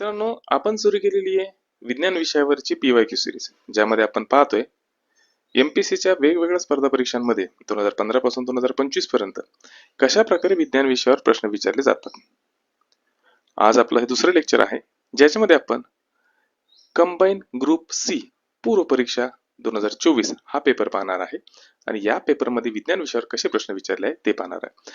मित्रांनो, आपण सुरू केलेली आहे विज्ञान विषयावरची PYQ सिरीज, ज्यामध्ये आपण पाहतोय MPSCच्या वेगवेगळ्या स्पर्धा परीक्षांमध्ये 2015 पासून 2025 पर्यंत कशा प्रकारे विज्ञान विषयावर प्रश्न विचारले जातात. आज आपलं हे दुसरं लेक्चर आहे, ज्याच्यामध्ये आपण कंबाईन ग्रुप सी पूर्व परीक्षा 2024 हा पेपर पाहणार आहे आणि या पेपरमध्ये विज्ञान विषयावर कसे प्रश्न विचारले आहे ते पाहणार आहे.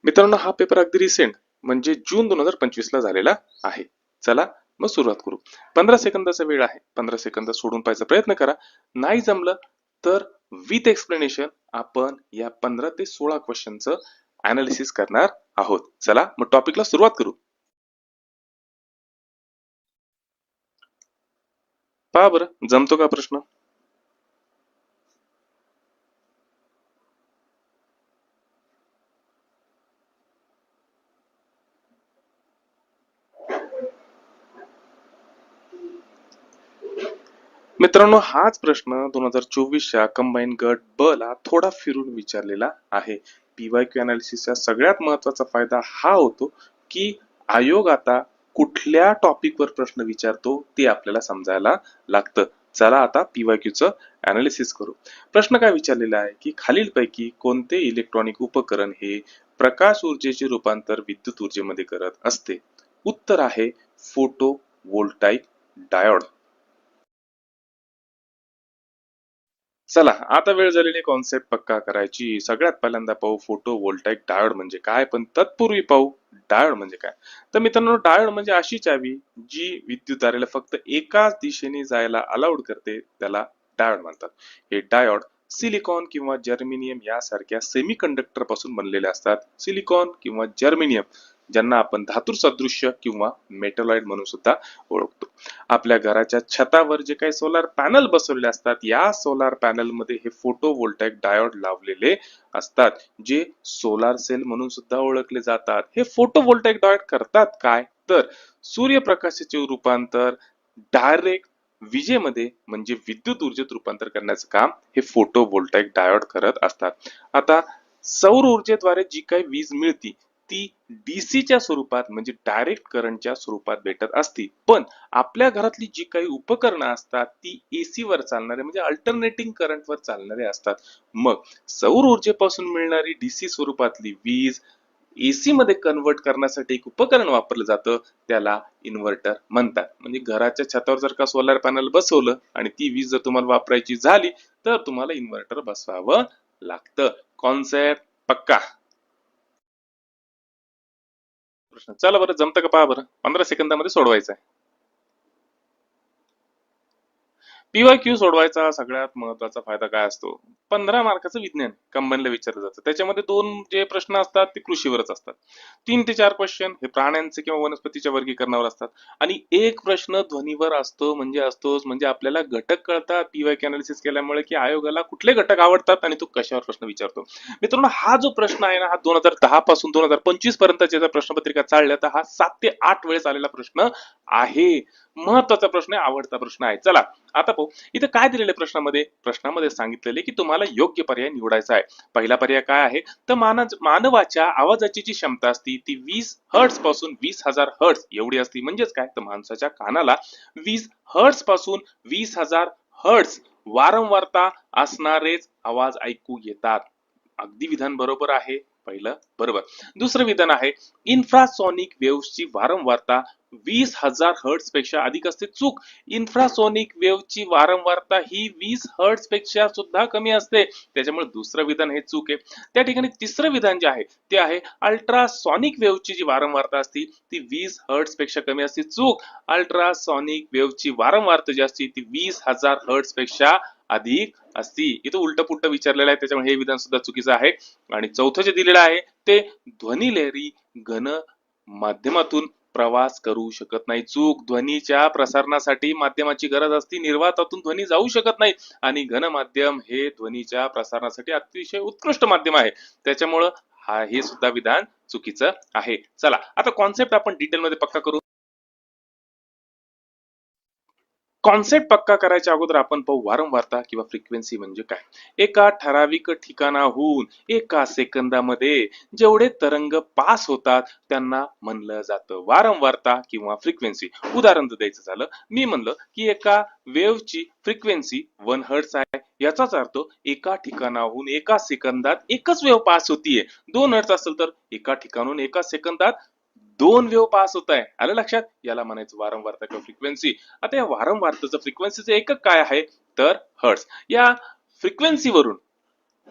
मित्रांनो, हा पेपर अगदी रिसेंट म्हणजे जून 2025 ला झालेला आहे. चला मग सुरुवात करू. 15 सेकंदाचा वेळ आहे. 15 सेकंद सोडून पाहायचा प्रयत्न करा. नाही जमलं तर विथ एक्सप्लेनेशन आपण या 15 ते 16 क्वेश्चनचं अनालिसिस करणार आहोत. चला मग टॉपिकला सुरुवात करू. पहा बरं, जमतो का प्रश्न? मित्रांनो, हाच प्रश्न 2024च्या कंबाईन गट ब ला थोडा फिरून विचारलेला आहे. PYQ अनालिसिसचा सगळ्यात महत्वाचा फायदा हा होतो की आयोग आता कुठल्या टॉपिकवर प्रश्न विचारतो ते आपल्याला समजायला लागतं. चला आता PYQ चं अनालिसिस करू. प्रश्न काय विचारलेला आहे की खालीलपैकी कोणते इलेक्ट्रॉनिक उपकरण हे प्रकाश ऊर्जेचे रूपांतर विद्युत ऊर्जेमध्ये करत असते? उत्तर आहे फोटो व्होल्टाईक डायोड. चला आता वेळ झालेली कॉन्सेप्ट पक्का करायची. सगळ्यात पहिल्यांदा पाहू फोटो व्होल्टाईक डायोड म्हणजे काय, पण तत्पूर्वी पाहू डायोड म्हणजे काय. तर मित्रांनो, डायोड म्हणजे अशी चावी जी विद्युतधारेला फक्त एकाच दिशेने जायला अलाउड करते, त्याला डायोड म्हणतात. हे डायोड सिलिकॉन किंवा जर्मेनियम यासारख्या सेमीकंडक्टर पासून बनलेले असतात. सिलिकॉन किंवा जर्मेनियम, ज्यांना आपण धातू सदृश्य किंवा मेटलॉइड म्हणून सुद्धा ओळखतो. आपल्या घराच्या छतावर जे काही सोलार पॅनल बसवलेले असतात, या सोलार पॅनल मध्ये हे फोटो व्होल्टाईक डायोड लावलेले असतात, जे सोलार सेल म्हणून सुद्धा ओळखले जातात. हे फोटो व्होल्टाईक डायोड करतात काय, तर सूर्यप्रकाशाचे रूपांतर डायरेक्ट विजेमध्ये म्हणजे विद्युत ऊर्जेत रूपांतर करण्याचं काम हे फोटो व्होल्टाईक डायोड करत असतात. आता सौर ऊर्जेद्वारे जी काही वीज मिळती ती DC च्या स्वरूपात म्हणजे डायरेक्ट करंटच्या स्वरूपात भेटत असती, पण आपल्या घरातली जी काही उपकरणं असतात ती AC वर चालणारे म्हणजे अल्टरनेटिंग करंट वर चालणारे असतात. मग सौर ऊर्जेपासून मिळणारी DC स्वरूपातली वीज AC मध्ये कन्वर्ट करण्यासाठी एक उपकरण वापरलं जातं, त्याला इन्व्हर्टर म्हणतात. म्हणजे घराच्या छतावर जर का सोलर पॅनल बसवलं आणि ती वीज जर तुम्हाला वापरायची झाली तर तुम्हाला इन्व्हर्टर बसवावं लागतं. कॉन्सेप्ट पक्का? प्रश्न चला बरं, जमतं का पहा बरं. 15 सेकंदामध्ये सोडवायचा आहे. PYQ सोडवायचा सगळ्यात महत्वाचा फायदा काय असतो? 15 मार्काचं विज्ञान कंबाईनला विचारलं जातं. त्याच्यामध्ये 2 जे प्रश्न असतात ते कृषीवरच असतात. 3 ते 4 क्वेश्चन हे प्राण्यांचे किंवा वनस्पतीच्या वर्गीकरणावर असतात आणि एक प्रश्न ध्वनीवर असतो म्हणजे असतोच. म्हणजे आपल्याला घटक कळतात PYQ अनालिसिस केल्यामुळे की आयोगाला कुठले घटक आवडतात आणि तो कशावर प्रश्न विचारतो. मित्रांनो, हा जो प्रश्न आहे ना, हा 2010 पासून 2025 पर्यंतच्या प्रश्नपत्रिका चालल्या तर हा 7 ते 8 वेळेस आलेला प्रश्न आहे. महत्वाचा प्रश्न आहे, आवडता प्रश्न आहे. चला आता पाहू इथे काय दिलेले प्रश्नामध्ये सांगितलेले की तुम्हाला योग्य पर्याय निवडायचा आहे. पहिला पर्याय काय आहे, तर मानवाच्या आवाजाची जी क्षमता असती ती 20 हर्ट्ज पासून 20,000 हर्ट्ज एवढी असती. म्हणजेच काय, तर माणसाच्या कानाला 20 हर्ट्ज पासून 20,000 हर्ट्ज वारंवारता असणारेच आवाज ऐकू येतात. अगदी विधान बरोबर आहे. पहिलं बरोबर. दुसरं विधान आहे इन्फ्रासॉनिक वेव्हची वारंवारता 20,000 हर्ट्ज पेक्षा अधिक असते. चूक. इन्फ्रासोनिक वेव्हची वारंवारता ही 20 हर्ट्ज पेक्षा सुद्धा कमी असते. त्याच्यामुळे दुसरं विधान हे चूक आहे. त्या ठिकाणी तिसरं विधान जे आहे ते आहे अल्ट्रासॉनिक वेव्हची जी वारंवारता असते ती 20 हर्ट्ज पेक्षा कमी असते. चूक. अल्ट्रासॉनिक वेव्हची वारंवारता जी असते ती 20,000 हर्ट्ज पेक्षा अधिक असती. इथं उलट पुलट विचारलेलं आहे, त्याच्यामुळे हे विधान सुद्धा चुकीचं आहे. आणि चौथं जे दिलेलं आहे ते ध्वनी लहरी घन माध्यमातून प्रवास करू शकत नाही. चूक. ध्वनीच्या प्रसारणासाठी माध्यमाची गरज असते, निर्वातातून ध्वनी जाऊ शकत नाही आणि घन माध्यम हे ध्वनीच्या प्रसारणासाठी अतिशय उत्कृष्ट माध्यम आहे. त्याच्यामुळं हे सुद्धा विधान चुकीचं आहे. चला आता कॉन्सेप्ट आपण डिटेल मध्ये पक्का करू. कॉन्सेप्ट पक्का करायच्या अगोदर आपण पाहू वारंवारता किंवा फ्रिक्वेन्सी म्हणजे काय. एका ठराविक ठिकाणाहून एका सेकंदामध्ये जेवढे तरंग पास होतात त्यांना म्हणलं जातं वारंवारता किंवा फ्रिक्वेन्सी. उदाहरण जर द्यायचं झालं, मी म्हणलं की एका वेव्हची फ्रिक्वेन्सी 1 हर्ट्झ आहे, याचाच अर्थ एका ठिकाणाहून एका सेकंदात एकच वेव्ह पास होतीये. 2 हर्ट्झ असेल तर एका ठिकाणाहून एका सेकंदात 2 वेव्ह पास होत आहे. आलं लक्षात? याला म्हणायचं वारंवारता किंवा फ्रिक्वेन्सी. आता या वारंवारतेचं फ्रिक्वेन्सीचं एकक काय आहे तर हर्ट्झ. या फ्रिक्वेन्सीवरून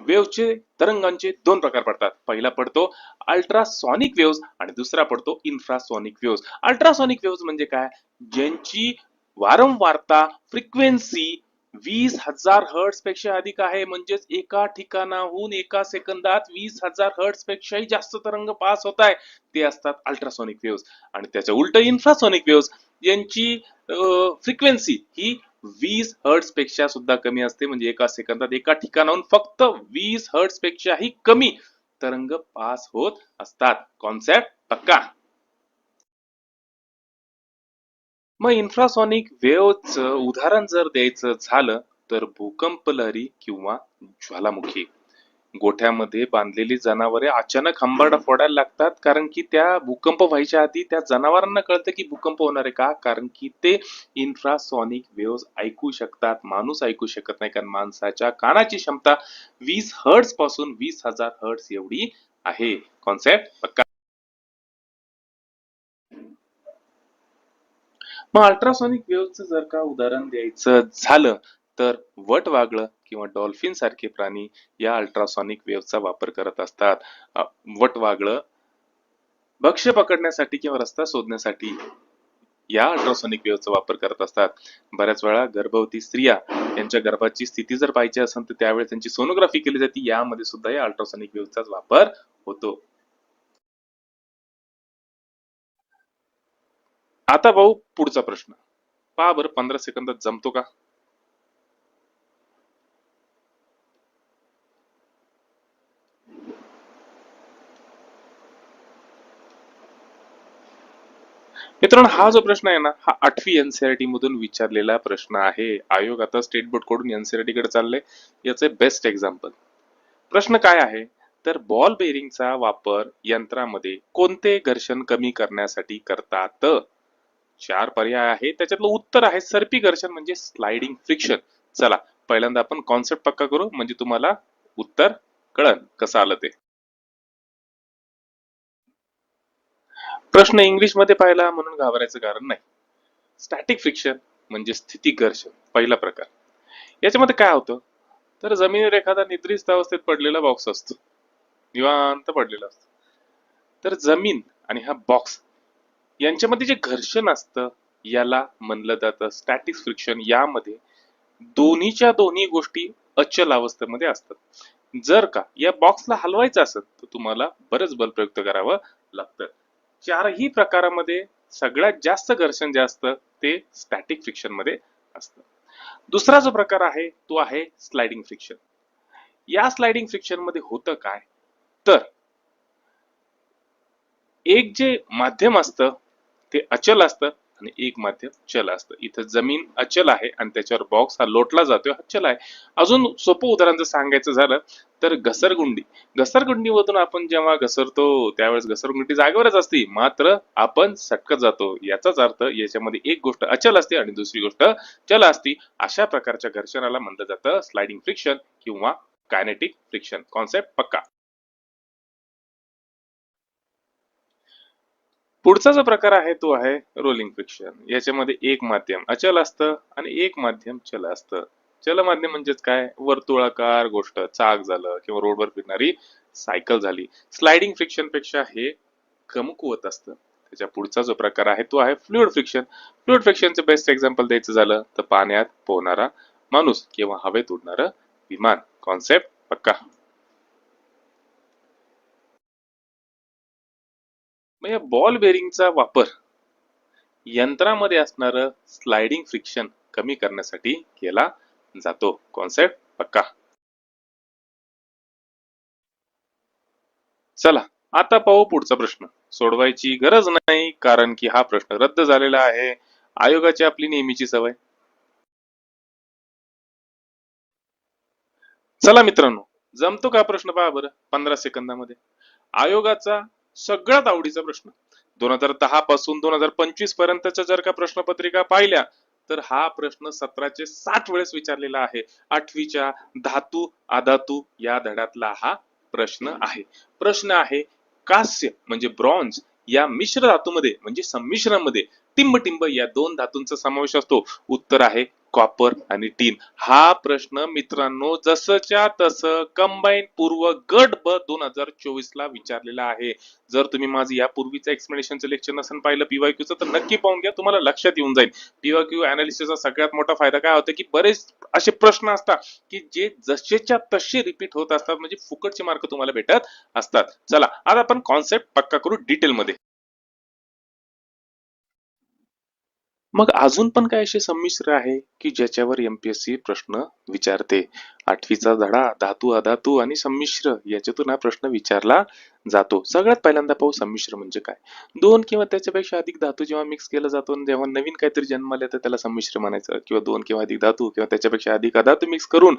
वेव्हचे तरंगांचे दोन प्रकार पडतात. पहिला पडतो अल्ट्रासॉनिक वेव्स आणि दुसरा पडतो इन्फ्रासॉनिक वेव्स. अल्ट्रासॉनिक वेव्स म्हणजे काय, ज्यांची वारंवारता फ्रिक्वेन्सी 20,000 हर्ट्झ पेक्षा अधिक आहे, म्हणजेच एका ठिकाणाहून एका सेकंदात 20,000 हर्ट्झ पेक्षाही जास्त तरंग पास होत आहे, ते असतात अल्ट्रासॉनिक वेव्स. आणि त्याच्या उलट इन्फ्रासॉनिक वेव्स, यांची फ्रिक्वेन्सी ही 20 हर्ट्झ पेक्षा सुद्धा कमी असते, म्हणजे एका सेकंदात एका ठिकाणाहून फक्त 20 हर्ट्झ पेक्षाही कमी तरंग पास होत असतात. कॉन्सेप्ट पक्का. मग इन्फ्रासॉनिक वेव्हचं उदाहरण जर द्यायचं झालं तर भूकंप लहरी किंवा ज्वालामुखी. गोठ्यामध्ये बांधलेली जनावरे अचानक हंबरडा फोडायला लागतात, कारण की त्या भूकंप व्हायच्या आधी त्या जनावरांना कळतं की भूकंप होणार आहे. का? कारण की ते इन्फ्रासॉनिक वेव्स ऐकू शकतात. माणूस ऐकू शकत नाही, कारण माणसाच्या कानाची क्षमता 20 हर्ट्झ पासून 20,000 हर्ट्झ एवढी आहे. कॉन्सेप्ट पक्का. मग अल्ट्रासॉनिक वेव्हचं जर का उदाहरण द्यायचं झालं तर वटवाघळं किंवा डॉल्फिन सारखे प्राणी या अल्ट्रासॉनिक वेव्हचा वापर करत असतात. वटवाघळं भक्ष्य पकडण्यासाठी किंवा रस्ता शोधण्यासाठी या अल्ट्रासॉनिक वेव्हचा वापर करत असतात. बऱ्याच वेळा गर्भवती स्त्रिया यांच्या गर्भाची स्थिती जर पाहिजे असेल तर त्यावेळेस त्यांची सोनोग्राफी केली जाते. यामध्ये सुद्धा या अल्ट्रासॉनिक वेव्हचाच वापर होतो. आता भाऊ पुढचा प्रश्न पहा बरं, 15 सेकंदात जमतो का? मित्रांनो, हा जो प्रश्न आहे ना, हा 8वी एनसीईआरटी मधून विचारलेला प्रश्न आहे. आयोग आता स्टेट बोर्ड कडून एनसीईआरटी कडे चालले, याचे बेस्ट एक्झाम्पल. प्रश्न काय आहे तर बॉल बेरिंगचा वापर यंत्रामध्ये कोणते घर्षण कमी करण्यासाठी करतात? 4 पर्याय आहे, त्याच्यातलं उत्तर आहे सरपी घर्षण म्हणजे स्लाइडिंग फ्रिक्शन. चला पहिल्यांदा आपण कॉन्सेप्ट पक्का करू, म्हणजे तुम्हाला उत्तर कळन कसं आलं ते. प्रश्न इंग्लिश मध्ये पाहिला म्हणून घाबरायचं कारण नाही. स्टॅटिक फ्रिक्शन म्हणजे स्थितिक घर्षण पहिला प्रकार. याच्यामध्ये काय होतं तर जमिनीवर एखादा निद्रिस्त अवस्थेत पडलेला बॉक्स असतो, निवांत पडलेला असतो. तर जमीन आणि हा बॉक्स यांच्यामध्ये जे घर्षण असतं याला म्हणलं जातं स्टॅटिक फ्रिक्शन. यामध्ये दोन्हीच्या दोन्ही गोष्टी अचल अवस्थेमध्ये असतात. जर का या बॉक्सला हलवायचं असेल तर तुम्हाला बरंच बल प्रयुक्त करावं लागतं. चारही प्रकारामध्ये सगळ्यात जास्त घर्षण जे असतं ते स्टॅटिक फ्रिक्शन मध्ये असतं. दुसरा जो प्रकार आहे तो आहे स्लाइडिंग फ्रिक्शन. या स्लाइडिंग फ्रिक्शन मध्ये होतं काय तर एक जे माध्यम असतं ते अचल असतं आणि एक माध्यम चल असतं. इथं जमीन अचल आहे आणि त्याच्यावर बॉक्स हा लोटला जातोय, हा चल आहे. अजून सोपं उदाहरण जर सांगायचं झालं तर घसरगुंडी. घसरगुंडीमधून आपण जेव्हा घसरतो त्यावेळेस घसरगुंडी जागेवरच असते, मात्र आपण सटकत जातो. याचाच अर्थ याच्यामध्ये एक गोष्ट अचल असते आणि दुसरी गोष्ट चल असते. अशा प्रकारच्या घर्षणाला म्हणलं जातं स्लाइडिंग फ्रिक्शन किंवा कायनेटिक फ्रिक्शन. कॉन्सेप्ट पक्का. पुढचा जो प्रकार आहे तो आहे रोलिंग फ्रिक्शन. याच्यामध्ये एक माध्यम अचल असतं आणि एक माध्यम चल असतं. चल माध्यम म्हणजेच काय, वर्तुळाकार गोष्ट, चाक झालं किंवा रोडवर फिरणारी सायकल झाली. स्लाइडिंग फ्रिक्शन पेक्षा हे कमकुवत असतं. त्याच्या पुढचा जो प्रकार आहे तो आहे फ्लुइड फ्रिक्शन. फ्लुइड फ्रिक्शनचे बेस्ट एक्झाम्पल द्यायचं झालं तर पाण्यात पोहणारा माणूस किंवा हवेत उडणारं विमान. कॉन्सेप्ट पक्का. मग या बॉल बेरिंगचा वापर यंत्रामध्ये असणारं स्लाइडिंग फ्रिक्शन कमी करण्यासाठी केला जातो. कॉन्सेप्ट पक्का. चला आता पाहू पुढचा प्रश्न. सोडवायची गरज नाही कारण की हा प्रश्न रद्द झालेला आहे. आयोगाची आपली नेहमीची सवय चला मित्रांनो, जमतो का प्रश्न पहा बरं 15 सेकंदामध्ये. आयोगाचा सगळ्यात आवडीचा प्रश्न 2010 पासून 2025 पर्यंतच्या जर का प्रश्नपत्रिका पाहिल्या तर हा प्रश्न 17चे 60 वेळेस विचारलेला आहे. 8वीच्या धातू अधातू या धड्यातला हा प्रश्न आहे. प्रश्न आहे कांस्य म्हणजे ब्रॉन्झ या मिश्र धातूमध्ये म्हणजे संमिश्रामध्ये टिंब या दोन धातूंचा समावेश असतो. उत्तर आहे कॉपर आणि टीन. हा प्रश्न मित्रांनो जसंच्या तसं कंबाईन पूर्व गट ब 2024 ला विचारलेला आहे. जर तुम्ही माझं यापूर्वीचं एक्सप्लेनेशनचं लेक्चर नसेल पाहिलं पीवायक्यूचं तर नक्की पाहून घ्या, तुम्हाला लक्षात येऊन जाईल. पीवायक्यू अनालिसिसचा सगळ्यात मोठा फायदा काय होतो की बरेच असे प्रश्न असतात की जे जसेच्या तसे रिपीट होत असतात, म्हणजे फुकटचे मार्क तुम्हाला भेटत असतात. चला आता आपण कॉन्सेप्ट पक्का करू डिटेल मध्ये. मग अजून पण काय असे संमिश्र आहे की ज्याच्यावर एमपीएससी प्रश्न विचारते. 8वीचा धडा धातू अधातू आणि संमिश्र याच्यातून हा प्रश्न विचारला जातो. सगळ्यात पहिल्यांदा पाहू संमिश्र म्हणजे काय. दोन किंवा त्याच्यापेक्षा अधिक धातू जेव्हा मिक्स केलं जातो जेव्हा नवीन काहीतरी जन्माला येतं त्याला संमिश्र म्हणायचं, किंवा दोन किंवा अधिक धातू किंवा त्याच्यापेक्षा अधिक अधातू मिक्स करून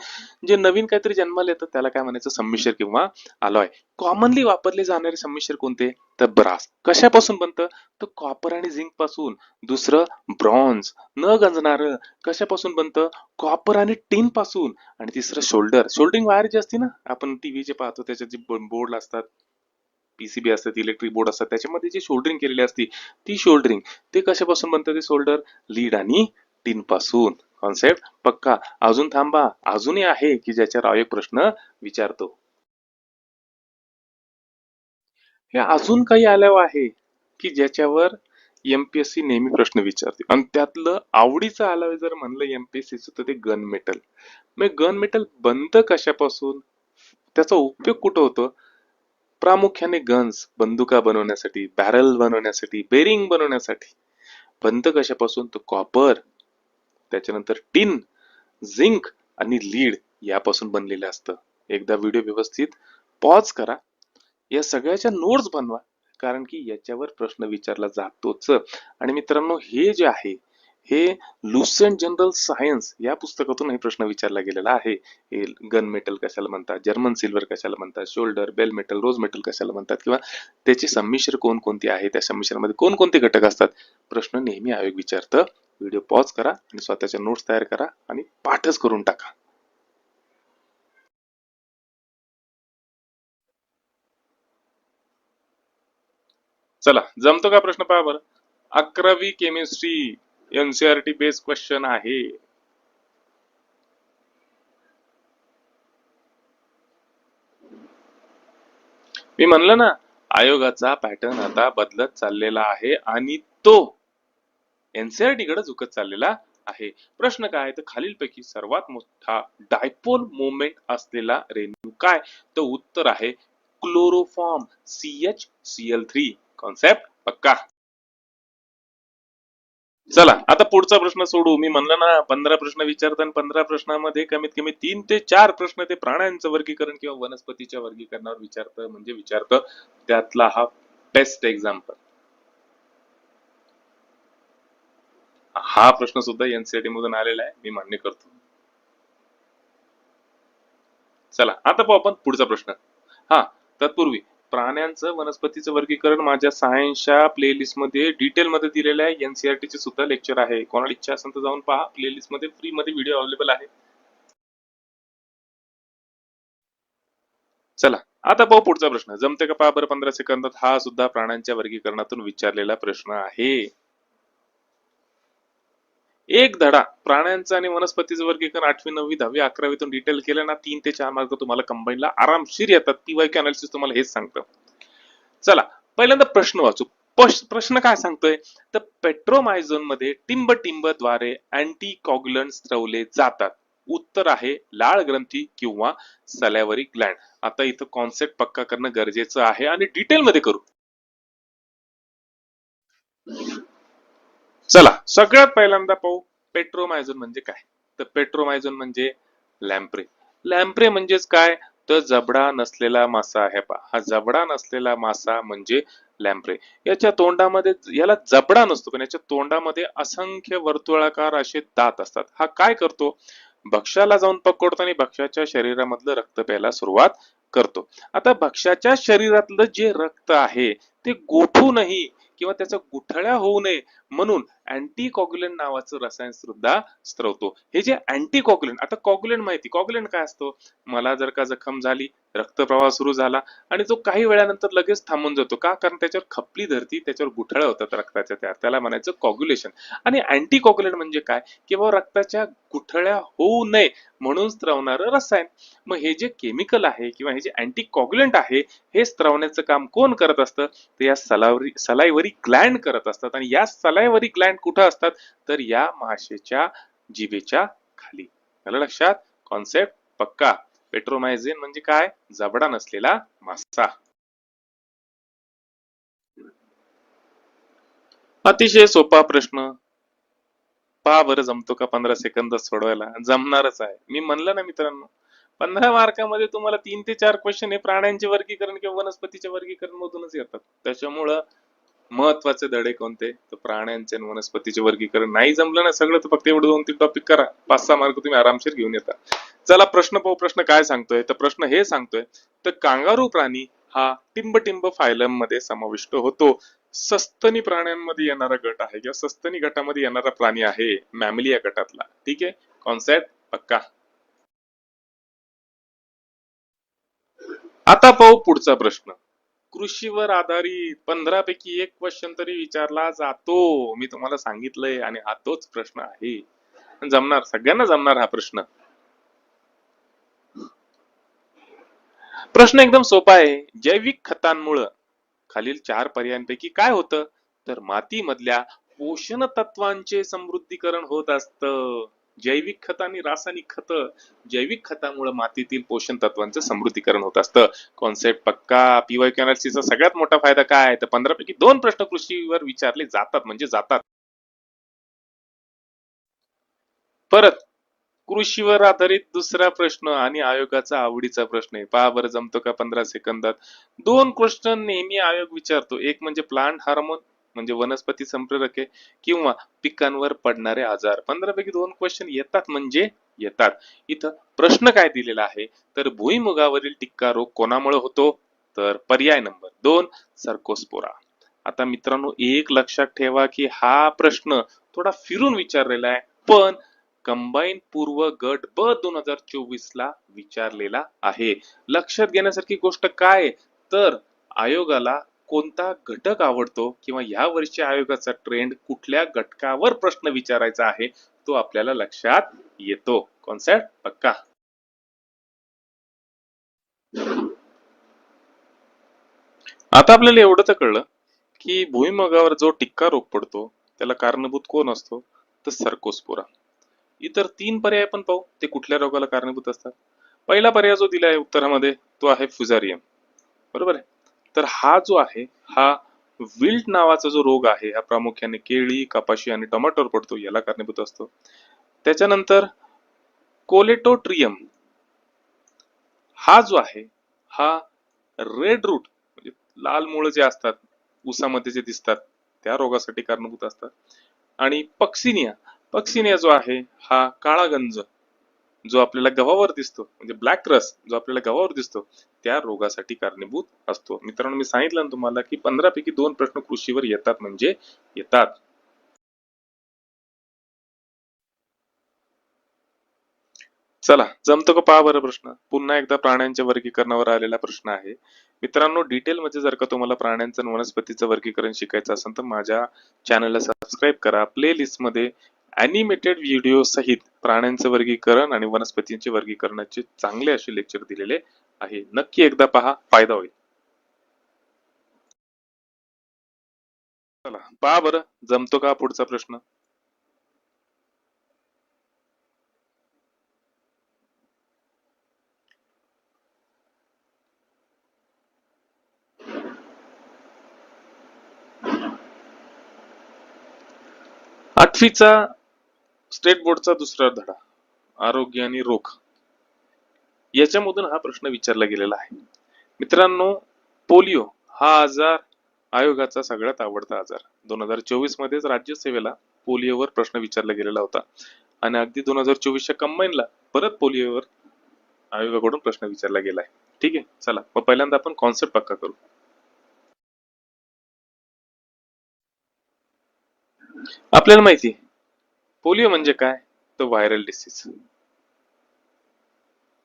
जे नवीन काहीतरी जन्माला येतं त्याला काय म्हणायचं संमिश्र किंवा अलॉय. कॉमनली वापरले जाणारे संमिश्र कोणते तर ब्रास. कशापासून बनतं तर कॉपर आणि झिंक पासून. दुसरं ब्रॉन्झ न गंजणार कशापासून बनतं कॉपर आणि टिन पासून. आणि तिसरं शोल्डरिंग वायर जी असते ना आपण टीव्ही जे पाहतो त्याच्यात जे बोर्ड असतात, पीसीबी असतात, इलेक्ट्रिक बोर्ड असतात, त्याच्यामध्ये जी शोल्डरिंग केलेली असते ती शोल्डरिंग ते कशापासून बनतं ते शोल्डर लीड आणि टिन पासून. कॉन्सेप्ट पक्का. अजून थांबा, अजूनही आहे की ज्याच्यावर एक प्रश्न विचारतो. हे अजून काही आल्यावर आहे की ज्याच्यावर एमपीएससी नेहमी प्रश्न विचारते आणि त्यातलं आवडीचं आलाय जर म्हणलं एमपीएससी तर ते गन मेटल. मग गन मेटल बनतं कशापासून, त्याचा उपयोग कुठं होतो. प्रामुख्याने गन्स बंदुका बनवण्यासाठी, बॅरल बनवण्यासाठी, बेरिंग बनवण्यासाठी. बनतं कशापासून तर कॉपर, त्याच्यानंतर टिन, झिंक आणि लीड यापासून बनलेलं असतं. एकदा व्हिडिओ व्यवस्थित पॉज करा, या सगळ्याच्या नोट्स बनवा, कारण की याच्यावर प्रश्न विचारला जातोच. आणि मित्रांनो हे जे आहे हे लुसेंट जनरल सायन्स या पुस्तकातून हे प्रश्न विचारला गेलेला आहे. हे गन मेटल कशाला म्हणतात, जर्मन सिल्वर कशाला म्हणतात, शोल्डर, बेल मेटल, रोज मेटल कशाला म्हणतात, किंवा त्याचे संमिश्र कोणकोणते आहे, त्या संमिश्रामध्ये कोणकोणते घटक असतात, प्रश्न नेहमी आयोग विचारतं. व्हिडिओ पॉज करा आणि स्वतःच्या नोट्स तयार करा आणि पाठच करून टाका. चला जमतो का प्रश्न पहा बरं. 11वी केमिस्ट्री एनसीईआरटी बेस्ड क्वेश्चन आहे. मी म्हणलं ना आयोगाचा पॅटर्न आता बदलत चाललेला आहे आणि तो एनसीईआरटी कडे झुकत चाललेला आहे. प्रश्न काय तर खालीलपैकी सर्वात मोठा डायपोल मोमेंट असलेला रेणू काय, तर उत्तर आहे क्लोरोफॉर्म CH Cl3. कॉन्सेप्ट पक्का. चला आता पुढचा प्रश्न सोडू. मी म्हणलं ना 15 प्रश्न विचारतात, 15 प्रश्नामध्ये कमीत कमी 3 ते 4 प्रश्न ते प्राण्यांचं वर्गीकरण किंवा वनस्पतीच्या वर्गीकरणावर विचारतं, म्हणजे विचारतं. त्यातला हा बेस्ट एक्झाम्पल. हा प्रश्न सुद्धा एनसीईआरटी मधून आलेला आहे, मी मान्य करतो. चला आता पाहू आपण पुढचा प्रश्न. हा तत्पूर्वी प्राण्यांचं वनस्पतीचं वर्गीकरण माझ्या सायन्सच्या प्लेलिस्ट मध्ये डिटेल मध्ये दिलेलं आहे. एनसीईआरटी चे सुद्धा लेक्चर आहे, कोणाला इच्छा असेल तर जाऊन पहा. प्लेलिस्ट मध्ये फ्री मध्ये व्हिडिओ अवेलेबल आहे. चला आता पाहू पुढचा प्रश्न. जमते का पहा बरं 15 सेकंदात. हा सुद्धा प्राण्यांच्या वर्गीकरणातून विचारलेला प्रश्न आहे. एक धडा प्राण्यांचं आणि वनस्पतीचं वर्गीकरण 8वी 9वी 10वी 11वीतून डिटेल केलं ना 3 ते 4 मार्क तुम्हाला कंबाईनला आरामशीर येतात. पीवायक्यू अनालिसिस तुम्हाला हेच सांगतं. चला पहिल्यांदा प्रश्न वाचू. प्रश्न काय सांगतोय तर पेट्रोमायझोन मध्ये टिंब अँटी कॉग्युलंट स्त्रवले जातात. उत्तर आहे लाळ ग्रंथी किंवा सलॅवरी ग्लँड. आता इथं कॉन्सेप्ट पक्का करणं गरजेचं आहे आणि डिटेल मध्ये करू. चला सगळ्यात पहिल्यांदा पाहू पेट्रोमायझोन म्हणजे काय. तर पेट्रोमायझोन म्हणजे लॅम्प्रे. लॅम्प्रे म्हणजेच काय तर जबडा नसलेला मासा आहे. पहा हा जबडा नसलेला मासा म्हणजे लॅम्प्रे. याच्या तोंडामध्ये याला जबडा नसतो पण याच्या तोंडामध्ये असंख्य वर्तुळाकार असे दात असतात. हा काय करतो भक्ष्याला जाऊन पकडतो आणि भक्ष्याच्या शरीरामधलं रक्त प्यायला सुरुवात करतो. आता भक्ष्याच्या शरीरातलं जे रक्त आहे ते गोठू नाही किंवा त्याचा गुठळ्या होऊ नये म्हणून अँटीकॉग्युलंट नावाचं रसायन सुद्धा स्त्रवतो. हे जे अँटीकॉग्युलंट, आता कॉग्युलंट माहिती, कॉग्युलंट काय असतो? मला जर का जखम झाली, रक्तप्रवाह सुरू झाला आणि तो काही वेळानंतर लगेच थांबून जातो. का? कारण त्याच्यावर खपली धरती, त्याच्यावर गुठळ्या होतात रक्ताच्या, त्याला म्हणायचं कॉग्युलेशन. आणि अँटीकॉग्युलंट म्हणजे काय? की बाबा रक्ताच्या गुठळ्या होऊ नये म्हणून स्त्रवणारं रसायन. मग हे जे केमिकल आहे किंवा हे जे अँटीकॉग्युलंट आहे हे स्त्रवण्याचं काम कोण करत असतं? तर या सलायवरी ग्लँड करत असतात. आणि या सलायवरी ग्लँड कुठं असतात? तर या माशेच्या जिभेच्या खाली. आलं लक्षात? कॉन्सेप्ट पक्का. पेट्रोमायझिन म्हणजे काय? जबडा नसलेला मासा. अतिशय सोपा प्रश्न. पहा बरं जमतो का 15 सेकंदात सोडवायला? जमणारच आहे. मी म्हणलं ना मित्रांनो, 15 मार्कामध्ये तुम्हाला 3 ते 4 क्वेश्चन हे प्राण्यांचे वर्गीकरण किंवा वनस्पतीचे वर्गीकरण मधूनच येतात. त्याच्यामुळं महत्वाचे धडे कोणते? तर प्राण्यांचे आणि वनस्पतीचे वर्गीकरण. नाही जमलं ना सगळं तर फक्त एवढं 2-3 टॉपिक करा, 5-6 मार्क तुम्ही आरामशीर घेऊन येता. चला प्रश्न पाहू. प्रश्न काय सांगतोय? तर प्रश्न हे सांगतोय, तर कांगारू प्राणी हा टिंब फायलम मध्ये समाविष्ट होतो. सस्तनी प्राण्यांमध्ये येणारा गट आहे किंवा सस्तनी गटामध्ये येणारा प्राणी आहे मॅमिलिया गटातला. ठीक आहे, कॉन्सेप्ट पक्का. आता पाहू पुढचा प्रश्न. कृषीवर आधारित 15 पैकी एक क्वेश्चन तरी विचारला जातो. मी तुम्हाला सांगितलंय आणि हा तोच प्रश्न आहे. जमणार, सगळ्यांना जमणार हा प्रश्न. प्रश्न एकदम सोपा आहे. जैविक खतांमुळे खालील 4 पर्यायांपैकी काय होतं? तर मातीमधल्या पोषण तत्वांचे समृद्धीकरण होत असतं. जैविक खत आणि रासायनिक खत, जैविक खतामुळे मातीतील पोषण तत्वांचं समृद्धीकरण होत असतं. कॉन्सेप्ट पक्का. पीवायक्यू अनालिसिसचा सगळ्यात मोठा फायदा काय? तर 15 पैकी 2 प्रश्न कृषीवर विचारले जातात म्हणजे जातात. परत कृषीवर आधारित दुसरा प्रश्न आणि आयोगाचा आवडीचा प्रश्न आहे. पहा बरं जमतो का 15 सेकंदात? 2 क्वेश्चन नेहमी आयोग विचारतो. एक म्हणजे प्लांट हार्मोन म्हणजे वनस्पती संप्रेरके किंवा पिकांवर पडणारे आजार. 15 पैकी 2 क्वेश्चन येतात म्हणजे येतात. इथं प्रश्न काय दिलेला आहे? तर भुईमुगावरील टिक्का रोग कोणामुळे होतो? तर पर्याय नंबर 2 सर्कोस्पोरा. आता मित्रांनो एक लक्षात ठेवा की हा प्रश्न थोडा फिरून विचारलेला आहे, पण कंबाईन पूर्व गट ब 2024 ला विचारलेला आहे. लक्षात घेण्यासारखी गोष्ट काय? तर आयोगाला कोणता घटक आवडतो किंवा या वर्षी आयोगाचा ट्रेंड कुठल्या घटकावर प्रश्न विचारायचा आहे तो आपल्याला लक्षात येतो. कॉन्सेप्ट पक्का. आता आपल्याला एवढं तर कळलं की भुईमुगावर जो टिक्का रोग पडतो त्याला कारणीभूत कोण असतो? तर सर्कोस्पोरा. इतर 3 पर्याय पण पाहू, ते कुठल्या रोगाला कारणीभूत असतात. पहिला पर्याय जो दिला आहे उत्तरामध्ये तो आहे फ्युजारियम. बरोबर आहे. तर हा जो आहे हा विल्ट नावाचा जो रोग आहे हा प्रामुख्याने केळी, कपाशी आणि टोमॅटोवर पडतो, याला कारणीभूत असतो. त्याच्यानंतर कोलेटोट्रियम हा जो आहे हा रेड रूट म्हणजे लाल मुळ जे असतात ऊसामध्ये जे दिसतात त्या रोगासाठी कारणीभूत असतात. आणि पक्सिनिया, पक्सिनिया जो आहे हा काळा गंज जो आपल्याला गव्हावर दिसतो म्हणजे ब्लॅक रस जो आपल्याला गव्हावर दिसतो त्या रोगासाठी कारणीभूत असतो. मित्रांनो मी सांगितलं ना तुम्हाला की 15 पैकी 2 प्रश्न कृषीवर येतात म्हणजे येतात. चला जमतो का पहा बरं प्रश्न. पुन्हा एकदा प्राण्यांच्या वर्गीकरणावर आलेला प्रश्न आहे. मित्रांनो डिटेल मध्ये जर का तुम्हाला प्राण्यांचं आणि वनस्पतीचं वर्गीकरण शिकायचं असेल तर माझ्या चॅनलला सबस्क्राईब करा. प्लेलिस्ट मध्ये अॅनिमेटेड व्हिडिओ सहित प्राण्यांचं वर्गीकरण आणि वनस्पतींचे वर्गीकरणाचे चांगले असे लेक्चर दिलेले आहे. नक्की एकदा पहा, फायदा होईल. चला पहा बरं जमतो का पुढचा प्रश्न. आठवीचा स्टेट बोर्डचा दुसरा धडा आरोग्य आणि रोग याच्यामधून हा प्रश्न विचारला गेलेला आहे. मित्रांनो पोलिओ हा आजार आयोगाचा सगळ्यात आवडता आजार. 2024 मध्येच राज्यसेवेला पोलिओवर प्रश्न विचारला गेलेला होता. आणि अगदी 2024च्या कंबाईनला परत पोलिओवर आयोगाकडून प्रश्न विचारला गेलाय. ठीक आहे, चला मग पहिल्यांदा आपण कॉन्सेप्ट पक्का करू. आपल्याला माहिती पोलिओ म्हणजे काय, तर व्हायरल डिसीज.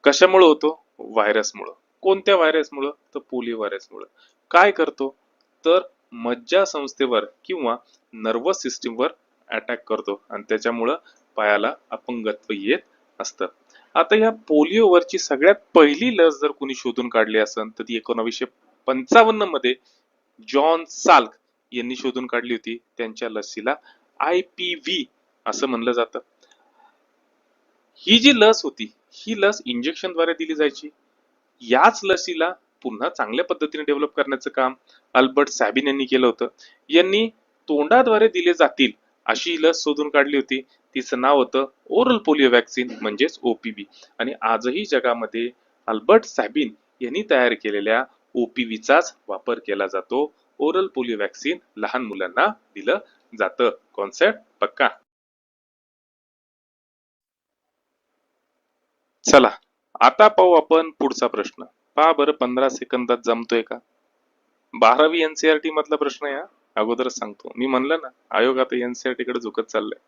कशामुळे होतो, व्हायरसमुळं. कोणत्या व्हायरसमुळं, तर पोलिओ व्हायरसमुळं. काय करतो, तर मज्जा संस्थेवर किंवा नर्वस सिस्टीमवर अटॅक करतो आणि त्याच्यामुळं पायाला अपंगत्व येत असतं. आता या पोलिओवरची सगळ्यात पहिली लस जर कोणी शोधून काढली असेल तर ती 1955 मध्ये जॉन साल्क यांनी शोधून काढली होती. त्यांच्या लसीला IPV असं म्हणलं जातं. ही जी लस होती, ही लस इंजेक्शनद्वारे दिली जायची. याच लसीला पुन्हा चांगल्या पद्धतीने डेव्हलप करण्याचं काम अल्बर्ट सॅबिन यांनी केलं होतं. यांनी तोंडाद्वारे दिले जातील अशी ही लस शोधून काढली होती. तिचं नाव होतं ओरल पोलिओ वॅक्सिन म्हणजेच OPV. आणि आजही जगामध्ये अल्बर्ट सॅबिन यांनी तयार केलेल्या OPVचाच वापर केला जातो. ओरल पोलिओ वॅक्सिन लहान मुलांना दिलं जातं. कॉन्सेप्ट पक्का. चला आता पाहू आपण पुढचा प्रश्न. पहा बरं 15 सेकंदात जमतोय का. 12वी NCERT मधला प्रश्न या अगोदरच सांगतो. मी म्हणलं ना आयोग आता NCERT कडे झुकत चाललंय.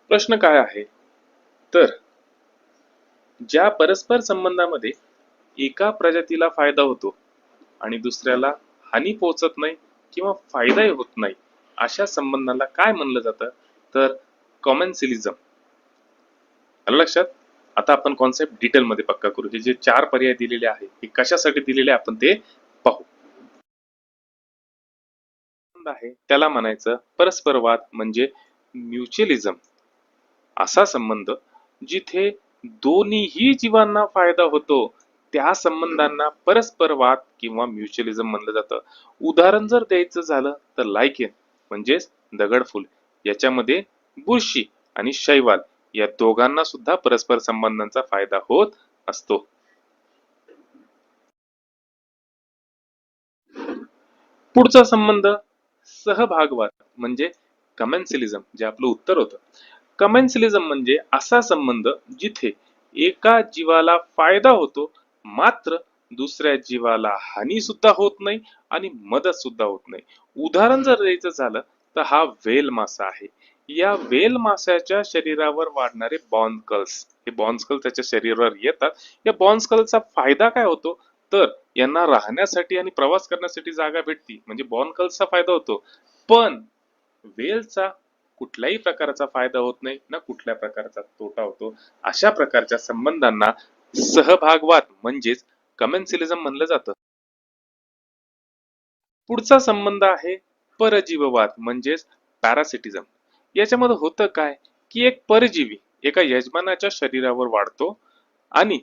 प्रश्न काय आहे, तर ज्या परस्पर संबंधामध्ये एका प्रजातीला फायदा होतो आणि दुसऱ्याला हानी पोहोचत नाही किंवा फायदाही होत नाही अशा संबंधाला काय म्हणलं जातं, तर कॉमेन्सिलिझम. आलं लक्षात. आता आपण कॉन्सेप्ट डिटेल मध्ये पक्का करू. हे जे 4 पर्याय दिलेले आहे हे कशासाठी दिलेले आपण ते पाहू. आहे त्याला म्हणायचं परस्परवाद म्हणजे म्युच्युअलिझम. असा संबंध जिथे दोन्हीही जीवांना फायदा होतो त्या संबंधांना परस्परवाद किंवा म्युच्युअलिझम म्हणलं जातं. उदाहरण जर द्यायचं झालं तर लायकेन म्हणजेच दगडफूल, याच्यामध्ये बुरशी आणि शैवाल या दोघांना सुद्धा परस्पर संबंधांचा फायदा होत असतो. पुढचा संबंध सहभागवाद म्हणजे कमेन्सिलिझम, जे आपलं उत्तर होतं. कमेन्सिलिझम म्हणजे असा संबंध जिथे एका जीवाला फायदा होतो मात्र दुसऱ्या जीवाला हानी सुद्धा होत नाही आणि मदत सुद्धा होत नाही. उदाहरण जर द्यायचं झालं तर हा व्हेल मासा आहे. या व्हेल माशाच्या शरीरावर वाढणारे बॉन्सकल्स, हे बॉन्सकल त्याच्या शरीरावर येतात. या बॉन्सकलचा फायदा काय होतो, तर यांना राहण्यासाठी आणि प्रवास करण्यासाठी जागा भेटती, म्हणजे बॉन्सकल्सचा फायदा होतो. पण व्हेलचा कुठल्याही प्रकारचा फायदा होत नाही ना कुठल्या प्रकारचा तोटा होतो. अशा प्रकारच्या संबंधांना सहभागवाद म्हणजेच कमेन्सिलिझम म्हणलं जातं. पुढचा संबंध आहे परजीववाद म्हणजेच पॅरासिटिझम. याच्यामध्ये होतं काय, की एक परजीवी एका यजमानाच्या शरीरावर वाढतो आणि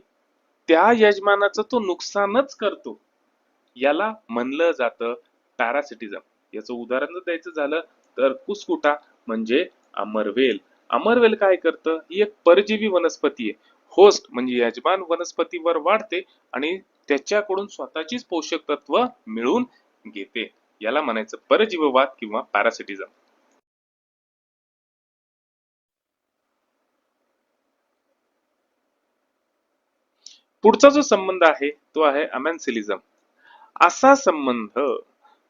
त्या यजमानाचं तो नुकसानच करतो. याला म्हणलं जातं पॅरासिटिझम. याचं उदाहरण जर द्यायचं झालं तर कुस्कुटा म्हणजे अमरवेल. अमरवेल काय करतं, ही एक परजीवी वनस्पती आहे. होस्ट म्हणजे यजमान वनस्पतीवर वाढते आणि त्याच्याकडून स्वतःचीच पोषक तत्व मिळून घेते. याला म्हणायचं परजीववाद किंवा पॅरासिटिझम. पुढचा जो संबंध आहे तो आहे अमेन्सिलिझम. असा संबंध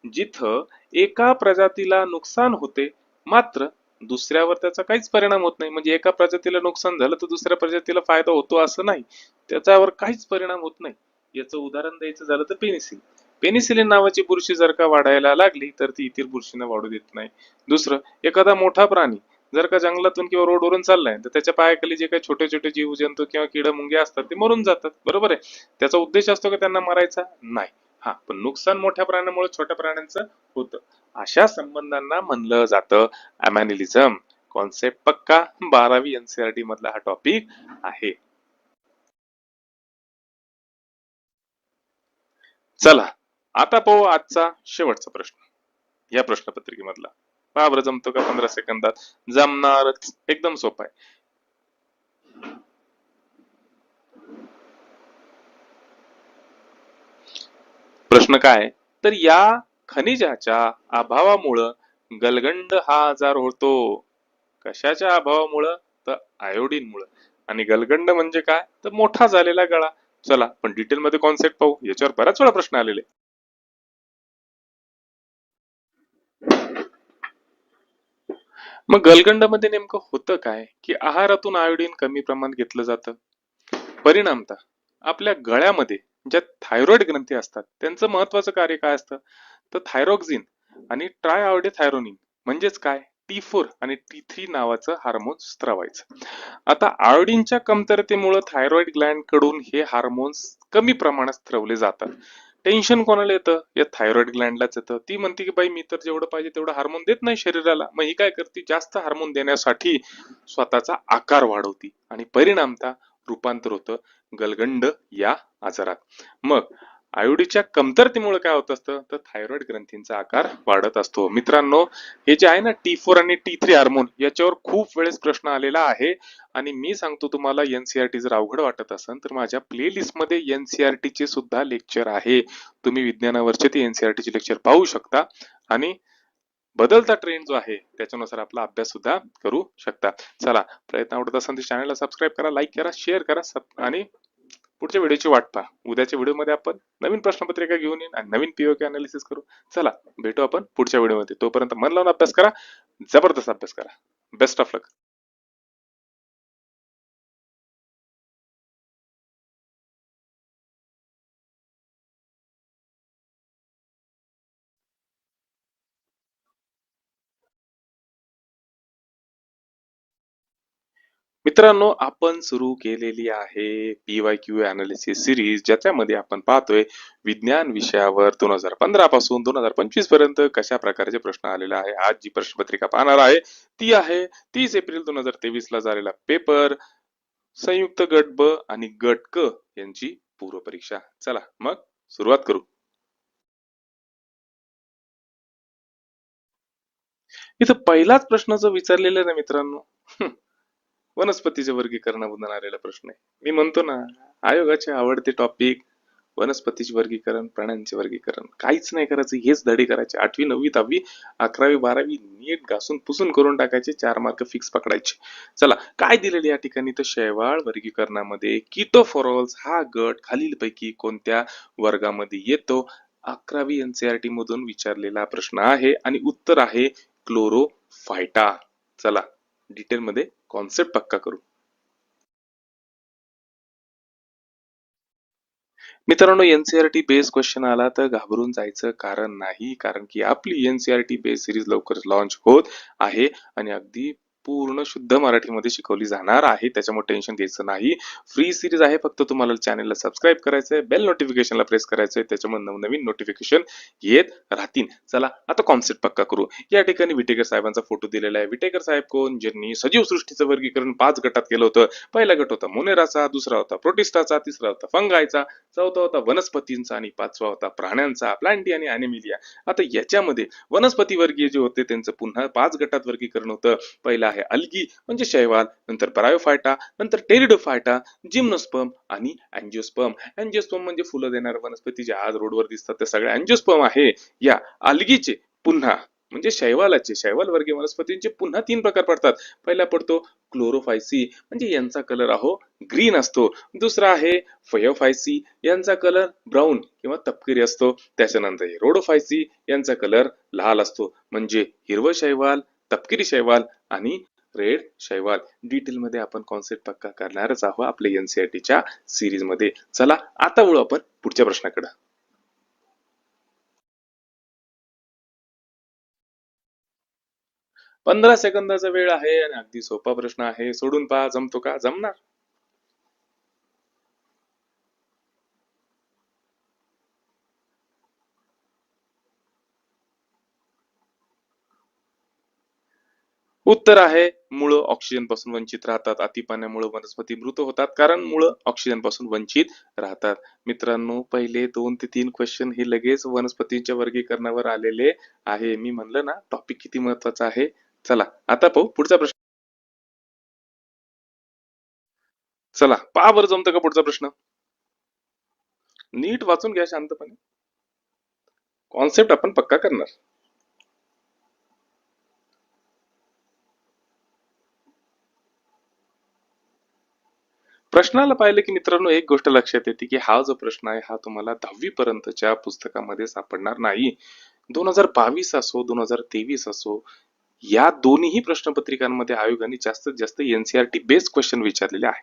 जिथं एका प्रजातीला नुकसान होते मात्र दुसऱ्यावर त्याचा काहीच परिणाम होत नाही. म्हणजे एका प्रजातीला नुकसान झालं तर दुसऱ्या प्रजातीला फायदा होतो असं नाही, त्याच्यावर काहीच परिणाम होत नाही. याचं उदाहरण द्यायचं झालं तर पेनिसिलिन. पेनिसिलिन नावाची बुरशी जर का वाढायला लागली तर ती इतर बुरशींना वाढू देत नाही. दुसरं, एखादा मोठा प्राणी जर का जंगलातून किंवा रोडवरून चाललाय तर त्याच्या पायाखाली जे काही छोटे छोटे जीव जंतू किंवा किड मुंगे असतात ते मरून जातात, बरोबर आहे. त्याचा उद्देश असतो का त्यांना मारायचा, नाही. हा, पण नुकसान मोठ्या प्राण्यामुळे छोट्या प्राण्यांचं होतं. अशा संबंधांना म्हणलं जातं अमॅनिलिझम. कॉन्सेप्ट पक्का. 12वी NCERT मधला हा टॉपिक आहे. चला आता पाहू आजचा शेवटचा प्रश्न या प्रश्नपत्रिकेमधला. पहा बरं जमतो का 15 सेकंदात. जमणारच, एकदम सोपा आहे. प्रश्न काय, तर या खनिजाच्या अभावामुळं गलगंड हा आजार होतो. कशाच्या अभावामुळं? तर आयोडीनमुळं. आणि गलगंड म्हणजे काय? तर मोठा झालेला गळा. चला पण डिटेल मध्ये कॉन्सेप्ट पाहू. याच्यावर बऱ्याच वेळा प्रश्न आलेले. मग गलगंडामध्ये नेमकं होतं काय, की आहारातून आयोडीन कमी प्रमाणात घेतलं जातं. परिणामतः आपल्या गळ्यामध्ये ज्या थायरॉइड ग्रंथी असतात त्यांचं महत्वाचं कार्य काय असतं, तर थायरॉक्सिन आणि ट्रायआयोडीथायरोनिन म्हणजेच काय, T4 आणि T3 नावाचं हार्मोन स्त्रवायचं. आता आयोडीनच्या कमतरतेमुळे थायरॉइड ग्लँड कडून हे हार्मोन्स कमी प्रमाणात स्त्रवले जातात. टेन्शन कोणाला येतं? या थायरॉइड ग्लँडलाच येतं. ती म्हणते की बाई मी तर जेवढं पाहिजे तेवढं हार्मोन देत नाही शरीराला. मग ही काय करते? जास्त हार्मोन देण्यासाठी स्वतःचा आकार वाढवते आणि परिणामतः रूपांतर होतं गलगंड या आजारात. मग आयोडीच्या कमतरतेमुळे काय होत असतं, तर थायरॉइड ग्रंथींचा आकार वाढत असतो. मित्रांनो, हे जे आहे ना T4 आणि T3 हार्मोन, याच्यावर खूप वेळेस प्रश्न आलेला आहे. आणि मी सांगतो तुम्हाला, एनसीईआरटी जर अवघड वाटत असेल तर माझ्या प्लेलिस्ट मध्ये एनसीईआरटी चे सुद्धा लेक्चर आहे. तुम्ही विज्ञानावरचे ते एनसीईआरटी चे लेक्चर पाहू शकता आणि बदलता ट्रेंड जो आहे त्याच्यानुसार आपला अभ्यास सुद्धा करू शकता. चला, प्रयत्न आवडत असेल तर चॅनलला सबस्क्राईब करा, लाईक करा, शेअर करा आणि पुढच्या व्हिडिओची वाट पहा. उद्याच्या व्हिडिओमध्ये आपण नवीन प्रश्नपत्रिका घेऊन येईन आणि नवीन पीओके अनालिसिस करू. चला, भेटू आपण पुढच्या व्हिडिओमध्ये. तोपर्यंत मन लावून अभ्यास करा, जबरदस्त अभ्यास करा. बेस्ट ऑफ लक. मित्रांनो, आपण सुरू केलेली आहे PYQ अनालिसिस सिरीज, ज्याच्यामध्ये आपण पाहतोय विज्ञान विषयावर 2015 पासून 2025 पर्यंत कशा प्रकारचे प्रश्न आलेले आहे. आज जी प्रश्नपत्रिका पाहणार आहे ती आहे 30 एप्रिल 2023 ला झालेला पेपर, संयुक्त गट ब आणि गट क यांची पूर्व परीक्षा. चला मग सुरुवात करू. इथं पहिलाच प्रश्न जो विचारलेला ना मित्रांनो, वनस्पतीचे वर्गीकरणामधून आलेला प्रश्न आहे. मी म्हणतो ना, आयोगाचे आवडते टॉपिक वनस्पतीचे वर्गीकरण, प्राण्यांचे वर्गीकरण. काहीच नाही करायचं, हेच धडे करायचे. 8वी 9वी 10वी 11वी 12वी नीट घासून पुसून करून टाकायचे, 4 मार्क फिक्स पकडायचे. चला, काय दिलेले या ठिकाणी, तर शैवाल वर्गीकरणामध्ये किटोफोरॉल्स हा गट खालीलपैकी कोणत्या वर्गामध्ये येतो? 11वी एनसीईआरटी मधून विचारलेला प्रश्न आहे आणि उत्तर आहे क्लोरोफायटा. चला, डिटेल मध्ये कॉन्सेप्ट पक्का करू. मित्रांनो, एनसीईआरटी बेस क्वेश्चन आला तर घाबरून जायचं कारण नाही, कारण की आपली एनसीईआरटी बेस सिरीज लवकरच लॉन्च होत आहे आणि अगदी पूर्ण शुद्ध मराठीमध्ये शिकवली जाणार आहे. त्याच्यामुळे टेन्शन घ्यायचं नाही. फ्री सिरीज आहे, फक्त तुम्हाला चॅनलला सबस्क्राईब करायचंय, बेल नोटिफिकेशनला प्रेस करायचंय, त्याच्यामुळे नवनवीन नोटिफिकेशन येत राहतील. चला आता कॉन्सेप्ट पक्का करू. या ठिकाणी विटेकर साहेबांचा फोटो दिलेला आहे. विटेकर साहेब कोण? ज्यांनी सजीव सृष्टीचं वर्गीकरण 5 गटात केलं होतं. पहिला गट होता मोनेराचा, दुसरा होता प्रोटिस्टाचा, तिसरा होता फंगायचा, चौथा होता वनस्पतींचा आणि 5वा होता प्राण्यांचा, प्लांटी आणि अॅनिमिलिया. आता याच्यामध्ये वनस्पती वर्गीय जे होते त्यांचं पुन्हा 5 गटात वर्गीकरण होतं. पहिला आहे अल्गी म्हणजे शैवाल, नंतर ब्रायोफायटा, नंतर टेरिडोफायटा, जिम्नोस्पर्म आणि अँजिओस्पर्म. अँजिओस्पर्म म्हणजे फुलं देणारे वनस्पती जे आज रोडवर दिसतात ते सगळे अँजिओस्पर्म आहे. या अल्गीचे पुन्हा म्हणजे शैवाल वर्गीय वनस्पतींचे पुन्हा 3 प्रकार पडतात. पहिला पडतो क्लोरोफायसी, म्हणजे यांचा कलर अहो ग्रीन असतो. दुसरा आहे फयोफायसी, यांचा कलर ब्राऊन किंवा तपकिरी असतो. त्याच्यानंतर रोडोफायसी, यांचा कलर लाल असतो. म्हणजे हिरवं शैवाल, तपकिरी शैवाल आणि रेड शैवाल. डिटेल मध्ये आपण कॉन्सेप्ट पक्का करणारच आहोत आपल्या एनसीईआरटीच्या सिरीज मध्ये. चला आता वळू आपण पुढच्या प्रश्नाकडे. 15 सेकंदाचा वेळ आहे आणि अगदी सोपा प्रश्न आहे. सोडून पहा, जमतो का? जमणार. उत्तर आहे मुळं ऑक्सिजन पासून वंचित राहतात. अति पाण्यामुळे वनस्पती मृत होतात, कारण मुळं ऑक्सिजन पासून वंचित राहतात. मित्रांनो, पहिले 2 ते 3 क्वेश्चन हे लगेच वनस्पतींच्या वर्गीकरणावर आलेले आहे. मी म्हणलं ना, टॉपिक किती महत्वाचा आहे. चला आता पाहू पुढचा प्रश्न. चला पहा बरं, जमतं का पुढचा प्रश्न. नीट वाचून घ्या शांतपणे. कॉन्सेप्ट आपण पक्का करणार. प्रश्नाला पाहिलं की मित्रांनो एक गोष्ट लक्षात येते की हा जो प्रश्न आहे हा तुम्हाला 10वी पर्यंतच्या पुस्तकामध्ये सापडणार नाही. 2022 असो 2023 असो या दोन्ही प्रश्नपत्रिकांमध्ये आयोगाने जास्तीत जास्त एनसीईआरटी बेस्ड क्वेश्चन विचारलेले आहे.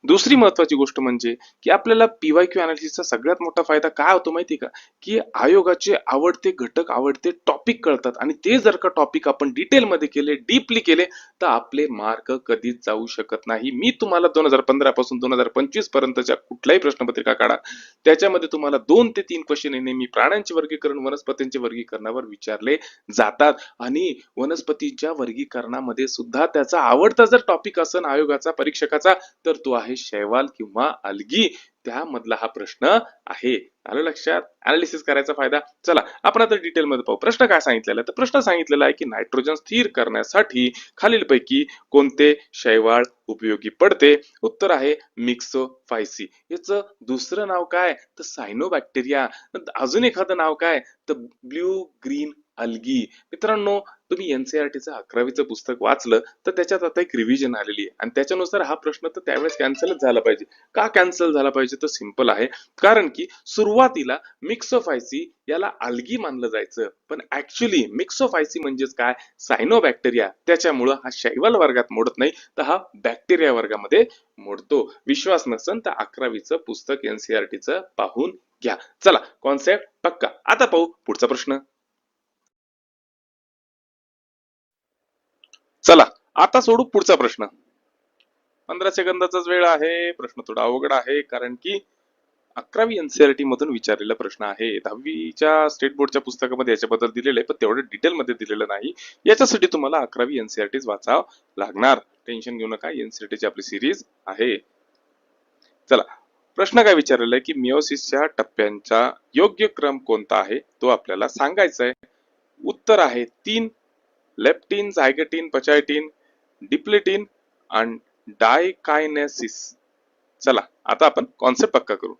दुसरी महत्वाची गोष्ट म्हणजे की आपल्याला पीवायक्यू अनालिसिसचा सगळ्यात मोठा फायदा काय होतो माहिती का, की आयोगाचे आवडते घटक आवडते टॉपिक कळतात आणि ते जर का टॉपिक आपण डिटेलमध्ये केले डीपली केले तर आपले मार्क कधीच जाऊ शकत नाही. मी तुम्हाला 2015 पासून 2025 पर्यंतच्या कुठल्याही प्रश्नपत्रिका काढा त्याच्यामध्ये तुम्हाला 2 ते 3 क्वेश्चन नेहमी प्राण्यांचे वर्गीकरण वनस्पतींचे वर्गीकरणावर विचारले जातात आणि वनस्पतीच्या वर्गीकरणामध्ये सुद्धा त्याचा आवडता जर टॉपिक असेल आयोगाचा परीक्षकाचा तर तो आहे शैवाल किंवा अल्गी. त्यामधला हा प्रश्न आहे. आलं लक्षात? अनालिसिस करायचा फायदा. चला आपण आता डिटेल मध्ये पाहू. प्रश्न काय सांगितलेला तर प्रश्न सांगितलेला आहे की नायट्रोजन स्थिर करण्यासाठी खालीलपैकी कोणते शैवाल उपयोगी पडते. उत्तर आहे मिक्सोफायसी. याचं दुसरं नाव काय तर सायनोबॅक्टेरिया. अजून एखादं नाव काय तर ब्ल्यू ग्रीन अल्गी. मित्रांनो तुम्ही एनसीईआरटीचं 11वीचं पुस्तक वाचलं तर त्याच्यात आता एक रिव्हिजन आलेली आहे आणि त्याच्यानुसार हा प्रश्न तर त्यावेळेस कॅन्सलच झाला पाहिजे. का कॅन्सल झाला पाहिजे तर सिंपल आहे, कारण की सुरुवातीला मिक्सोफायसी याला अल्गी मानलं जायचं पण ऍक्च्युली मिक्सोफायसी म्हणजेच काय सायनोबॅक्टेरिया. त्याच्यामुळं हा शैवाल वर्गात मोडत नाही तर हा बॅक्टेरिया वर्गामध्ये मोडतो. विश्वास नसेल तर 11वीचं पुस्तक एनसीईआरटीचं पाहून घ्या. चला कॉन्सेप्ट पक्का. आता पाहू पुढचा प्रश्न. चला आता सोडू पुढचा प्रश्न. 15 सेकंदाचाच वेळ आहे. प्रश्न थोडा अवघड आहे कारण की 11वी एनसीईआरटी मधून विचारलेला प्रश्न आहे. 10वीच्या स्टेट बोर्डच्या पुस्तकामध्ये याच्याबद्दल दिलेलं आहे पण तेवढं डिटेल मध्ये दिलेलं नाही. याच्यासाठी तुम्हाला 11वी एनसीईआरटी वाचावं लागणार. टेन्शन घेऊ नका, एनसीईआरटी ची आपली सिरीज आहे. चला प्रश्न काय विचारलेला आहे की मिओसिसच्या टप्प्यांचा योग्य क्रम कोणता आहे तो आपल्याला सांगायचा आहे. उत्तर आहे 3 लेप्टिन झायगटिन पचायटिन डिप्लेटिन आणि डायकायनेसिस. चला आता आपण कॉन्सेप्ट पक्का करू.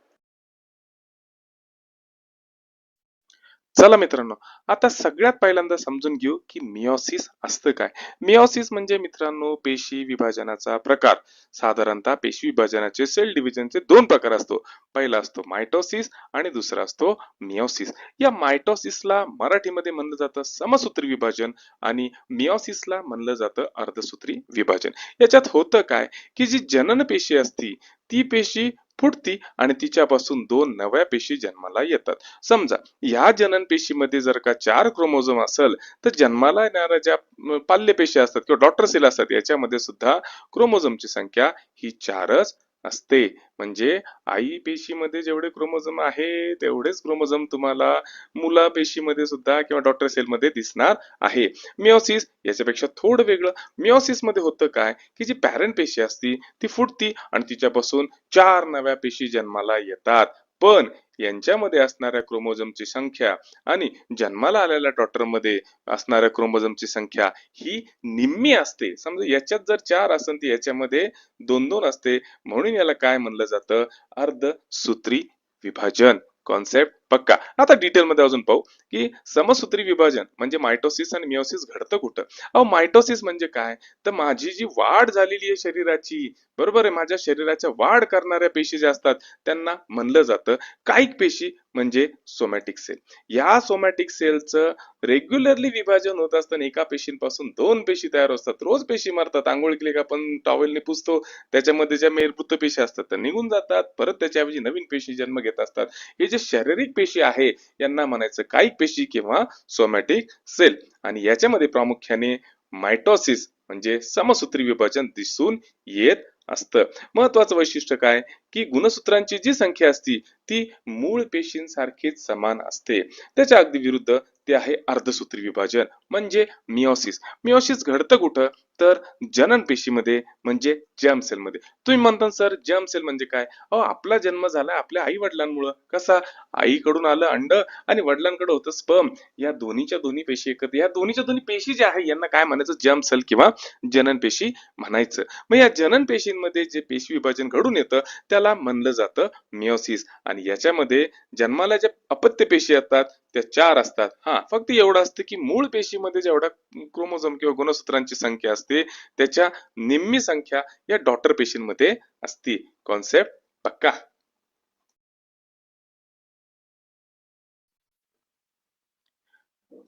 चला मित्रांनो आता सगळ्यात पहिल्यांदा समजून घेऊ की मिओसिस असतं काय. मिओसिस म्हणजे मित्रांनो पेशी विभाजनाचा प्रकार. साधारणतः पेशी विभाजनाचे सेल डिव्हिजनचे 2 प्रकार असतो. पहिला असतो मायटोसिस आणि दुसरा असतो मिओसिस. या मायटोसिसला मराठीमध्ये म्हणलं जातं समसूत्री विभाजन आणि मिओसिसला म्हणलं जातं अर्धसूत्री विभाजन. याच्यात होतं काय की जी जनन पेशी असती ती पेशी फुटती आणि तिच्यापासून 2 नव्या पेशी जन्माला येतात. समजा या जनन पेशीमध्ये जर का 4 क्रोमोझोम असेल तर जन्माला येणाऱ्या ज्या पाल्य पेशी असतात किंवा डॉटर सेल असतात याच्यामध्ये सुद्धा क्रोमोझोमची संख्या ही 4च असते. म्हणजे आई पेशीमध्ये जेवढे क्रोमोझोम आहे तेवढेच क्रोमोझोम तुम्हाला मुला पेशीमध्ये सुद्धा किंवा डॉटर सेल मध्ये दिसणार आहे. मिओसिस याच्यापेक्षा थोडं वेगळं. मिओसिस मध्ये होतं काय की जी पॅरेंट पेशी असती ती फुटती आणि तिच्यापासून 4 नव्या पेशी जन्माला येतात. पण यांच्यामध्ये असणाऱ्या क्रोमोझोमची संख्या आणि जन्माला आलेल्या डॉटर मध्ये असणाऱ्या क्रोमोझोमची संख्या ही निम्मी असते. समजा याच्यात जर 4 असेल तर याच्यामध्ये 2-2 असते. म्हणून याला काय म्हणलं जातं अर्धसूत्री विभाजन. कॉन्सेप्ट पक्का. आता डिटेल मध्ये अजून पाहू की समसूत्री विभाजन म्हणजे मायटोसिस आणि मिओसिस घडतं कुठं. अहो मायटोसिस म्हणजे काय तर माझी जी वाढ झालेली आहे शरीराची, बरोबर आहे, माझ्या शरीराच्या वाढ करणाऱ्या पेशी ज्या असतात त्यांना म्हणलं जातं कायिक पेशी म्हणजे सोमॅटिक सेल. या सोमॅटिक सेलचं रेग्युलरली विभाजन होत असताना एका पेशींपासून 2 पेशी तयार असतात. रोज पेशी मारतात. आंघोळ केली का आपण टॉवेलने पुसतो त्याच्यामध्ये ज्या मेरपूत पेशी असतात त्या निघून जातात. परत त्याच्याऐवजी नवीन पेशी जन्म घेत असतात. हे जे शारीरिक पेशी आहे यांना म्हणायचं कायिक पेशी किंवा सोमॅटिक सेल. आणि याच्यामध्ये प्रामुख्याने मायटोसिस म्हणजे समसूत्री विभाजन दिसून येत असतं. महत्वाचं वैशिष्ट्य काय की गुणसूत्रांची जी संख्या असती ती मूळ पेशींसारखीच समान असते. त्याच्या अगदी विरुद्ध ते आहे अर्धसूत्री विभाजन म्हणजे मिओसिस. मिओसिस घडतं कुठं तर जनन पेशीमध्ये म्हणजे जर्म सेल मध्ये. तुम्ही म्हणता सर जर्म सेल म्हणजे काय. अहो आपला जन्म झाला आपल्या आई वडिलांमुळे. कसा आईकडून आलं अंड आणि वडिलांकडे होतं स्पर्म. या दोन्हीच्या दोन्ही पेशी एकत्र या दोन्हीच्या दोन्ही पेशी ज्या आहे यांना काय म्हणायचं जर्म सेल किंवा जनन पेशी म्हणायचं. मग या जनन पेशींमध्ये जे पेशी विभाजन घडून येतं त्याला म्हणलं जातं मिओसिस. आणि याच्यामध्ये जन्माला ज्या अपत्य पेशी असतात त्या 4 असतात. हा फक्त एवढं असतं की मूळ पेशी पेशीमध्ये जेवढा क्रोमोझोम किंवा गुणसूत्रांची संख्या असते त्याच्या निम्मी संख्या या डॉटर पेशींमध्ये असते. कॉन्सेप्ट पक्का?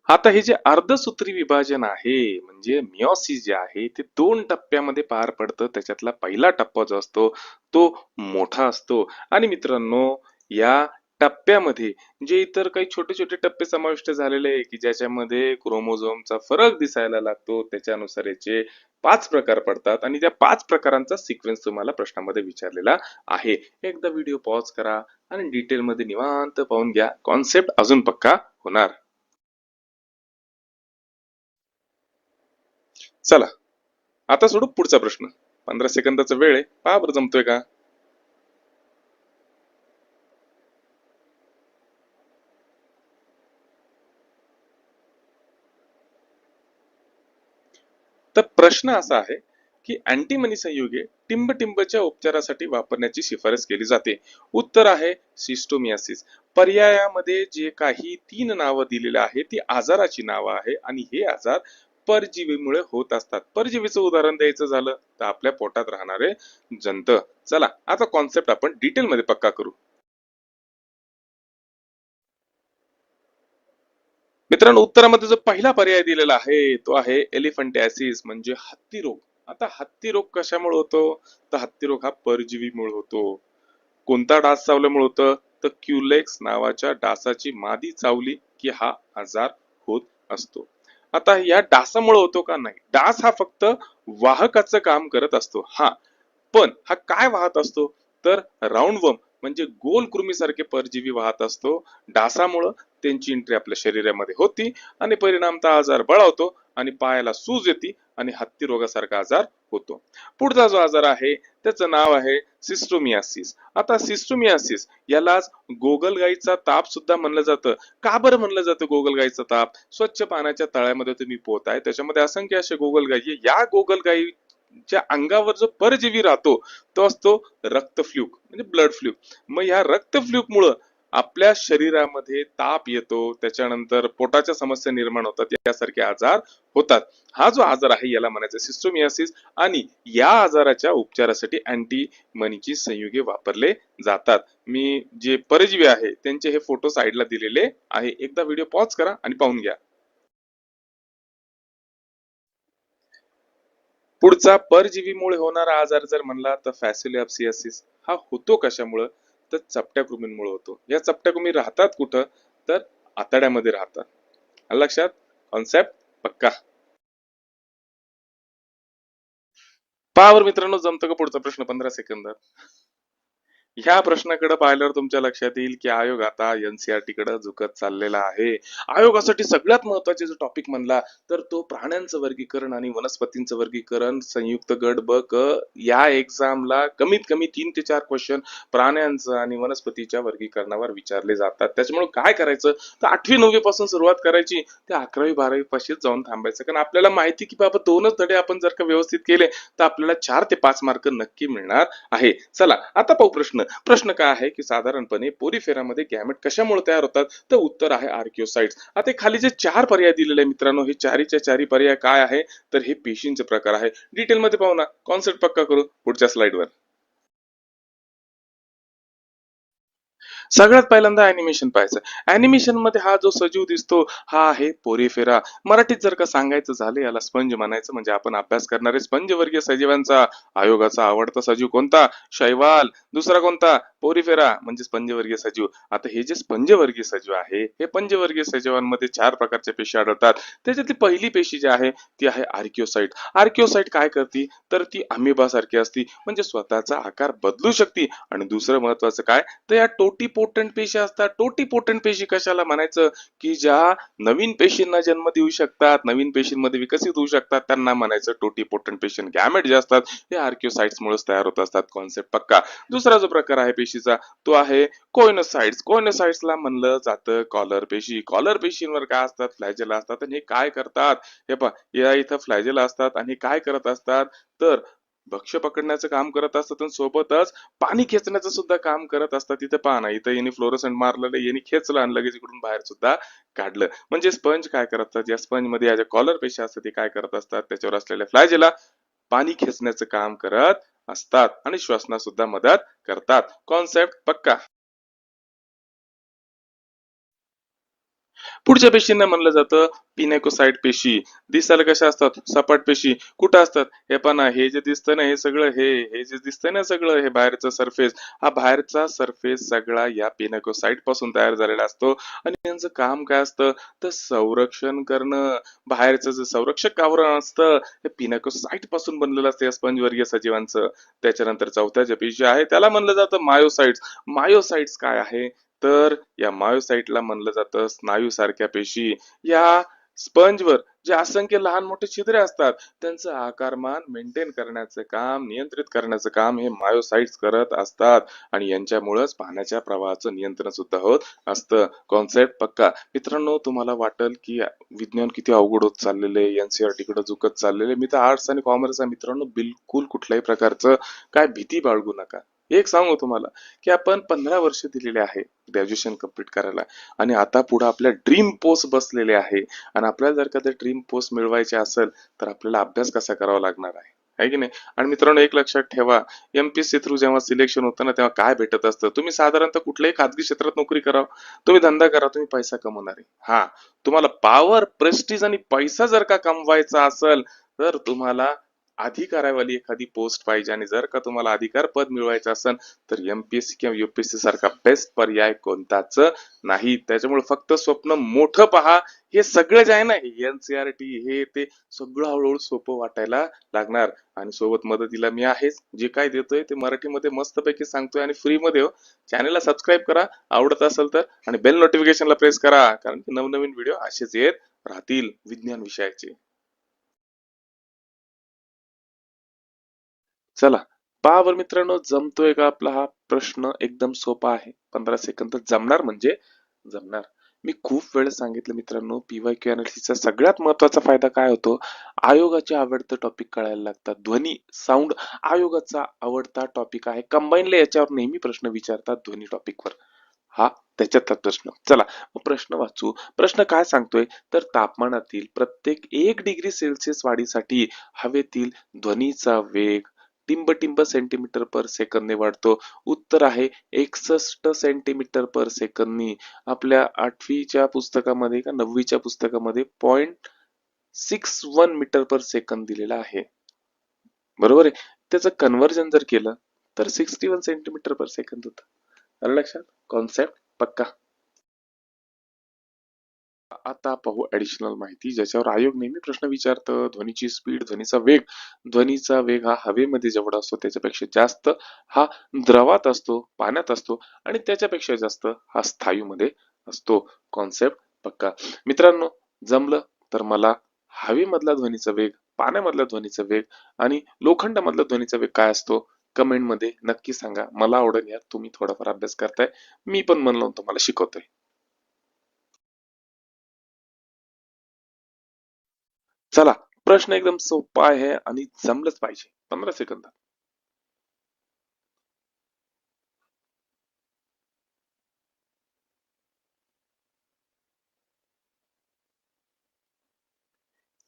आता हे जे अर्धसूत्री विभाजन आहे म्हणजे मियोसिस जे आहे ते 2 टप्प्यामध्ये पार पडतं. त्याच्यातला पहिला टप्पा जो असतो तो मोठा असतो आणि मित्रांनो या टप्प्यामध्ये जे इतर काही छोटे छोटे टप्पे समाविष्ट झालेले आहे की ज्याच्यामध्ये क्रोमोझोमचा फरक दिसायला लागतो त्याच्यानुसार याचे 5 प्रकार पडतात आणि त्या 5 प्रकारांचा सिक्वेन्स तुम्हाला प्रश्नामध्ये विचारलेला आहे. एकदा व्हिडिओ पॉज करा आणि डिटेल मध्ये निवांत पाहून घ्या. कॉन्सेप्ट अजून पक्का होणार. चला आता सोडू पुढचा प्रश्न. 15 सेकंदाचा वेळ आहे, पहा बरं जमतोय का. तर प्रश्न असा आहे की अँटीमनी संयुगे टिंबटिंबच्या उपचारासाठी वापरण्याची शिफारस केली जाते. उत्तर आहे सिस्टोमियासिस. पर्यायामध्ये जे काही 3 नावं दिलेली आहे ती आजाराची नावं आहे आणि हे आजार परजीवीमुळे होत असतात. परजीवीचं उदाहरण द्यायचं झालं तर आपल्या पोटात राहणारे जंत. चला आता कॉन्सेप्ट आपण डिटेल मध्ये पक्का करू. मित्रांनो उत्तरामध्ये जो पहिला पर्याय दिलेला आहे तो आहे एलिफंटियासिस म्हणजे हत्ती रोग. आता हत्ती रोग कशामुळे होतो तर हत्ती रोग हा परजीवीमुळे होतो. कोणता डास चावल्यामुळे होतं तर क्युलेक्स नावाच्या डासाची मादी चावली की हा आजार होत असतो. आता या डासामुळे होतो का नाही, डास हा फक्त वाहकाचं काम करत असतो. हा पण हा काय वाहत असतो तर राऊंडवर्म म्हणजे गोल कृमीसारखे परजीवी वाहत असतो. डासामुळं त्यांची एंट्री आपल्या शरीरामध्ये होती आणि परिणामतः आजार बळावतो आणि पायाला सूज येते आणि हत्ती रोगासारखा आजार होतो. पुढचा जो आजार आहे त्याचं नाव आहे सिस्टोमियासिस. आता सिस्टोमियासिस यालाच गोगलगाईचा ताप सुद्धा म्हणलं जातं. का बरं म्हणलं जातं गोगलगाईचा ताप? स्वच्छ पाण्याच्या तळ्यामध्ये तुम्ही पोहताय त्याच्यामध्ये असंख्य असे गोगलगाई आहे. या गोगलगाईच्या अंगावर जो परजीवी राहतो तो असतो रक्त फ्लूक म्हणजे ब्लड फ्लूक. मग ह्या रक्त फ्लूक मुळे आपल्या शरीरामध्ये ताप येतो, त्याच्यानंतर पोटाच्या समस्या निर्माण होतात, यासारखे आजार होतात. हा जो आजार आहे याला म्हणायचं सिस्टोमियासिस आणि या आजाराच्या उपचारासाठी अँटी मनीची संयुगे वापरले जातात. मी जे परजीवी आहे त्यांचे हे फोटो साईडला दिलेले आहे. एकदा व्हिडिओ पॉज करा आणि पाहून घ्या. पुढचा परजीवीमुळे होणारा आजार जर म्हणला तर फॅसिलिओप्सियासिस. हा होतो कशामुळे तर चपट्या कृमींमुळे होतो. या चपट्या कृमी राहतात कुठं तर आतड्यामध्ये राहतात. आलं लक्षात? कॉन्सेप्ट पक्का? पहा मित्रांनो जमतं का पुढचा प्रश्न 15 सेकंदात. ह्या प्रश्नाकडे पाहिल्यावर तुमच्या लक्षात येईल की आयोग आता एनसीईआरटी कडे झुकत चाललेला आहे. आयोगासाठी सगळ्यात महत्वाचे जो टॉपिक म्हणला तर तो प्राण्यांचं वर्गीकरण आणि वनस्पतींचं वर्गीकरण संयुक्त गट ब क या एक्झामला कमीत कमी 3 ते 4 क्वेश्चन प्राण्यांचं आणि वनस्पतीच्या वर्गीकरणावर विचारले जातात. त्याच्यामुळे काय करायचं तर 8वी 9वी पासून सुरुवात करायची ते 11वी 12वी पाशीच जाऊन थांबायचं. कारण आपल्याला माहिती की बाबा 2च धडे आपण जर का व्यवस्थित केले तर आपल्याला 4 ते 5 मार्क नक्की मिळणार आहे. चला आता पाहू प्रश्न. प्रश्न काय आहे की साधारणपणे पोरीफेरामध्ये गॅमेट कशामुळे तयार होतात तर उत्तर आहे आर्किओसाइट्स. आता खाली जे 4 पर्याय दिलेले मित्रांनो हे चारीच्या चारी पर्याय काय आहे तर हे पेशींचे प्रकार आहे. डिटेल मध्ये पाहू ना, कॉन्सेप्ट पक्का करू पुढच्या स्लाइडवर. सगळ्यात पहिल्यांदा अॅनिमेशन पाहायचं. अॅनिमेशन मध्ये हा जो सजीव दिसतो हा आहे पोरीफेरा. मराठीत जर का सांगायचं झालं याला स्पंज म्हणायचं. म्हणजे आपण अभ्यास करणारे स्पंज वर्गीय सजीवांचा आयोगाचा आवडता सजीव कोणता शैवाल, दुसरा कोणता पोरीफेरा म्हणजे स्पंजवर्गीय सजीव. आता हे जे स्पंजवर्गीय सजीव आहे हे पंचवर्गीय सजीवांमध्ये 4 प्रकारच्या पेशी आढळतात. त्याच्यातली पहिली पेशी जी आहे ती आहे आर्किओसाइट. आर्किओसाइट काय करते तर ती अमिबा सारखी असती म्हणजे स्वतःचा आकार बदलू शकते. आणि दुसरं महत्वाचं काय तर या टोटीपोटंट पेशी असतात. टोटीपोटंट पेशी कशाला म्हणायचं की ज्या नवीन पेशींना जन्म देऊ शकतात, नवीन पेशींमध्ये विकसित होऊ शकतात त्यांना म्हणायचं टोटीपोटंट पेशी. गॅमेट जे असतात ते आर्किओसाइट्स मुळे तयार होत असतात. कॉन्सेप्ट पक्का? दुसरा जो प्रकार आहे पेशीचा तो आहे कोइनोसाइट्स. कोइनोसाइट्सला म्हणलं जातं कॉलर पेशी. कॉलर पेशींवर काय असतात फ्लॅजेला असतात आणि हे काय करतात हे पहा या इथं फ्लॅजेला असतात आणि काय करत असतात तर भक्ष्य पकडण्याचं काम करत असतात आणि सोबतच पाणी खेचण्याचं सुद्धा काम करत असतात. तिथे पहा ना, इथं यांनी फ्लोरोसेंट मारलेलं, यांनी खेचलं आणि लगेच इकडून बाहेर सुद्धा काढलं. म्हणजे स्पंज काय करत असतात, या स्पंज मध्ये या ज्या कॉलर पेशी असतात ते काय करत असतात, त्याच्यावर असलेल्या फ्लॅजेला पाणी खेचण्याचं काम करत असतात आणि श्वसनात सुद्धा मदत करतात. कॉन्सेप्ट पक्का. पुढच्या पेशींना म्हणलं जातं पिनेकोसाइट पेशी. दिसायला कशा असतात, सपाट पेशी. कुठं असतात, हे पण हे जे दिसतंय ना, हे सगळं हे जे दिसतंय ना सगळं, हे बाहेरचा सरफेस, हा बाहेरचा सरफेस सगळा या पिनेकोसाइट पासून तयार झालेला असतो. आणि त्यांचं काम काय असतं, तर संरक्षण करणं. बाहेरचं जे संरक्षक आवरण असतं हे पिनेकोसाइट पासून बनलेलं असतं या स्पंजवर्गीय सजीवांचं. त्याच्यानंतर चौथ्या ज्या पेशी आहे त्याला म्हणलं जातं मायोसाइट्स. मायोसाइट्स काय आहे, तर या मायोसाइटला म्हणलं जातं स्नायू सारख्या पेशी. या स्पंजवर जे असंख्य लहान मोठे छिद्रे असतात त्यांचं आकारमान मेंटेन करण्याचं काम, नियंत्रित करण्याचं काम हे मायोसाइट्स करत असतात. आणि यांच्यामुळेच पाण्याच्या प्रवाहाचं नियंत्रण सुद्धा होत असतं. कॉन्सेप्ट पक्का. मित्रांनो, तुम्हाला वाटेल की विज्ञान किती अवघड होत चाललेलं आहे, एनसीईआरटी कडे झुकत चाललेलं आहे. मी तर आर्ट्स आणि कॉमर्स आहे मित्रांनो, बिलकुल कुठल्याही प्रकारचं काय भीती बाळगू नका. एक सांगू तुम्हाला की आपण 15 वर्ष दिलेले आहे ग्रॅज्युएशन कंप्लीट करायला, आणि आता पुढे आपल्या ड्रीम पोस्ट बसलेले आहे. आणि आपल्याला जर का ते ड्रीम पोस्ट मिळवायचे असेल तर आपल्याला अभ्यास कसा करावा लागणार आहे की नाही. आणि मित्रांनो, एक लक्षात ठेवा, एमपीएससी थ्रू जेव्हा सिलेक्शन होतं ना, तेव्हा काय भेटत असतं, तुम्ही साधारणतः कुठल्याही खाजगी क्षेत्रात नोकरी करा, तुम्ही धंदा करा, तुम्ही पैसा कमवणार आहे. हा, तुम्हाला पॉवर, प्रेस्टिज आणि पैसा जर का कमवायचा असेल तर तुम्हाला अधिकारावाली एखादी पोस्ट पाहिजे. आणि जर का तुम्हाला अधिकार पद मिळवायचं असेल तर एमपीएससी किंवा युपीएससी सारखा बेस्ट पर्याय कोणताच नाही. त्याच्यामुळे फक्त स्वप्न मोठं पहा. हे सगळं जे आहे ना, एनसीईआरटी हे ते सगळं हळूहळू सोपं वाटायला लागणार. आणि सोबत मदतीला मी आहेच, जे काय देतोय ते मराठीमध्ये मस्तपैकी सांगतोय आणि फ्री मध्ये. हो, चॅनलला सबस्क्राईब करा आवडत असेल तर, आणि बेल नोटिफिकेशनला प्रेस करा, कारण की नवनवीन व्हिडिओ असेच येत राहतील विज्ञान विषयाचे. चला, पहा बरं मित्रांनो, जमतोय का आपला हा प्रश्न. एकदम सोपा आहे, 15 सेकंद जमणार म्हणजे जमणार. मी खूप वेळेस सांगितलं मित्रांनो, पीवायक्यू अनालिसिसचा सगळ्यात महत्वाचा फायदा काय होतो, आयोगाचे आवडतं टॉपिक कळायला लागतात. ध्वनी, साऊंड आयोगाचा आवडता टॉपिक आहे. कंबाईनला याच्यावर नेहमी प्रश्न विचारतात ध्वनी टॉपिकवर. हा त्याच्यातला प्रश्न. चला मग प्रश्न वाचू. प्रश्न काय सांगतोय, तर तापमानातील प्रत्येक 1 डिग्री सेल्सिअस वाढीसाठी हवेतील ध्वनीचा वेग टिंब सेंटीमीटर पर सेकंदने वाढतो. उत्तर आहे 61 सेंटीमीटर पर सेकंदनी. आपल्या 8वीच्या पुस्तकामध्ये का 9वीच्या पुस्तकामध्ये 0.61 मीटर पर सेकंद दिलेला आहे. बरोबर आहे. त्याचं कन्व्हर्जन जर केलं तर 61 सेंटीमीटर पर सेकंद होतं. आलं लक्षात. कॉन्सेप्ट पक्का. आता पाहू ऍडिशनल माहिती ज्याच्यावर आयोग नेहमी प्रश्न विचारतं. ध्वनीची स्पीड, ध्वनीचा वेग. ध्वनीचा वेग हा हवेमध्ये जेवढा असतो त्याच्यापेक्षा जास्त हा द्रवात असतो, पाण्यात असतो, आणि त्याच्यापेक्षा जास्त हा स्थायूमध्ये असतो. कॉन्सेप्ट पक्का. मित्रांनो, जमलं तर मला हवेमधला ध्वनीचा वेग, पाण्यामधला ध्वनीचा वेग आणि लोखंडामधला ध्वनीचा वेग काय असतो कमेंट मध्ये नक्की सांगा. मला आवडेल यार, तुम्ही थोडाफार अभ्यास करताय, मी पण मन लावून तुम्हाला शिकवतोय. चला, प्रश्न एकदम सोपा आहे आणि जमलंच पाहिजे. 15 सेकंद.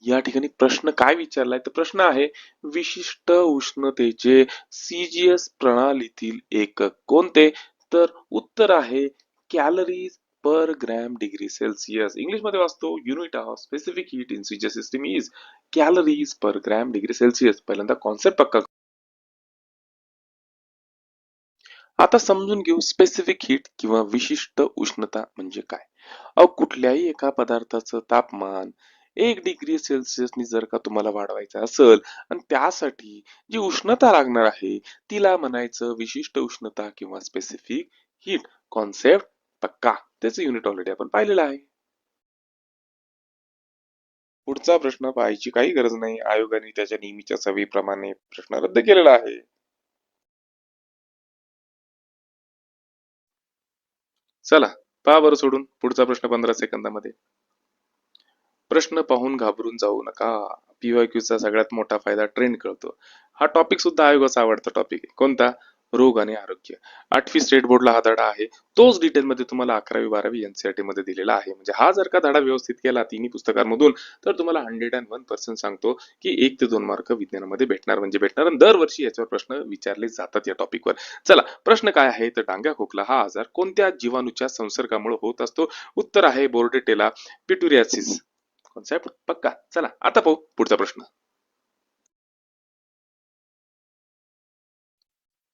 या ठिकाणी प्रश्न काय विचारलाय, तर प्रश्न आहे विशिष्ट उष्णतेचे सीजीएस प्रणालीतील एकक कोणते. तर उत्तर आहे कॅलरीज पर ग्रॅम डिग्री सेल्सिअस. इंग्लिश मध्ये वाचतो, unit of specific heat in CGS system is calories per gram degree Celsius. पहिल्यांदा कॉन्सेप्ट पक्का. आता समजून घेऊ स्पेसिफिक हीट किंवा विशिष्ट उष्णता म्हणजे काय. कुठल्याही एका पदार्थाचं तापमान 1 डिग्री सेल्सिअसनी जर का तुम्हाला वाढवायचं असेल आणि त्यासाठी जी उष्णता लागणार आहे तिला म्हणायचं विशिष्ट उष्णता किंवा स्पेसिफिक हीट. कॉन्सेप्ट पक्का. त्याचं युनिट ऑलरेडी आपण पाहिलेलं आहे. पुढचा प्रश्न पाहायची काही गरज नाही, आयोगाने त्याच्या नेहमीच्या सवयीप्रमाणे प्रश्न रद्द केलेला आहे. चला, पहा बरं सोडून पुढचा प्रश्न 15 सेकंदामध्ये. प्रश्न पाहून घाबरून जाऊ नका. पीवायक्यूचा सगळ्यात मोठा फायदा ट्रेंड कळतो. हा टॉपिक सुद्धा आयोगाचा आवडता टॉपिक आहे. कोणता? रोग आणि आरोग्य. 8वी स्टेट बोर्डला हा धडा आहे. तोच डिटेलमध्ये तुम्हाला 11वी 12वी एनसीईआरटी मध्ये दिलेला आहे. म्हणजे हा जर का धडा व्यवस्थित केला तिन्ही पुस्तकांमधून, तर तुम्हाला 101% सांगतो की 1 ते 2 मार्क विज्ञानामध्ये भेटणार म्हणजे भेटणार. आणि दरवर्षी याच्यावर प्रश्न विचारले जातात या टॉपिकवर. चला, प्रश्न काय आहे तर डांग्या खोकला हा आजार कोणत्या जीवाणूच्या संसर्गामुळे होत असतो? उत्तर आहे बोर्डेटेला पिट्युरियासिस. कॉन्सेप्ट पक्का. चला आता पाहू पुढचा प्रश्न.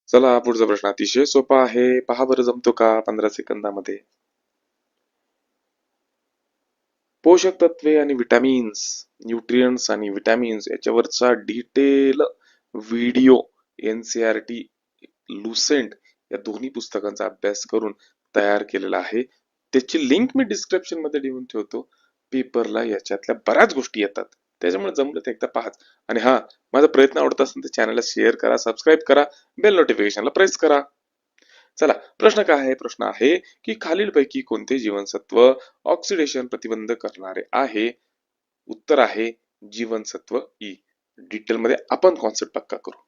चला पुढचा प्रश्न अतिशय सोपा आहे. पहा बरं जमतो का 15 सेकंदामध्ये. पोषक तत्वे आणि विटॅमिन्स, न्यूट्रियंट्स आणि विटॅमिन्स याच्यावरचा डिटेल व्हिडिओ एनसीईआरटी लुसेंट या दोन्ही पुस्तकांचा अभ्यास करून तयार केलेला आहे. त्याची लिंक मी डिस्क्रिप्शन मध्ये देऊन ठेवतो. पेपरला याच्यातल्या बऱ्याच गोष्टी येतात, त्याच्यामुळे जमलं ते एकदा पाहाच. आणि हा, माझा प्रयत्न आवडत असेल तर चॅनलला शेअर करा, सबस्क्राईब करा, बेल नोटिफिकेशनला प्रेस करा. चला, प्रश्न काय आहे? प्रश्न आहे की खालीलपैकी कोणते जीवनसत्व ऑक्सिडेशन प्रतिबंध करणारे आहे? उत्तर आहे जीवनसत्व ई. डिटेल मध्ये आपण कॉन्सेप्ट पक्का करू.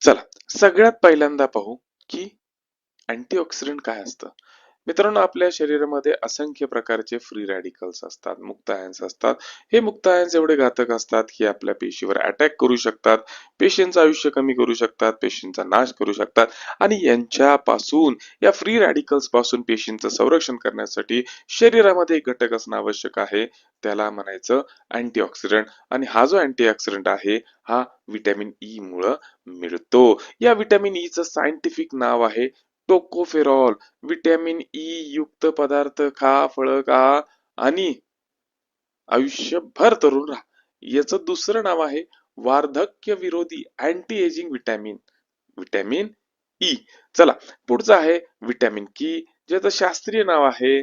चला, सगळ्यात पहिल्यांदा पाहू की अँटीऑक्सिडंट काय असतं. मित्रांनो, आपल्या शरीरामध्ये असंख्य प्रकारचे फ्री रॅडिकल्स असतात, मुक्त आयन्स असतात. हे मुक्त आयन्स एवढे घातक असतात की आपल्या पेशीवर अटॅक करू शकतात, पेशींचं आयुष्य कमी करू शकतात, पेशींचा नाश करू शकतात. आणि यांच्यापासून, या फ्री रॅडिकल्स पासून पेशींचं संरक्षण करण्यासाठी शरीरामध्ये एक घटक असणं आवश्यक आहे. त्याला म्हणायचं अँटीऑक्सिडंट. आणि हा जो अँटीऑक्सिडंट आहे हा विटॅमिन ई मुळे मिळतो. या विटॅमिन ई चं सायंटिफिक नाव आहे टोकोफेरॉल. विटॅमिन ई युक्त पदार्थ खा, फळं खा आणि आयुष्यभर तरुण राहा. याचं दुसरं नाव आहे वार्धक्य विरोधी anti ageing vitamin, vitamin E. चला, पुढचं आहे विटॅमिन की, ज्याचं शास्त्रीय नाव आहे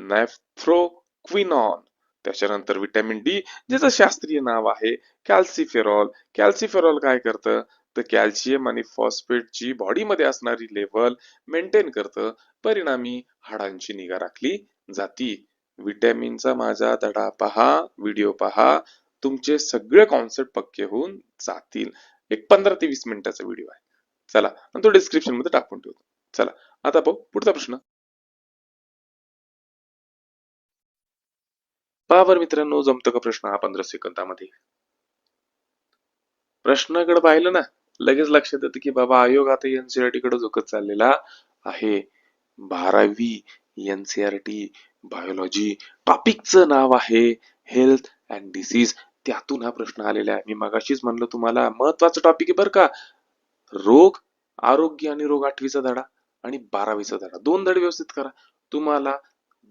नॅफ्रोक्विनॉन. त्याच्यानंतर विटॅमिन डी, ज्याचं शास्त्रीय नाव आहे कॅल्सिफेरॉल. कॅल्सिफेरॉल काय करतं तर कॅल्शियम आणि फॉस्फेटची बॉडीमध्ये असणारी लेवल मेंटेन करतं. परिणामी हाडांची निगा राखली जाती. विटॅमिनचा माझा धडा पहा, व्हिडिओ पहा, तुमचे सगळे कॉन्सेप्ट पक्के होऊन जातील. एक 15 ते 20 मिनिटाचा व्हिडिओ आहे. चला, आणि तो डिस्क्रिप्शन मध्ये टाकून ठेवतो. चला आता पाहू पुढचा प्रश्न. पहा बरं मित्रांनो, जमतं का प्रश्न हा 15 सेकंदामध्ये? प्रश्नाकडे पाहिलं ना, लगेच लक्षात येतं की बाबा आयोग आता एनसीईआरटी कडे झुकत चाललेला आहे. 12वी एनसीईआरटी बायोलॉजी टॉपिकचं नाव आहे हेल्थ अँड डिसीज. त्यातून हा प्रश्न आलेला आहे. मी मगाशीच म्हणलं तुम्हाला महत्वाचं टॉपिक आहे बरं का. रोग, आरोग्य आणि रोग 8वीचा धडा आणि 12वीचा धडा, दोन धडे व्यवस्थित करा. तुम्हाला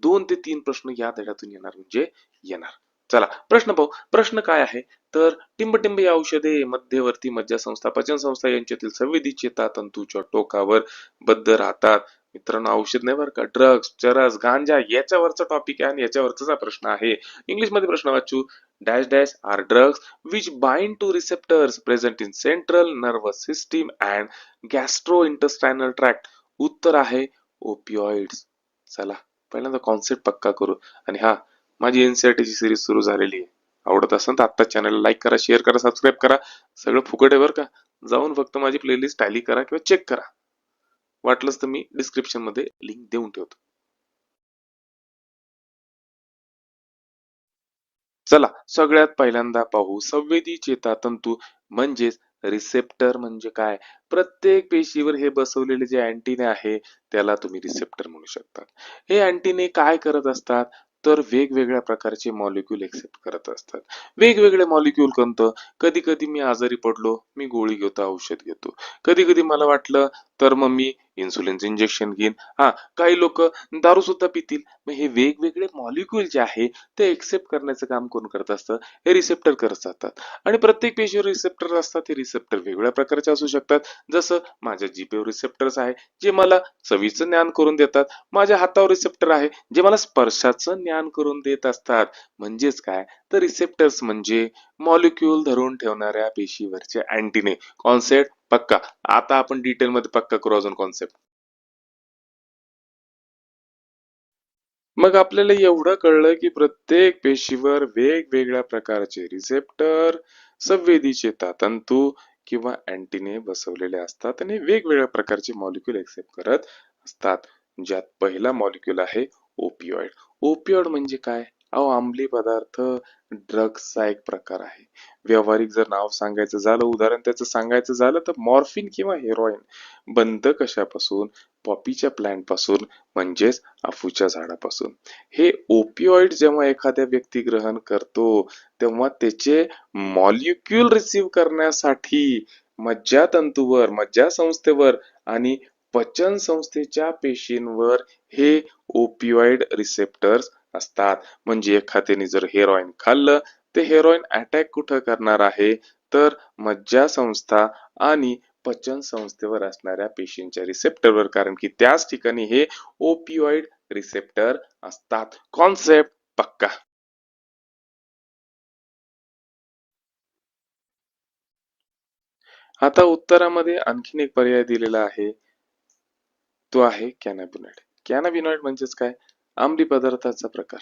2 ते 3 प्रश्न या धड्यातून येणार म्हणजे येणार. चला प्रश्न पाहू. प्रश्न काय आहे तर टिंबटिंब या औषधे मध्यवर्ती मज्जासंस्था पचनसंस्था यांच्यातील संवेदी चेतातंतूच्या टोकावर बद्ध राहतात. मित्रांनो, औषध नाही बरं का, ड्रग्स, चरस, गांजा याच्यावरचा टॉपिक आहे आणि याच्यावरचा हा प्रश्न आहे. इंग्लिश मध्ये प्रश्न वाचू. Dash dash are drugs which bind to receptors present in central nervous system and gastrointestinal tract. उत्तर आहे ओपिओइड्स. चला, पहिल्यांदा कॉन्सेप्ट पक्का करू. आणि हा, माझी एनसीईआरटी ची सिरीज सुरू झालेली आहे. आवडत असेल तर आता चॅनलला लाईक करा, शेअर करा, सबस्क्राईब करा. सगळं फुकट आहे बरं का. जाऊन फक्त माझी प्लेलिस्ट टॅली करा किंवा चेक करा. वाटलंच तर मी डिस्क्रिप्शन मध्ये लिंक देऊन ठेवतो. चला, सगळ्यात पहिल्यांदा पाहू संवेदी चेतातंतू म्हणजेच रिसेप्टर म्हणजे काय. प्रत्येक पेशीवर हे बसवलेले जे अँटीने आहे त्याला तुम्ही रिसेप्टर म्हणू शकता. हे अँटीने काय करत असतात तर वेगवेगळ्या प्रकारचे मॉलिक्यूल एक्सेप्ट करत असतात. वेगवेगळे मॉलिक्यूल कोणतं? कधी कधी मी आजारी पडलो, मी गोळी घेतो, औषध घेतो. कधी कधी मला वाटलं तर मग मी इन्सुलिनचं इंजेक्शन घेईन. हा, काही लोक दारू सुद्धा पितील. मग हे वेगवेगळे मॉलिक्यूल जे आहे ते एक्सेप्ट करण्याचं काम कोण करत असतं? हे रिसेप्टर करत असतात. आणि प्रत्येक पेशीवर रिसेप्टर असतात. हे रिसेप्टर वेगवेगळ्या प्रकारचे असू शकतात. जसं माझ्या जिभेवर रिसेप्टर्स आहे जे मला चवीचं ज्ञान करून देतात. माझ्या हातावर रिसेप्टर आहे जे मला स्पर्शाचं ज्ञान करून देत असतात. म्हणजेच काय तर रिसेप्टर्स म्हणजे मॉलिक्यूल धरून ठेवणाऱ्या पेशीवरचे अँटीने. कॉन्सेप्ट पक्का. आता आपण डिटेल मध्ये पक्का करू अजून कॉन्सेप्ट. मग आपल्याला एवढं कळलं की प्रत्येक पेशीवर वेगवेगळ्या प्रकारचे रिसेप्टर, संवेदी चेतातंतू किंवा अँटीने बसवलेले असतात आणि वेगवेगळ्या प्रकारचे मॉलिक्यूल एक्सेप्ट करत असतात. ज्यात पहिला मॉलिक्यूल आहे ओपिओइड. ओपिओइड म्हणजे काय? अहो, अंमली पदार्थ, ड्रग्सचा एक प्रकार आहे. व्यावहारिक जर नाव सांगायचं झालं, उदाहरण त्याचं सांगायचं झालं तर मॉर्फिन किंवा हेरोईन. बंद कशापासून? पॉपीच्या प्लांट पासून, म्हणजेच अफूच्या झाडापासून. हे ओपिओइड जेव्हा एखाद्या व्यक्ती ग्रहण करतो तेव्हा त्याचे मॉलिक्यूल रिसीव्ह करण्यासाठी मज्जातंतूवर, मज्जासंस्थेवर आणि पचन संस्थेच्या पेशींवर हे ओपिओइड रिसेप्टर्स असतात. म्हणजे एखाद्याने जर हेरोईन खाल्लं ते हेरोईन अटॅक कुठं करणार आहे? तर मज्जासंस्था आणि पचन संस्थेवर असणाऱ्या पेशींच्या रिसेप्टरवर, कारण की त्याच ठिकाणी हे ओपिओइड रिसेप्टर असतात. कॉन्सेप्ट पक्का? आता उत्तरामध्ये आणखीन एक पर्याय दिलेला आहे, तो आहे कॅनाबिनॉइड. कॅनाबिनॉइड म्हणजेच काय? अंमली पदार्थाचा प्रकार,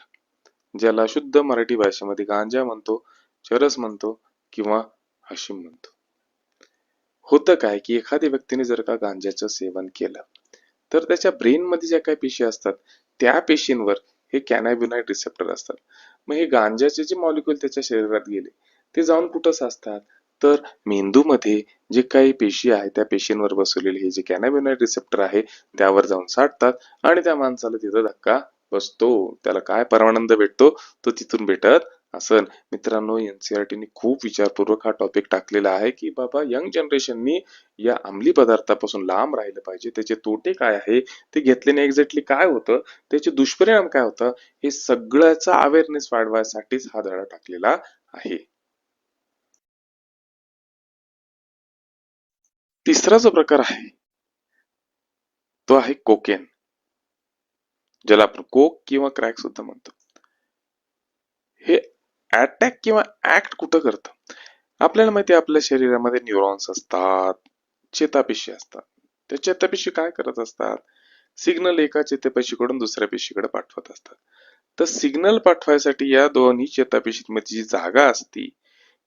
ज्याला शुद्ध मराठी भाषेमध्ये गांजा म्हणतो, चरस म्हणतो किंवा हशीम म्हणतो. होतं काय की एखाद्या व्यक्तीने जर का गांजाचं सेवन केलं तर त्याच्या ब्रेन मध्ये ज्या काही पेशी असतात त्या पेशींवर हे कॅनाबिनॉइड रिसेप्टर असतात. मग हे गांजाचे जे मॉलिक्यूल त्याच्या शरीरात गेले ते जाऊन कुठं साचतात? तर मेंदूमध्ये जे काही पेशी आहे त्या पेशींवर बसवलेले हे जे कॅनाबिनॉइड रिसेप्टर आहे त्यावर जाऊन साठतात आणि त्या माणसाला तिथं धक्का बसतो. त्याला काय परमानंद भेटतो तो तिथून भेटत असन. मित्रांनो, एनसीईआरटीने खूप विचारपूर्वक हा टॉपिक टाकलेला आहे की बाबा यंग जनरेशननी या अंमली पदार्थापासून लांब राहिलं पाहिजे. त्याचे तोटे काय आहे, ते घेतल्याने एक्झॅक्टली काय होतं, त्याचे दुष्परिणाम काय होतं, हे सगळ्याचा अवेअरनेस वाढवायसाठीच हा धडा टाकलेला आहे. तिसरा जो प्रकार आहे तो आहे कोकेन, ज्याला आपण कोक किंवा क्रॅक सुद्धा म्हणतो. हे अटॅक किंवा ऍक्ट कुठं करतं? आपल्याला माहिती आहे आपल्या शरीरामध्ये न्यूरॉन्स असतात, चेतापेशी असतात. त्या चेतापेशी काय करत असतात? सिग्नल एका चेतापेशीकडून दुसऱ्या पेशीकडे पाठवत असतात. तर सिग्नल पाठवायसाठी या दोन्ही चेतापेशींमध्ये जी जागा असती,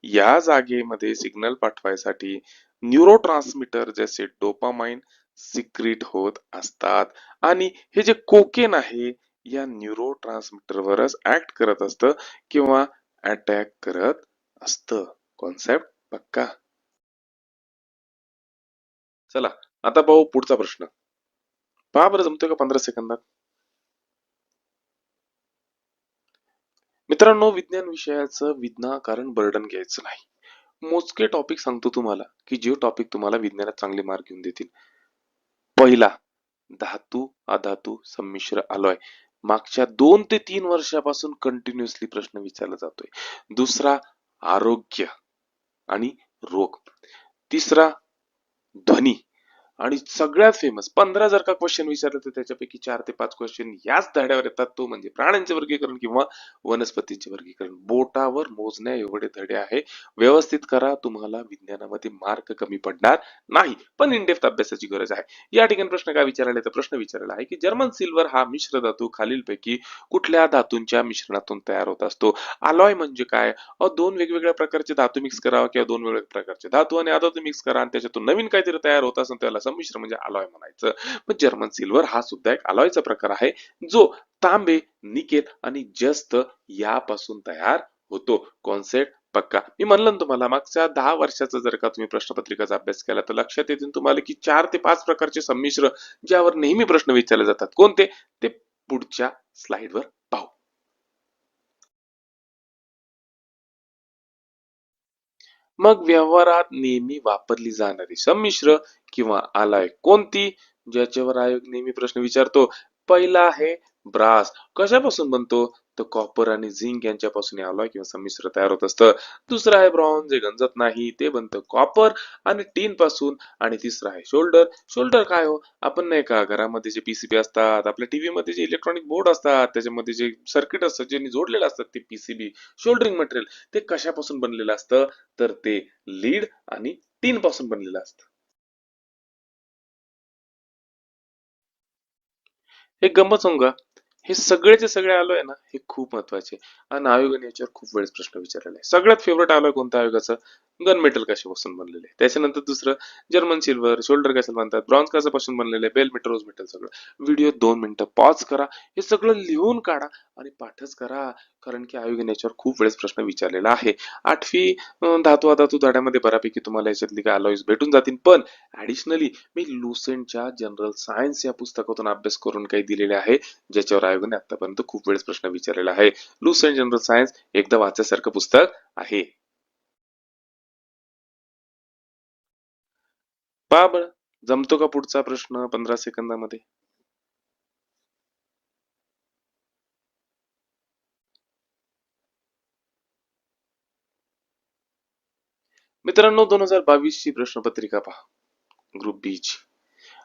या जागेमध्ये सिग्नल पाठवायसाठी न्यूरोट्रान्समीटर जसे डोपामाइन सिक्रीट होत असतात आणि हे जे कोकेन आहे या न्यूरोट्रान्समीटरवरच ऍक्ट करत असतं किंवा अटॅक करत असतं. कॉन्सेप्ट पक्का? चला, आता पाहू पुढचा प्रश्न. पहा बरं, जमतोय का 15 सेकंदात? मित्रांनो, विज्ञान विषयाचं विनाकारण बर्डन घ्यायचं नाही. मोजके टॉपिक सांगतो तुम्हाला की जे टॉपिक तुम्हाला विज्ञानात चांगले मार्क घेऊन देतील. पहिला, धातू अधातू संमिश्र अलॉय. मागच्या 2 ते 3 वर्षापासून कंटिन्युअसली प्रश्न विचारला जातोय. दुसरा, आरोग्य आणि रोग. तिसरा, ध्वनी. आणि सगळ्यात फेमस, 15 जर का क्वेश्चन विचारले तर त्याच्यापैकी 4 ते 5 क्वेश्चन याच धड्यावर येतात, तो म्हणजे प्राण्यांचे वर्गीकरण किंवा वनस्पतींचे वर्गीकरण. बोटावर मोजण्या एवढे धडे आहे. व्यवस्थित करा, तुम्हाला विज्ञानामध्ये मार्क कमी पडणार नाही, पण इन डेप्थ अभ्यासाची गरज आहे. या ठिकाणी प्रश्न काय विचारला? तर प्रश्न विचारला आहे की जर्मन सिल्वर हा मिश्र धातू खालीलपैकी कुठल्या धातूंच्या मिश्रणातून तयार होत असतो? अलॉय म्हणजे काय? दोन वेगवेगळ्या प्रकारचे धातू मिक्स करावा किंवा दोन वेगवेगळ्या प्रकारचे धातू आणि अधातू मिक्स करा आणि त्याच्यातून नवीन काहीतरी तयार होत असेल त्याला संमिश्र म्हणजे अलॉय म्हणायचं. पण जर्मन सिल्वर हा सुद्धा एक अलॉयचा प्रकार आहे, जो तांबे, निकेल आणि जस्त यापासून तयार होतो. कॉन्सेप्ट पक्का? मी म्हणलं ना तुम्हाला, मागच्या 10 वर्षाचा जर का तुम्ही प्रश्नपत्रिकाचा अभ्यास केला तर लक्षात येतील तुम्हाला की 4 ते 5 प्रकारचे संमिश्र ज्यावर नेहमी प्रश्न विचारले जातात. कोणते? ते पुढच्या स्लाइडवर पाहू. मग व्यवहारात नेहमी वापरली जाणारी संमिश्र किंवा आलाय कोणती, ज्याच्यावर आयोग नेहमी प्रश्न विचारतो? पहिला आहे ब्रास. कशापासून बनतो? तर कॉपर आणि झिंक यांच्यापासून हे alloy किंवा संमिश्र तयार होत असतं. दुसरं आहे ब्रॉन्झ, जे गंजत नाही, ते बनतं कॉपर आणि टीन पासून. आणि तिसरं आहे शोल्डर. शोल्डर काय हो? आपण नाही का घरामध्ये जे पीसीबी असतात, आपल्या टीव्ही मध्ये जे इलेक्ट्रॉनिक बोर्ड असतात, त्याच्यामध्ये जे सर्किट असतात ज्यांनी जोडलेले असतात ते पीसीबी, शोल्डरिंग मटेरियल, ते कशापासून बनलेलं असतं? तर ते लीड आणि टीन पासून बनलेलं असतं. एक गंमत सांगू का? हे सगळेचे सगळे आलोय ना, हे खूप महत्वाचे. आणि आयोगाने याच्यावर खूप वेळेस प्रश्न विचारलेला आहे. सगळ्यात फेवरेट आलोय कोणत्या आयोगाचं? गन मेटल कशापासून बनलेले आहे. त्याच्यानंतर दुसरं, जर्मन सिल्वर, शोल्डर कशाला म्हणतात, ब्रॉन्झ कशापासून बनलेले आहे, बेल मेटल, रोज मेटल. सगळं व्हिडिओ 2 मिनिटं पॉज करा, हे सगळं लिहून काढा आणि पाठच करा. कारण की आयोगाने याच्यावर खूप वेळेस प्रश्न विचारलेला आहे. आठवी धातू अधातू धड्यामध्ये बऱ्यापैकी तुम्हाला याच्यातली काय अलॉईज भेटून जातील, पण ऍडिशनली मी लुसेंटच्या जनरल सायन्स या पुस्तकातून अभ्यास करून काही दिलेले आहे, ज्याच्यावर आयोगाने आतापर्यंत खूप वेळेस प्रश्न विचारलेला आहे. लुसेंट जनरल सायन्स एकदा वाचायसारखं पुस्तक आहे. पहा बरं, जमतो का पुढचा प्रश्न 15 सेकंदामध्ये? मित्रांनो, 2022 ची प्रश्नपत्रिका पहा, ग्रुप बी ची.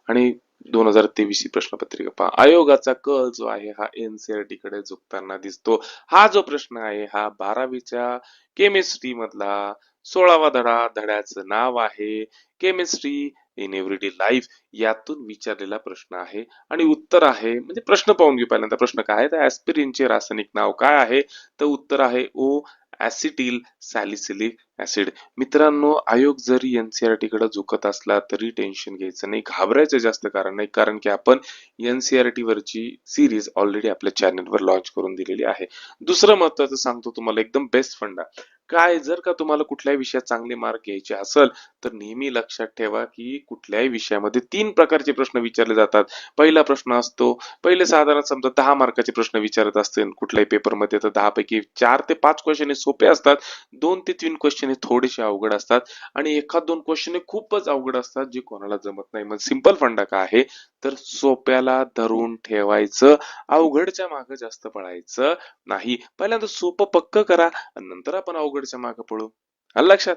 आणि 2023 ची प्रश्नपत्रिका पहा. आयोगाचा कल जो आहे हा एनसीईआरटी कडे झुकताना दिसतो. हा जो प्रश्न आहे हा 12वीच्या केमिस्ट्री मधला 16वा धडा, धड्याचं नाव आहे केमिस्ट्री इन एव्हरीडे लाईफ, यातून विचारलेला प्रश्न आहे. आणि उत्तर आहे, म्हणजे प्रश्न पाहून घेऊ पहिल्यांदा. प्रश्न काय आहे, तर ऍस्पिरिनचे रासायनिक नाव काय आहे? तर उत्तर आहे ओ ऍसिटिल सॅलिसिलिक ऍसिड. मित्रांनो, आयोग जरी एनसीईआरटी कडे झुकत असला तरी टेन्शन घ्यायचं नाही, घाबरायचं जास्त कारण नाही, कारण की आपण एनसीईआरटी वरची सिरीज ऑलरेडी आपल्या चॅनलवर लॉन्च करून दिलेली आहे. दुसरं महत्वाचं सांगतो तुम्हाला, एकदम बेस्ट फंडा काय, जर का तुम्हाला कुठल्याही विषयात चांगले मार्क घ्यायचे असेल तर नेहमी लक्षात ठेवा की कुठल्याही विषयामध्ये 3 प्रकारचे प्रश्न विचारले जातात. पहिला प्रश्न असतो, पहिले साधारण समजा 10 मार्काचे प्रश्न विचारत असतील कुठल्याही पेपरमध्ये, तर 10 पैकी 4 ते 5 क्वेश्चन हे सोपे असतात, 2 ते 3 क्वेश्चन हे थोडेसे अवघड असतात, आणि एखाद 2 क्वेश्चन हे खूपच अवघड असतात जे कोणाला जमत नाही. मग सिंपल फंडा काय आहे, तर सोप्याला धरून ठेवायचं, अवघडच्या मागे जास्त पळायचं नाही. पहिल्यांदा सोपं पक्क करा आणि नंतर आपण अवघडच्या मागे पळू. आलं लक्षात?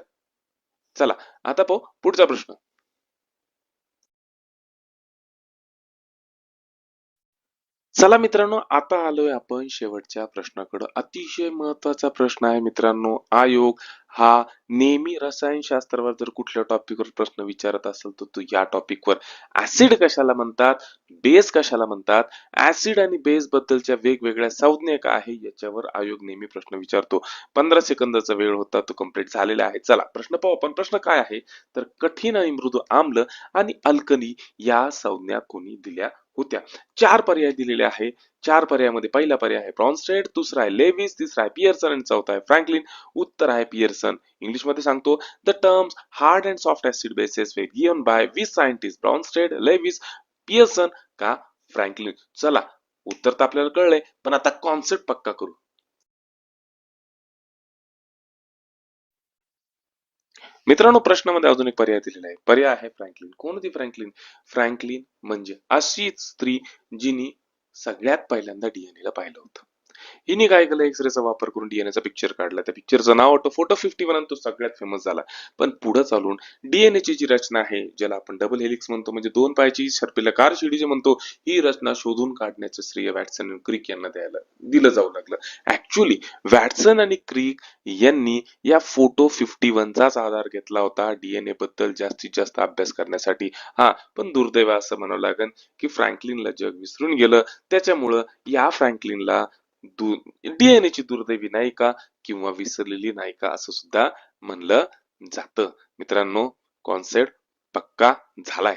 चला, आता पाहू पुढचा प्रश्न. चला मित्रांनो, आता आलोय आपण शेवटच्या प्रश्नाकडे. अतिशय महत्वाचा प्रश्न आहे मित्रांनो. आयोग हा नेहमी रसायनशास्त्रावर जर कुठल्या टॉपिकवर प्रश्न विचारत असेल तर तो या टॉपिकवर, ऍसिड कशाला म्हणतात, बेस कशाला म्हणतात, ऍसिड आणि बेस बद्दलच्या वेगवेगळ्या संज्ञा काय आहे, याच्यावर आयोग नेहमी प्रश्न विचारतो. 15 सेकंदाचा वेळ होता, तो कंप्लीट झालेला आहे. चला प्रश्न पाहू आपण. प्रश्न काय आहे, तर कठीण आणि मृदू आम्ल आणि अल्कली या संज्ञा कोणी दिल्या होत्या? 4 पर्याय दिलेले आहे. 4 पर्यायामध्ये पहिला पर्याय आहे ब्रॉन्स्टेड, दुसरा आहे लेविस, तिसरा आहे पियर्सन आणि चौथा आहे फ्रँकलिन. उत्तर आहे पियर्सन. इंग्लिश मध्ये सांगतो, the terms hard and soft acid bases were given by which scientist, Bronsted, Lewis, Pearson का फ्रँकलिन? चला, उत्तर तर आपल्याला कळलंय, पण आता कॉन्सेप्ट पक्का करू. मित्रांनो, प्रश्नामध्ये अजून एक पर्याय दिलेला आहे. पर्याय आहे फ्रँकलिन. कोण होती फ्रँकलिन? फ्रँकलिन म्हणजे अशीच स्त्री जिने सगळ्यात पहिल्यांदा डीएनए ला पाहिलं होतं. हिने काय केलं, एक्सरेचा वापर करून डीएनएचा पिक्चर काढला. त्या पिक्चरचं नाव होतं फोटो 51 आणि तो सगळ्यात फेमस झाला. पण पुढे चालून डीएनएची जी रचना आहे, ज्याला आपण डबल हेलिक्स म्हणतो, म्हणजे 2 पायाची सर्पिलाकार शिडी जे म्हणतो, ही रचना शोधून काढण्याचं श्रेय वॅटसन आणि क्रिक यांना द्यायला दिलं जाऊ लागलं. ऍक्च्युली वॅटसन आणि क्रिक यांनी या फोटो 51चाच आधार घेतला होता डीएनए बद्दल जास्तीत जास्त अभ्यास करण्यासाठी. हा, पण दुर्दैव असं म्हणावं लागेल की फ्रँकलिनला जग विसरून गेलं. त्याच्यामुळं या फ्रँकलिनला डीएनएची दुर्दैवी नायिका किंवा विसरलेली नायिका असं सुद्धा म्हणलं जातं. मित्रांनो, कॉन्सेप्ट पक्का झालाय.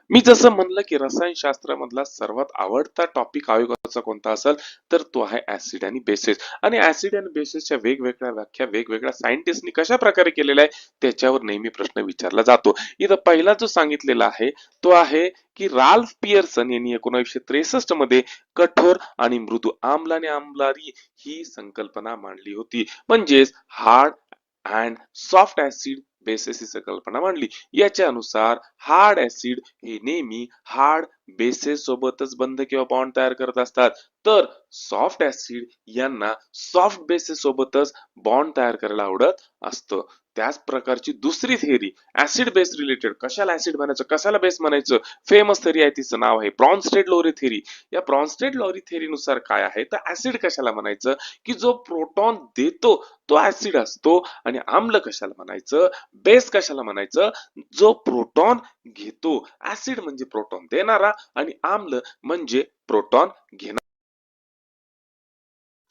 मी जसं म्हणलं की रसायनशास्त्रामधला सर्वात आवडता टॉपिक आयोगाचा कोणता असेल, तर तो आहे ऍसिड आणि बेसिस. आणि ऍसिड आणि बेसिसच्या वेगवेगळ्या व्याख्या वेगवेगळ्या सायंटिस्टनी कशा प्रकारे केलेल्या आहे, त्याच्यावर नेहमी प्रश्न विचारला जातो. इथं पहिला जो सांगितलेला आहे तो आहे की राल्फ पियर्सन यांनी 1963 मध्ये कठोर आणि मृदू आम्ल आणि आम्लारी ही संकल्पना मांडली होती. म्हणजेच hard and soft acid bases ही संकल्पना मांडली. याच्या अनुसार हार्ड ऍसिड हे नेहमी हार्ड बेसेस सोबतच बंध किंवा बॉन्ड तयार करत असतात, तर सॉफ्ट ऍसिड यांना सॉफ्ट बेसेस सोबतच बॉन्ड तयार करायला आवडत असतं. त्याच प्रकारची दुसरी थेअरी ऍसिड बेस रिलेटेड, कशाला ऍसिड म्हणायचं कशाला बेस म्हणायचं, फेमस थेअरी आहे, तिचं नाव आहे ब्रॉन्स्टेड लोरी थेअरी. या ब्रॉन्स्टेड लोरी थेअरी नुसार काय आहे तर ऍसिड कशाला म्हणायचं की जो प्रोटॉन देतो तो ऍसिड असतो, आणि आम्ल कशाला म्हणायचं, बेस कशाला म्हणायचं, जो प्रोटॉन घेतो. ऍसिड म्हणजे प्रोटॉन देणारा आणि आम्ल म्हणजे प्रोटॉन घेणारा.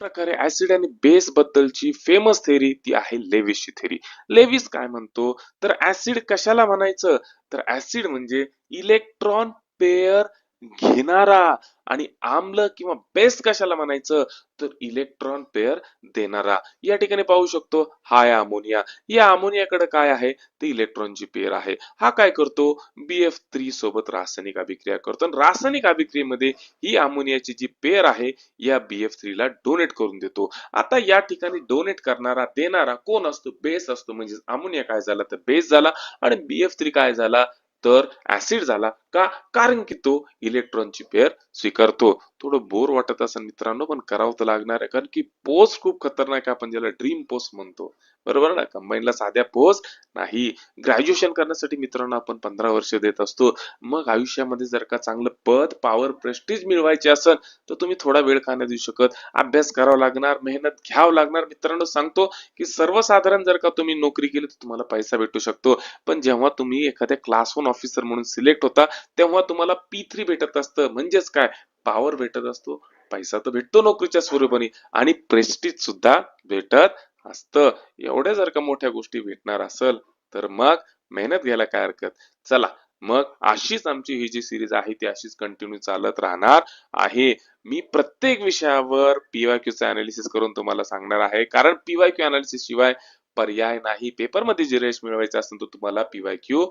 प्रकारे ऍसिड आणि बेस बद्दलची फेमस थेअरी ती आहे लेविसची थेअरी. लेविस काय म्हणतो तर ऍसिड कशाला म्हणायचं तर ऍसिड म्हणजे इलेक्ट्रॉन पेअर घेणारा, आणि आम्ल किंवा बेस कशाला म्हणायचं तर इलेक्ट्रॉन पेअर देणारा. या ठिकाणी पाहू शकतो हा आहे अमोनिया. या अमोनियाकडे काय आहे ते इलेक्ट्रॉनची पेअर आहे. हा काय करतो BF3 सोबत रासायनिक अभिक्रिया करतो, आणि रासायनिक अभिक्रियेमध्ये ही अमोनियाची जी पेअर आहे या BF3 ला डोनेट करून देतो. आता या ठिकाणी डोनेट करणारा देणारा कोण असतो, बेस असतो. म्हणजे अमोनिया काय झाला तर बेस झाला, आणि BF3 काय झाला तर ऍसिड झाला. का कारण की तो इलेक्ट्रॉनची पेअर स्वीकारतो. थोडं बोर वाटत असेल मित्रांनो, पण करावं तर लागणार आहे, कारण की पोस्ट खूप खतरनाक आहे, आपण ज्याला ड्रीम पोस्ट म्हणतो, बरोबर ना. कंबाईनला साध्या पोस्ट नाही. ग्रॅज्युएशन करण्यासाठी मित्रांनो आपण 15 वर्ष देत असतो. मग आयुष्यामध्ये जर का चांगलं पद पॉवर प्रेस्टीज मिळवायचे असेल तर तुम्ही थोडा वेळ का नाही देऊ शकत, अभ्यास करावा लागणार, मेहनत घ्यावं लागणार. मित्रांनो सांगतो की सर्वसाधारण जर का तुम्ही नोकरी केली तर तुम्हाला पैसा भेटू शकतो, पण जेव्हा तुम्ही एखाद्या क्लास 1 ऑफिसर म्हणून सिलेक्ट होता तेव्हा तुम्हाला P3 भेटत असतं. म्हणजेच काय, पॉवर भेटत असतो, पैसा तर भेटतो नोकरीच्या स्वरूपाने, आणि प्रेस्टीज सुद्धा भेटत असतं. एवढ्या जर का मोठ्या गोष्टी भेटणार असेल तर मग मेहनत घ्यायला काय हरकत. चला मग अशीच आमची ही जी सिरीज आहे ती अशीच कंटिन्यू चालत राहणार आहे. मी प्रत्येक विषयावर PYQ चे अनालिसिस करून तुम्हाला सांगणार आहे, कारण PYQ अनालिसिस शिवाय पर्याय नाही. पेपरमध्ये जे यश मिळवायचं असेल तर तुम्हाला PYQ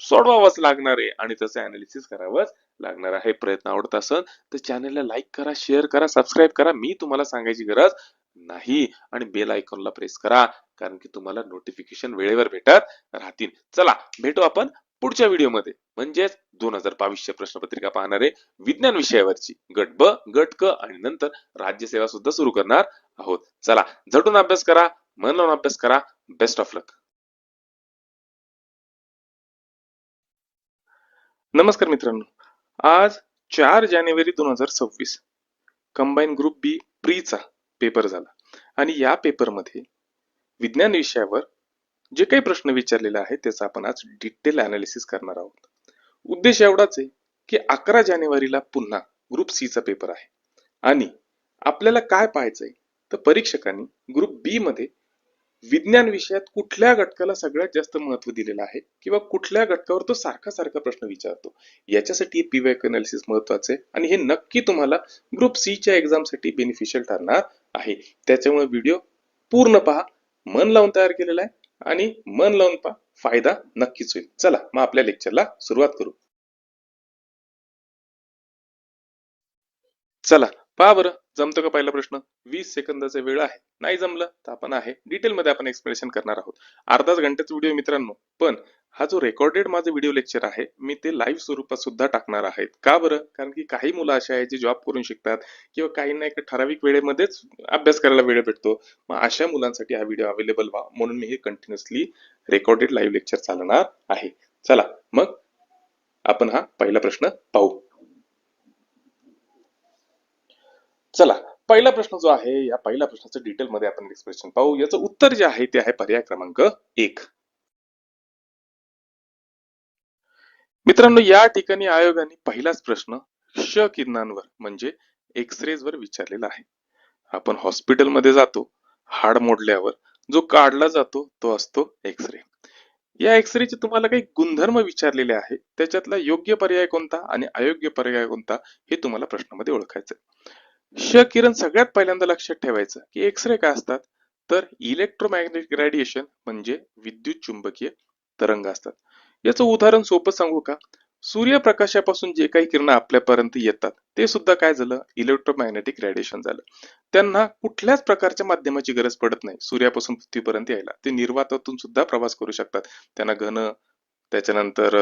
सोडवावंच लागणार आहे, आणि तसं अनालिसिस करावंच लागणार आहे. प्रयत्न आवडत असेल तर चॅनलला लाईक करा, शेअर करा, सबस्क्राईब करा. मी तुम्हाला सांगायची गरज नाही, आणि बेल आयकॉनला प्रेस करा, कारण की तुम्हाला नोटिफिकेशन वेळेवर भेटत राहतील. चला भेटू आपण पुढच्या व्हिडिओमध्ये, म्हणजेच 2022 च्या प्रश्नपत्रिका पाहणार आहे विज्ञान विषयावरची, गट ब, गट क, आणि नंतर राज्यसेवा सुद्धा सुरू करणार आहोत. चला झटून अभ्यास करा, मन लावून अभ्यास करा. बेस्ट ऑफ लक. नमस्कार मित्रांनो, आज 4 जानेवारी 2026 कंबाईन ग्रुप बी प्रीचा पेपर झाला, आणि या पेपरमध्ये विज्ञान विषयावर जे काही प्रश्न विचारलेले आहेत त्याचा आपण आज डिटेल अनालिसिस करणार आहोत. उद्देश एवढाच आहे की 11 जानेवारीला पुन्हा ग्रुप सी चा पेपर आहे, आणि आपल्याला काय पाहायचंय तर परीक्षकांनी ग्रुप बी मध्ये विज्ञान विषयात कुठल्या घटकाला सगळ्यात जास्त महत्व दिलेलं आहे, किंवा कुठल्या घटकावर तो सारखा सारखा प्रश्न विचारतो, याच्यासाठी PYQ अनालिसिस महत्वाचं आहे, आणि हे नक्की तुम्हाला ग्रुप सी च्या एक्झाम साठी बेनिफिशियल ठरणार आहे. त्याच्यामुळे व्हिडिओ पूर्ण पहा, मन लावून तयार केलेला आहे, आणि मन लावून पहा, फायदा नक्कीच होईल. चला मग आपल्या लेक्चरला सुरुवात करू. चला पहा बरं, जमतं का पहिला प्रश्न. 20 सेकंदाचा वेळ आहे, नाही जमलं तर आपण आहे डिटेल मध्ये आपण एक्सप्लेनेशन करणार आहोत. अर्धाच घंट्याचा व्हिडिओ मित्रांनो, पण हा जो रेकॉर्डेड माझं व्हिडिओ लेक्चर आहे मी ते लाईव्ह स्वरूपात सुद्धा टाकणार आहे. का बरं, कारण की काही मुलं अशी आहेत जे जॉब करून शिकतात, किंवा काहींना एका ठराविक वेळेमध्येच अभ्यास करायला वेळ भेटतो. मग अशा मुलांसाठी हा व्हिडिओ अवेलेबल व्हा म्हणून मी हे कंटिन्युअसली रेकॉर्डेड लाईव्ह लेक्चर चालणार आहे. चला मग आपण हा पहिला प्रश्न पाहू. चला पहिला प्रश्न जो आहे, या पहिल्या प्रश्नाचं डिटेल मध्ये आपण एक्सप्रेशन पाहू. याचं उत्तर जे आहे ते आहे पर्याय क्रमांक 1. मित्रांनो या ठिकाणी आयोगाने पहिलाच प्रश्न क्ष किरणांवर म्हणजे एक्सरेज वर विचारलेला आहे. आपण हॉस्पिटलमध्ये जातो, हाड मोडल्यावर जो काढला जातो तो असतो एक्सरे. या एक्सरेचे तुम्हाला काही गुणधर्म विचारलेले आहे, त्याच्यातला योग्य पर्याय कोणता आणि अयोग्य पर्याय कोणता हे तुम्हाला प्रश्नामध्ये ओळखायचं. क्ष किरण सगळ्यात पहिल्यांदा लक्षात ठेवायचं की एक्सरे काय असतात तर इलेक्ट्रोमॅग्नेटिक रेडिएशन म्हणजे विद्युत चुंबकीय तरंग असतात. याचं उदाहरण सोपं सांगू का, सूर्यप्रकाशापासून जे काही किरण आपल्यापर्यंत येतात ते सुद्धा काय झालं, इलेक्ट्रोमॅग्नेटिक रेडिएशन झालं. त्यांना कुठल्याच प्रकारच्या माध्यमाची गरज पडत नाही सूर्यापासून पृथ्वीपर्यंत यायला, ते निर्वातातून सुद्धा प्रवास करू शकतात. त्यांना घन, त्याच्यानंतर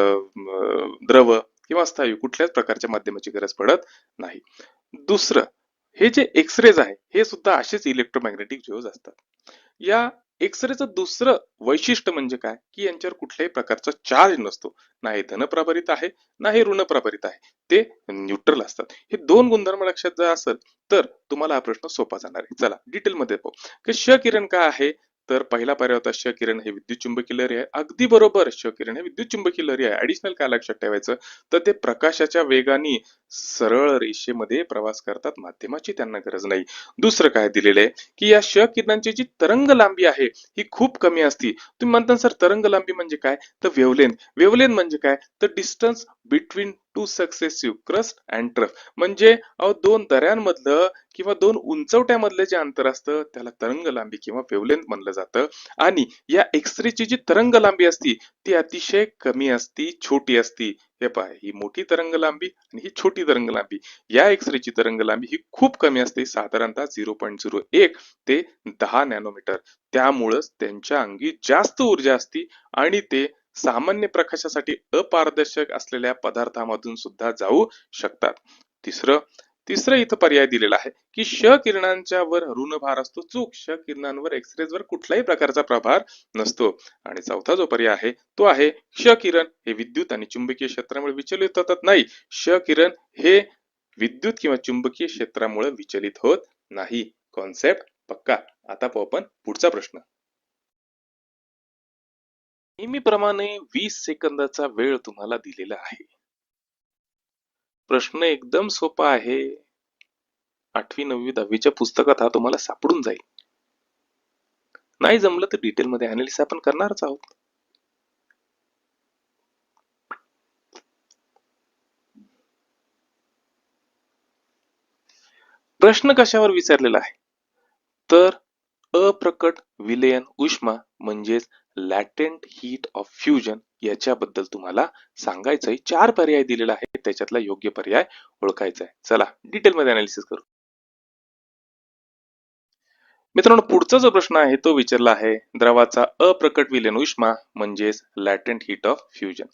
द्रव किंवा स्थायू कुठल्याच प्रकारच्या माध्यमाची गरज पडत नाही. दुसरं, हे जे एक्सरेज आहे हे सुद्धा असेच इलेक्ट्रोमॅग्नेटिक वेव्हज असतात. या एक्सरेचं दुसरं वैशिष्ट्य म्हणजे काय, की यांच्यावर कुठल्याही प्रकारचा चार्ज नसतो. ना हे धनप्रभारित आहे ना हे ऋणप्रभारित आहे, ते न्यूट्रल असतात. हे दोन गुणधर्म लक्षात जर असेल तर तुम्हाला हा प्रश्न सोपा जाणार आहे. चला डिटेल मध्ये पाहू की क्ष किरण काय आहे. तर पहिला पर्याय होता क्ष किरण हे विद्युत चुंबकीय लहरी आहे. अगदी बरोबर, क्ष किरण हे विद्युत चुंबकीय लहरी आहे. ऍडिशनल काय लक्षात ठेवायचं, तर ते प्रकाशाच्या वेगाने सरळ रेषेमध्ये प्रवास करतात, माध्यमाची त्यांना गरज नाही. दुसरं काय दिलेलं आहे की या क्ष किरणांची जी तरंग लांबी आहे ही खूप कमी असती. तुम्ही म्हणता सर तरंग लांबी म्हणजे काय, तर वेव्हलेंथ. वेव्हलेंथ म्हणजे काय, तर distance between two successive crust and trough. म्हणजे दोन दऱ्यांमधलं किंवा दोन उंचवट्यामधलं जे अंतर असतं त्याला तरंग लांबी किंवा वेव्हलेंथ म्हणलं जातं. आणि या एक्सरेची जी तरंग लांबी असती ती अतिशय कमी असती, छोटी असती. हे पहा, ही मोठी तरंग लांबी आणि ही छोटी तरंग लांबी. या एक्सरेची तरंग लांबी ही खूप कमी असते, साधारणतः 0.01 ते 10 नॅनोमीटर. त्यामुळेच त्यांच्या अंगी जास्त ऊर्जा असती आणि ते सामान्य प्रकाशासाठी अपारदर्शक असलेल्या पदार्थामधून सुद्धा जाऊ शकतात. तिसरं तिसरं इथं पर्याय दिलेला आहे की क्ष किरणांच्या वर ऋणभार असतो. चूक, क्ष किरणांवर एक्सरेजवर कुठल्याही प्रकारचा प्रभार नसतो. आणि चौथा जो पर्याय आहे तो आहे क्ष किरण हे विद्युत आणि चुंबकीय क्षेत्रामुळे विचलित होतात. नाही, क्ष किरण हे विद्युत किंवा चुंबकीय क्षेत्रामुळे विचलित होत नाही. कॉन्सेप्ट पक्का. आता पाहू आपण पुढचा प्रश्न. नेहमीप्रमाणे 20 सेकंदाचा वेळ तुम्हाला दिलेला आहे. प्रश्न एकदम सोपा आहे. 8वी 9वी 10वीच्या पुस्तकात हा तुम्हाला सापडून जाईल. नाही जमलं तर डिटेल मध्ये अनालिसिस आपण करणारच आहोत. प्रश्न कशावर विचारलेला आहे, तर अप्रकट विलयन उष्मा म्हणजेच लॅटेंट हीट ऑफ फ्युजन याच्याबद्दल तुम्हाला सांगायचंय. 4 पर्याय दिलेला आहे, त्याच्यातला योग्य पर्याय ओळखायचा आहे. चला डिटेल मध्ये अनालिसिस करू. मित्रांनो, पुढचा जो प्रश्न आहे तो विचारला आहे द्रवाचा अप्रकट विलयन उष्मा म्हणजेच लॅटेंट हीट ऑफ फ्युजन.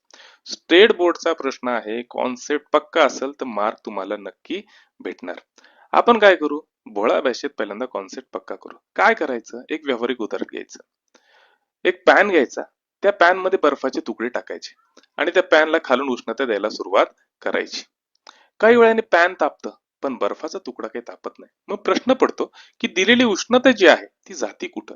स्टेट बोर्डचा प्रश्न आहे. कॉन्सेप्ट पक्का असेल तर मार्क तुम्हाला नक्की भेटणार. आपण काय करू, भोळा भाषेत पहिल्यांदा कॉन्सेप्ट पक्का करू. काय करायचं, एक व्यावहारिक उदाहरण घ्यायचं. एक पॅन घ्यायचा, त्या पॅन मध्ये बर्फाचे तुकडे टाकायचे आणि त्या पॅनला खालून उष्णता द्यायला सुरुवात करायची. काही वेळाने पॅन तापतं पण बर्फाचा तुकडा काही तापत नाही. मग प्रश्न पडतो की दिलेली उष्णता जी आहे ती जाती कुठं.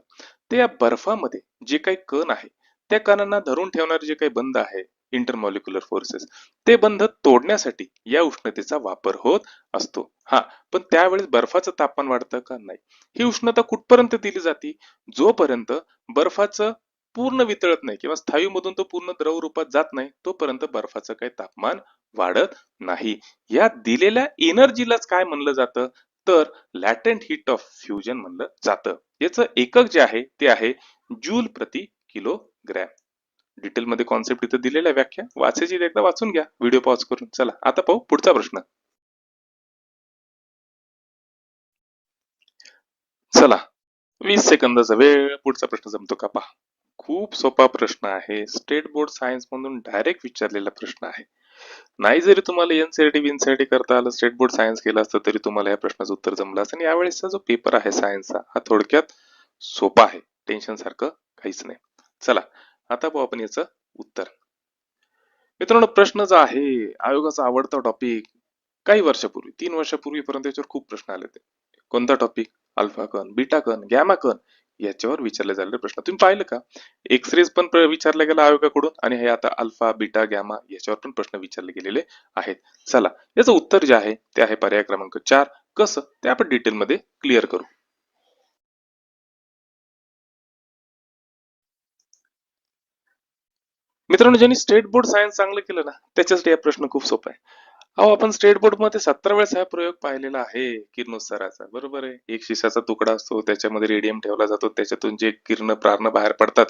तर या बर्फामध्ये जे काही कण आहे त्या कणांना धरून ठेवणारे जे काही बंध आहे, इंटरमॉलिक्युलर फोर्सेस, ते बंध तोडण्यासाठी या उष्णतेचा वापर होत असतो. हा, पण त्यावेळेस बर्फाचं तापमान वाढतं का, नाही. ही उष्णता कुठपर्यंत दिली जाते, जोपर्यंत बर्फाचं पूर्ण वितळत नाही किंवा स्थायूमधून तो पूर्ण द्रव रूपात जात नाही तोपर्यंत बर्फाचं काही तापमान वाढत नाही. या दिलेल्या एनर्जीलाच काय म्हणलं जातं, तर लॅटेंट हीट ऑफ फ्युजन म्हणलं जातं. याचं एकक जे आहे ते आहे जूल प्रति किलोग्रॅम. डिटेल मध्ये कॉन्सेप्ट इथं दिलेल्या व्याख्या वाचायची एकदा वाचून घ्या व्हिडिओ पॉज करून. चला आता पाहू पुढचा प्रश्न. चला 20 सेकंदाचा वेळ, पुढचा प्रश्न जमतो का पहा. खूप सोपा प्रश्न आहे, स्टेट बोर्ड सायन्स मधून डायरेक्ट विचारलेला प्रश्न आहे. नाही जरी तुम्हाला एनसीईआरटी विनसीईआरटी करता आलं, स्टेट बोर्ड सायन्स केलं असतं तरी तुम्हाला या प्रश्नाचं उत्तर जमलं असतं. आणि यावेळेसचा जो पेपर आहे सायन्सचा हा थोडक्यात सोपा आहे, टेन्शन सारखं काहीच नाही. चला आता पाहू आपण याचं उत्तर. मित्रांनो, प्रश्न जो आहे आयोगाचा आवडता टॉपिक, काही वर्षापूर्वी 3 वर्षापूर्वीपर्यंत याच्यावर खूप प्रश्न आले होते. कोणता टॉपिक, अल्फा कण, बीटा कण, गॅमा कण याच्यावर विचारले झालेले प्रश्न. तुम्ही पाहिलं का, एक्सरेज पण विचारला गेला आयोगाकडून आणि हे आता अल्फा बीटा गॅमा याच्यावर पण प्रश्न विचारले गेलेले आहेत. चला याचं उत्तर जे आहे ते आहे पर्याय क्रमांक 4. कसं ते आपण डिटेल मध्ये क्लिअर करू. मित्रांनो, ज्यांनी स्टेट बोर्ड सायन्स चांगलं केलं ना त्याच्यासाठी हा प्रश्न खूप सोपा आहे. अहो, आपण स्टेट बोर्ड मध्ये 17 वेळेस हा प्रयोग पाहिलेला आहे किरणोत्साराचा, बरोबर आहे. एक शिसाचा तुकडा असतो, त्याच्यामध्ये रेडियम ठेवला जातो, त्याच्यातून जे किरण प्रार्ण बाहेर पडतात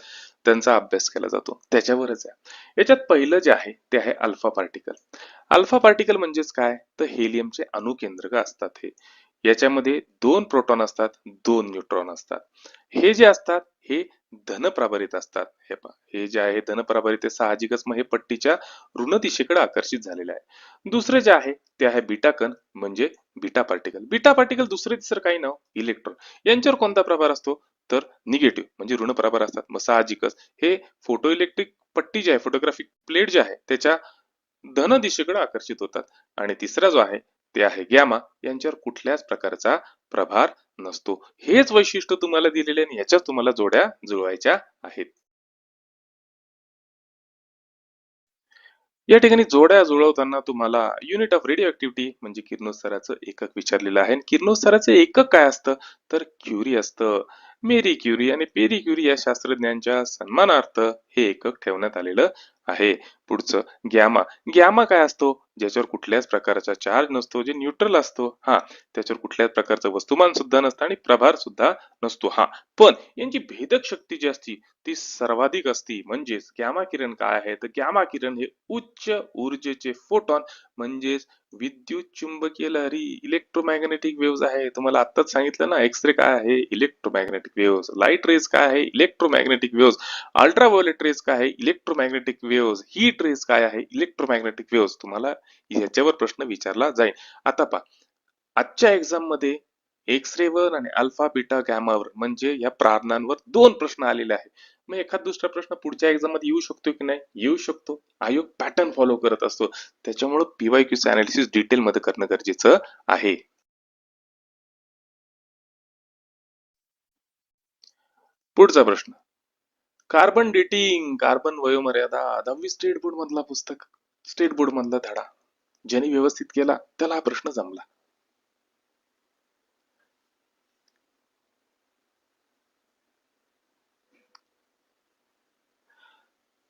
त्यांचा अभ्यास केला जातो, त्याच्यावरच आहे. याच्यात पहिलं जे आहे ते आहे अल्फा पार्टिकल. अल्फा पार्टिकल म्हणजेच काय, तर हेलियमचे अणुकेंद्रक असतात. हे याच्यामध्ये 2 प्रोटॉन असतात, 2 न्यूट्रॉन असतात. हे जे असतात हे धनप्रभारित असतात. हे पहा, हे जे आहे धनप्रभारित हे साहजिकच मग हे पट्टीच्या ऋण दिशेकडे आकर्षित झालेले आहे. दुसरे जे आहे ते आहे बीटा कण म्हणजे बीटा पार्टिकल. बीटा पार्टिकल दुसरे तिसरं काही नाव इलेक्ट्रॉन. यांच्यावर कोणता प्रभार असतो तर निगेटिव्ह म्हणजे ऋण प्रभार असतात. मग साहजिकच हे फोटो इलेक्ट्रिक पट्टी जी आहे फोटोग्राफिक प्लेट जी आहे त्याच्या धन दिशेकडे आकर्षित होतात. आणि तिसरा जो आहे ते आहे गॅमा. यांच्यावर कुठल्याच प्रकारचा प्रभार नसतो. हेच वैशिष्ट्य तुम्हाला दिलेले आणि याच्यात तुम्हाला जोड्या जुळवायच्या आहेत. या ठिकाणी जोड्या जुळवताना तुम्हाला युनिट ऑफ रेडिओ ऍक्टिव्हिटी म्हणजे किरणोत्सर्गाचं एकक विचारलेलं आहे. आणि किरणोत्सर्गाचं एकक काय असतं तर क्युरी असतं. मेरी क्युरी आणि पेरी क्युरी या शास्त्रज्ञांच्या सन्मानार्थ हे एकक ठेवण्यात आलेलं आहे. पुढचं गॅमा. गॅमा काय असतो ज्याच्यावर कुठल्याच प्रकारचा चार्ज नसतो, जे न्यूट्रल असतो. हा, त्याच्यावर कुठल्याच प्रकारचं वस्तुमान सुद्धा नसतं आणि प्रभार सुद्धा नसतो. हा, पण यांची भेदक शक्ती जी असती ती सर्वाधिक असती. म्हणजेच गॅमा किरण काय आहे तर गॅमा किरण हे उच्च ऊर्जेचे फोटॉन म्हणजेच विद्युत चुंबकीय लहरी इलेक्ट्रोमॅग्नेटिक वेव्हज आहे. तुम्हाला आत्ताच सांगितलं ना, एक्सरे काय आहे इलेक्ट्रोमॅग्नेटिक वेव्हज, लाईट रेज काय आहे इलेक्ट्रोमॅग्नेटिक वेव्हज, अल्ट्राव्हायोलेट रेज काय आहे इलेक्ट्रोमॅग्नेटिक वेव्हज, हीट रेज काय आहे इलेक्ट्रोमॅग्नेटिक वेव्हज. तुम्हाला याच्यावर प्रश्न विचारला जाईल. आता पहा, आजच्या एक्झाम मध्ये एक्सरे वर आणि अल्फा बीटा गॅमावर म्हणजे या प्रारणांवर 2 प्रश्न आलेले आहे. मग एखाद दुसरा प्रश्न पुढच्या एक्झाम मध्ये येऊ शकतो की नाही? येऊ शकतो. आयोग पॅटर्न फॉलो करत असतो. त्याच्यामुळे पीवायक्यूचं अनालिसिस डिटेल मध्ये करणं गरजेचं आहे. पुढचा प्रश्न, कार्बन डेटिंग, कार्बन वयोमर्यादा 10वी स्टेट बोर्ड मधला पुस्तक, स्टेट बोर्ड मधला धडा ज्यांनी व्यवस्थित केला त्याला हा प्रश्न जमला.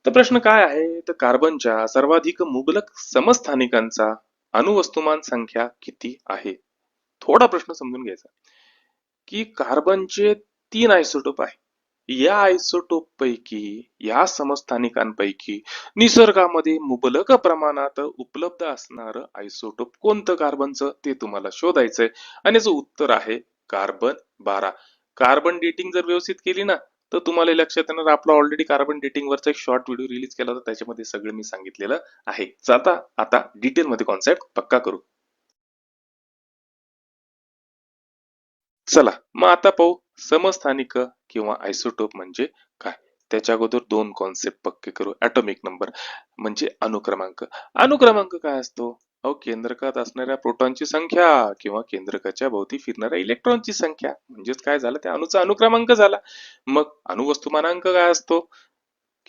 तर प्रश्न काय आहे तर कार्बनच्या सर्वाधिक मुबलक समस्थानिकांचा अणुवस्तुमान संख्या किती आहे? थोडा प्रश्न समजून घ्यायचा की कार्बनचे 3 आयसोटोप आहे. या आयसोटोप पैकी या समस्थानिकांपैकी निसर्गामध्ये मुबलक प्रमाणात उपलब्ध असणार आयसोटोप कोणतं कार्बनचं ते तुम्हाला शोधायचंय. आणि याचं उत्तर आहे कार्बन 12. कार्बन डेटिंग जर व्यवस्थित केली ना तर तुम्हाला लक्षात येणार, आपला ऑलरेडी कार्बन डेटिंग वरचा एक शॉर्ट व्हिडिओ रिलीज केला होता, त्याच्यामध्ये सगळं मी सांगितलेलं आहे. चला आता डिटेल मध्ये कॉन्सेप्ट पक्का करू. चला मग आता पाहू समस्थानिक किंवा आयसोटोप म्हणजे काय. त्याच्या अगोदर 2 कॉन्सेप्ट पक्के करू. ऍटॉमिक नंबर म्हणजे अणुक्रमांक. अणुक्रमांक काय असतो? अहो, केंद्रकात असणाऱ्या प्रोटॉनची संख्या किंवा केंद्रकाच्या भोवती फिरणाऱ्या इलेक्ट्रॉनची संख्या म्हणजेच काय झालं, त्या अणूचा अणुक्रमांक झाला. मग अणुवस्तुमानांक काय असतो?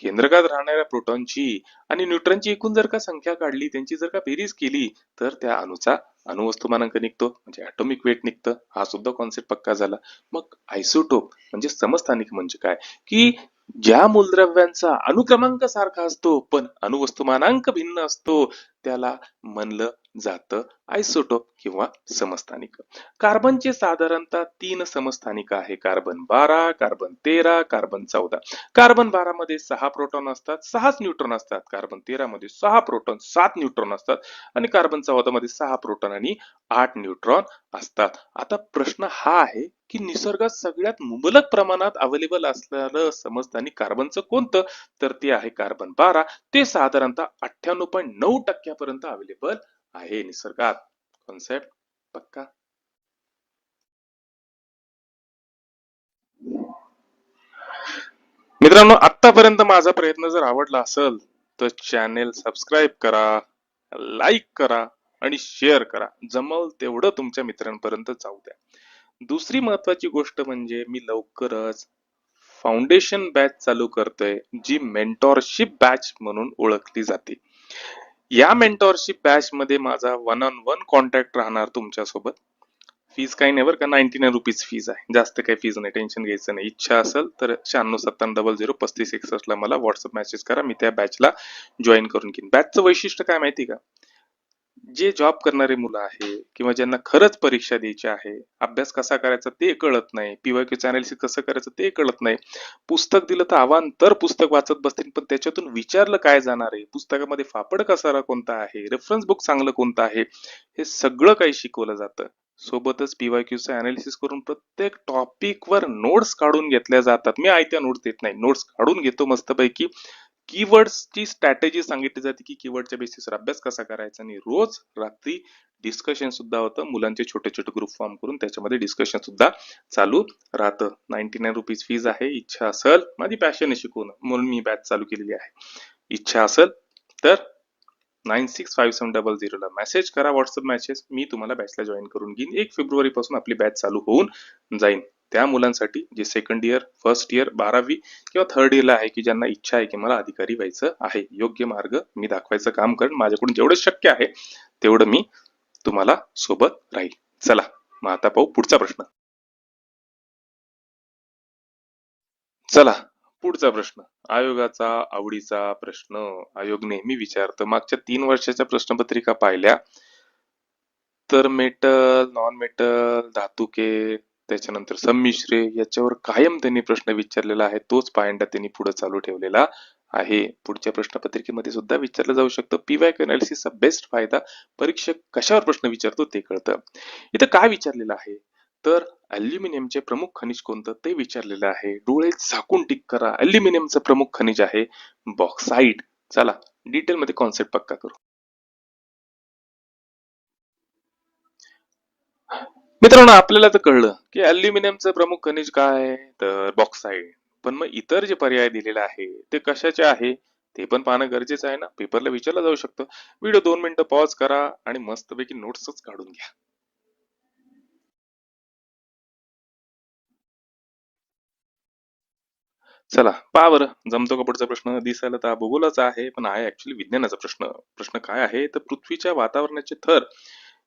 केंद्रकात राहणाऱ्या प्रोटॉनची आणि न्यूट्रॉनची एकूण जर का संख्या काढली, त्यांची जर का बेरीज केली तर त्या अणूचा अणुवस्तुमानांक निघतो म्हणजे ऍटॉमिक वेट निघतं. हा सुद्धा कॉन्सेप्ट पक्का झाला. मग आयसोटोप म्हणजे समस्थानिक म्हणजे काय की ज्या मूलद्रव्यांचा अणुक्रमांक सारखा असतो पण अणुवस्तुमानांक भिन्न असतो त्याला म्हणलं जातं आयसोटोप किंवा समस्थानिक. कार्बनचे साधारणतः 3 समस्थानिक आहे. Carbon 12, carbon 13, carbon 14. कार्बन 12 मध्ये 6 प्रोटॉन असतात, 6च न्यूट्रॉन असतात. कार्बन 13 मध्ये 6 प्रोटॉन 7 न्यूट्रॉन असतात आणि कार्बन 14 मध्ये 6 प्रोटॉन आणि 8 न्यूट्रॉन असतात. आता प्रश्न हा आहे की निसर्गात सगळ्यात मुबलक प्रमाणात अवेलेबल असलेलं समस्थानिक कार्बनचं कोणतं तर ते आहे कार्बन 12. ते साधारणतः 98.9% अवेलेबल आहे निसर्गात. कॉन्सेप्ट पक्का. मित्रांनो, आतापर्यंत माझा प्रयत्न जर आवडला असेल तर चॅनेल सबस्क्राईब करा, लाईक करा आणि शेअर करा. जमल तेवढं तुमच्या मित्रांपर्यंत जाऊ द्या. दुसरी महत्वाची गोष्ट म्हणजे मी लवकरच फाउंडेशन बॅच चालू करतोय जी मेंटॉरशिप बॅच म्हणून ओळखली जाते. या मेंटॉरशिप बॅच मध्ये माझा 1 on 1 कॉन्टॅक्ट राहणार तुमच्यासोबत. फीज काही नाही बरं का, 99 रुपीज फीज आहे, जास्त काही फीज नाही, टेन्शन घ्यायचं नाही. इच्छा असेल तर 9697003561 ला मला व्हॉट्सअप मेसेज करा, मी त्या बॅचला जॉईन करून घेईन. बॅचचं वैशिष्ट्य काय माहिती का, जे जॉब करणारे मुलं आहे किंवा ज्यांना खरंच परीक्षा द्यायची आहे, अभ्यास कसा करायचा ते कळत नाही, पीवायक्यूचं अनालिसिस कसं करायचं ते कळत नाही, पुस्तक दिलं तर अवांतर पुस्तक वाचत बसतील पण त्याच्यातून विचारलं काय जाणार आहे, पुस्तकामध्ये फापड कसारा कोणता आहे, रेफरन्स बुक चांगलं कोणतं आहे, हे सगळं काही शिकवलं जातं. सोबतच पीवायक्यूचं अनालिसिस करून प्रत्येक टॉपिकवर नोट्स काढून घेतल्या जातात. मी आयत्या नोट्स देत नाही, नोट्स काढून घेतो मस्तपैकी. कीवर्ड्सची स्ट्रॅटेजी सांगितली जाते की कीवर्डच्या बेसिसवर अभ्यास कसा करायचा, आणि रोज रात्री डिस्कशन सुद्धा होतं. मुलांचे छोटे छोटे ग्रुप फॉर्म करून त्याच्यामध्ये डिस्कशन सुद्धा चालू राहतं. 99 रुपीज फीज आहे. इच्छा असेल, माझी पॅशन आहे शिकवणं म्हणून मी बॅच चालू केलेली आहे. इच्छा असेल तर 965700 ला मेसेज करा, व्हॉट्सअप मेसेज, मी तुम्हाला बॅचला जॉईन करून घेईन. 1 फेब्रुवारी पासून आपली बॅच चालू होऊन जाईल. त्या मुलांसाठी जे सेकंड इयर, फर्स्ट इयर, 12वी किंवा थर्ड इयरला आहे, की ज्यांना इच्छा आहे की मला अधिकारी व्हायचं आहे, योग्य मार्ग मी दाखवायचं काम करेन. माझ्याकडून जेवढं शक्य आहे तेवढं मी तुम्हाला सोबत राहील. चला मग आता पाहू पुढचा प्रश्न. चला पुढचा प्रश्न. आयोगाचा आवडीचा प्रश्न. आयोग नेहमी विचारतं. मागच्या 3 वर्षाच्या प्रश्नपत्रिका पाहिल्या तर मेटल, नॉन मेटल, धातुके, त्याच्यानंतर संमिश्रे याच्यावर कायम त्यांनी प्रश्न विचारलेला आहे. तोच पायंडा त्यांनी पुढे चालू ठेवलेला आहे. पुढच्या प्रश्नपत्रिकेमध्ये सुद्धा विचारलं जाऊ शकतं. पीवायक्यू अनालिसिसचा बेस्ट फायदा, परीक्षक कशावर प्रश्न विचारतो ते कळतं. इथं काय विचारलेलं आहे तर अल्युमिनियमचे प्रमुख खनिज कोणतं ते विचारलेलं आहे. डोळे झाकून टिक करा. अल्युमिनियमचं प्रमुख खनिज आहे बॉक्साईट. चला डिटेलमध्ये कॉन्सेप्ट पक्का करू. मित्रांनो, आपल्याला तर कळलं की अल्युमिनियमचं प्रमुख खनिज काय तर बॉक्साईट. पण मग इतर जे पर्याय दिलेले आहे ते कशाचे आहे ते पण पाहणं गरजेचं आहे ना. पेपरला विचारलं जाऊ शकतं. व्हिडिओ 2 मिनिटं पॉज करा आणि मस्तपैकी नोट्सच काढून घ्या. चला पहा बरं, जमतो का पुढचा प्रश्न. दिसायला तर हा भूगोलाचा आहे पण आहे ऍक्च्युली विज्ञानाचा प्रश्न. प्रश्न काय आहे तर पृथ्वीच्या वातावरणाचे थर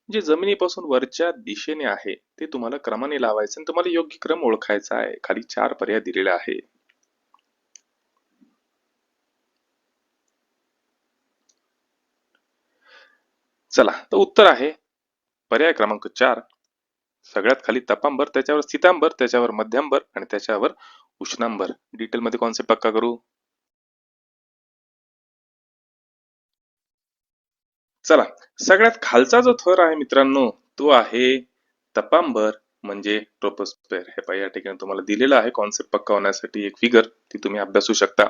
जे जमिनीपासून वरच्या दिशेने आहे ते तुम्हाला क्रमाने लावायचे आणि तुम्हाला योग्य क्रम ओळखायचा आहे. खाली 4 पर्याय दिलेले आहे. चला तर उत्तर आहे पर्याय क्रमांक 4. सगळ्यात खाली तपांबर, त्याच्यावर स्थितांबर, त्याच्यावर मध्यांबर आणि त्याच्यावर उष्णांबर. डिटेल मध्ये कॉन्सेप्ट पक्का करू. चला, सगळ्यात खालचा जो थर आहे मित्रांनो तो आहे तपांबर म्हणजे ट्रोपोस्फेअर. हे पहा या ठिकाणी तुम्हाला दिलेलं आहे कॉन्सेप्ट पक्का होण्यासाठी एक फिगर, ती तुम्ही अभ्यासू शकता.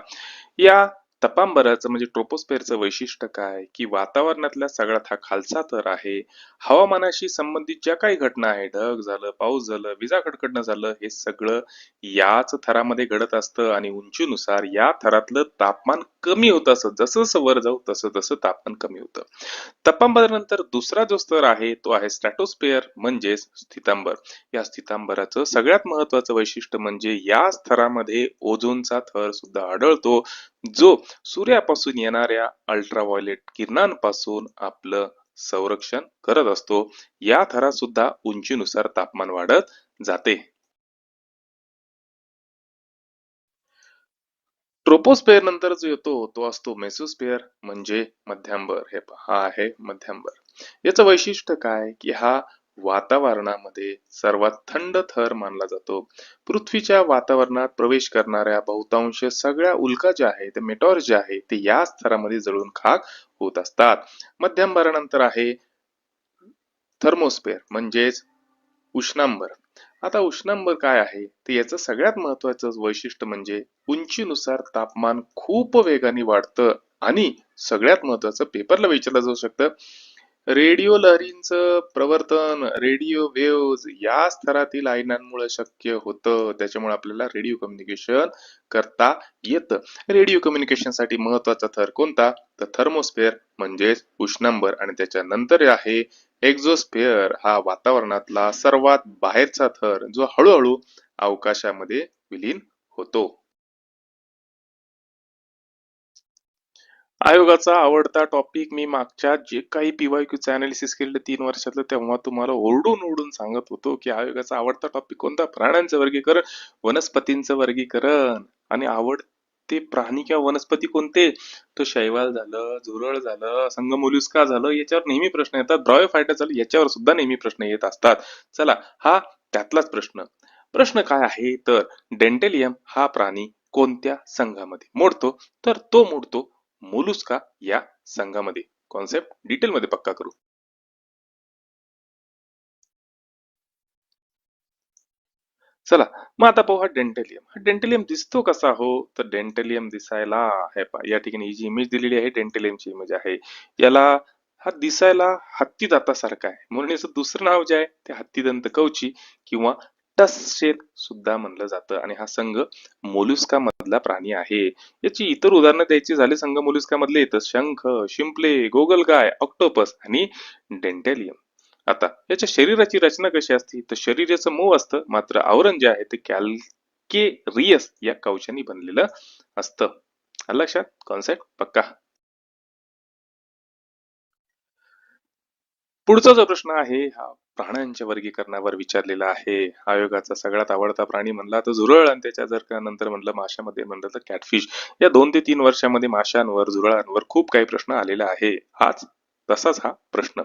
या तपांबराचं म्हणजे ट्रोपोस्फेअरचं वैशिष्ट्य काय की वातावरणातला सगळ्यात हा खालचा थर आहे. हवामानाशी संबंधित ज्या काही घटना आहे, ढग झालं, पाऊस झालं, विजा कडकडणं झालं, हे सगळं याच थरामध्ये घडत असतं आणि उंचीनुसार या थरातलं तापमान कमी होत असत. जसं जसं वर जाऊ तसं तसं तापमान कमी होतं. तपांबरानंतर दुसरा जो स्तर आहे तो आहे स्ट्रॅटोस्फिअर म्हणजेच स्थितांबर. या स्थितांबराचं सगळ्यात महत्वाचं वैशिष्ट्य म्हणजे या स्तरामध्ये ओझोनचा थर सुद्धा आढळतो, जो सूर्यापासून येणाऱ्या अल्ट्राव्हायोलेट किरणांपासून आपलं संरक्षण करत असतो. या थरात सुद्धा उंचीनुसार तापमान वाढत जाते. ट्रोपोस्फेअर नंतर जो येतो तो असतो मेसोस्फिअर म्हणजे मध्यांबर. हे पहा हा आहे मध्यांबर. याचं वैशिष्ट्य काय की हा वातावरणामध्ये सर्वात थंड थर मानला जातो. पृथ्वीच्या वातावरणात प्रवेश करणाऱ्या बहुतांश सगळ्या उल्का ज्या आहेत, मेटॉर्स जे आहे ते या स्तरामध्ये जळून खाक होत असतात. मध्यंतरानंतर आहे थर्मोस्फेअर म्हणजेच उष्णांबर. आता उष्णांबर काय आहे तर याचं सगळ्यात महत्वाचं वैशिष्ट्य म्हणजे उंचीनुसार तापमान खूप वेगाने वाढतं. आणि सगळ्यात महत्वाचं पेपरला विचारलं जाऊ शकतं, रेडिओ लहरींचं प्रवर्तन, रेडिओ वेव्ह या स्तरातील आयनांमुळे शक्य होतं. त्याच्यामुळे आपल्याला रेडिओ कम्युनिकेशन करता येतं. रेडिओ कम्युनिकेशन साठी महत्वाचा थर कोणता तर थर्मोस्फेअर म्हणजेच उष्णांबर. आणि त्याच्यानंतर आहे एक्झोस्फिअर, हा वातावरणातला सर्वात बाहेरचा थर जो हळूहळू अवकाशामध्ये विलीन होतो. आयोगाचा आवडता टॉपिक. मी मागच्या जे काही पीवायक्यूचं अनालिसिस केलेलं 3 वर्षातलं तेव्हा तुम्हाला ओरडून ओरडून सांगत होतो की आयोगाचा आवडता टॉपिक कोणता, प्राण्यांचं वर्गीकरण, वनस्पतींचं वर्गीकरण. आणि आवडते प्राणी किंवा वनस्पती कोणते तो शैवाल झालं, झुरळ झालं, संगमोलुस्का झालं, याच्यावर नेहमी प्रश्न येतात. ब्रायोफायटा झालं, याच्यावर सुद्धा नेहमी प्रश्न येत असतात. चला हा त्यातलाच प्रश्न. प्रश्न काय आहे तर डेंटेलियम हा प्राणी कोणत्या संघामध्ये मोडतो तर तो मोडतो मोलुस्का या संघामध्ये. कॉन्सेप्ट डिटेल मध्ये पक्का करू. चला, मग आता पाहू हा डेंटेलियम. हा डेंटेलियम दिसतो कसा हो? तर डेंटेलियम दिसायला हे पहा, या ठिकाणी ही जी इमेज दिलेली आहे डेंटेलियमची इमेज आहे. याला हा दिसायला हत्ती दातासारखा आहे, म्हणून याचं दुसरं नाव जे आहे ते हत्तीदंत कवची किंवा टसशेल सुद्धा म्हणलं जातं. आणि हा संघ मोलुस्का मधला प्राणी आहे. याची इतर उदाहरणं द्यायची झाली संघ मोलुस्का मधले तर शंख, शिंपले, गोगलगाय, ऑक्टोपस आणि डेंटेलियम. आता याच्या शरीराची रचना कशी असते? तर शरीराचं मऊ असतं, मात्र आवरण जे आहे ते कॅल्केरियस या कवचांनी बनलेलं असतं. आलं लक्षात? कॉन्सेप्ट पक्का. पुढचा जो प्रश्न आहे हा प्राण्यांच्या वर्गीकरणावर विचारलेला आहे. आयोगाचा सगळ्यात आवडता प्राणी म्हणला तर झुरळ, आणि त्याच्या जर का नंतर म्हणलं माशामध्ये म्हणलं तर कॅटफिश. या 2 ते 3 वर्षामध्ये माशांवर, झुरळांवर खूप काही प्रश्न आलेला आहे. हाच तसाच हा प्रश्न.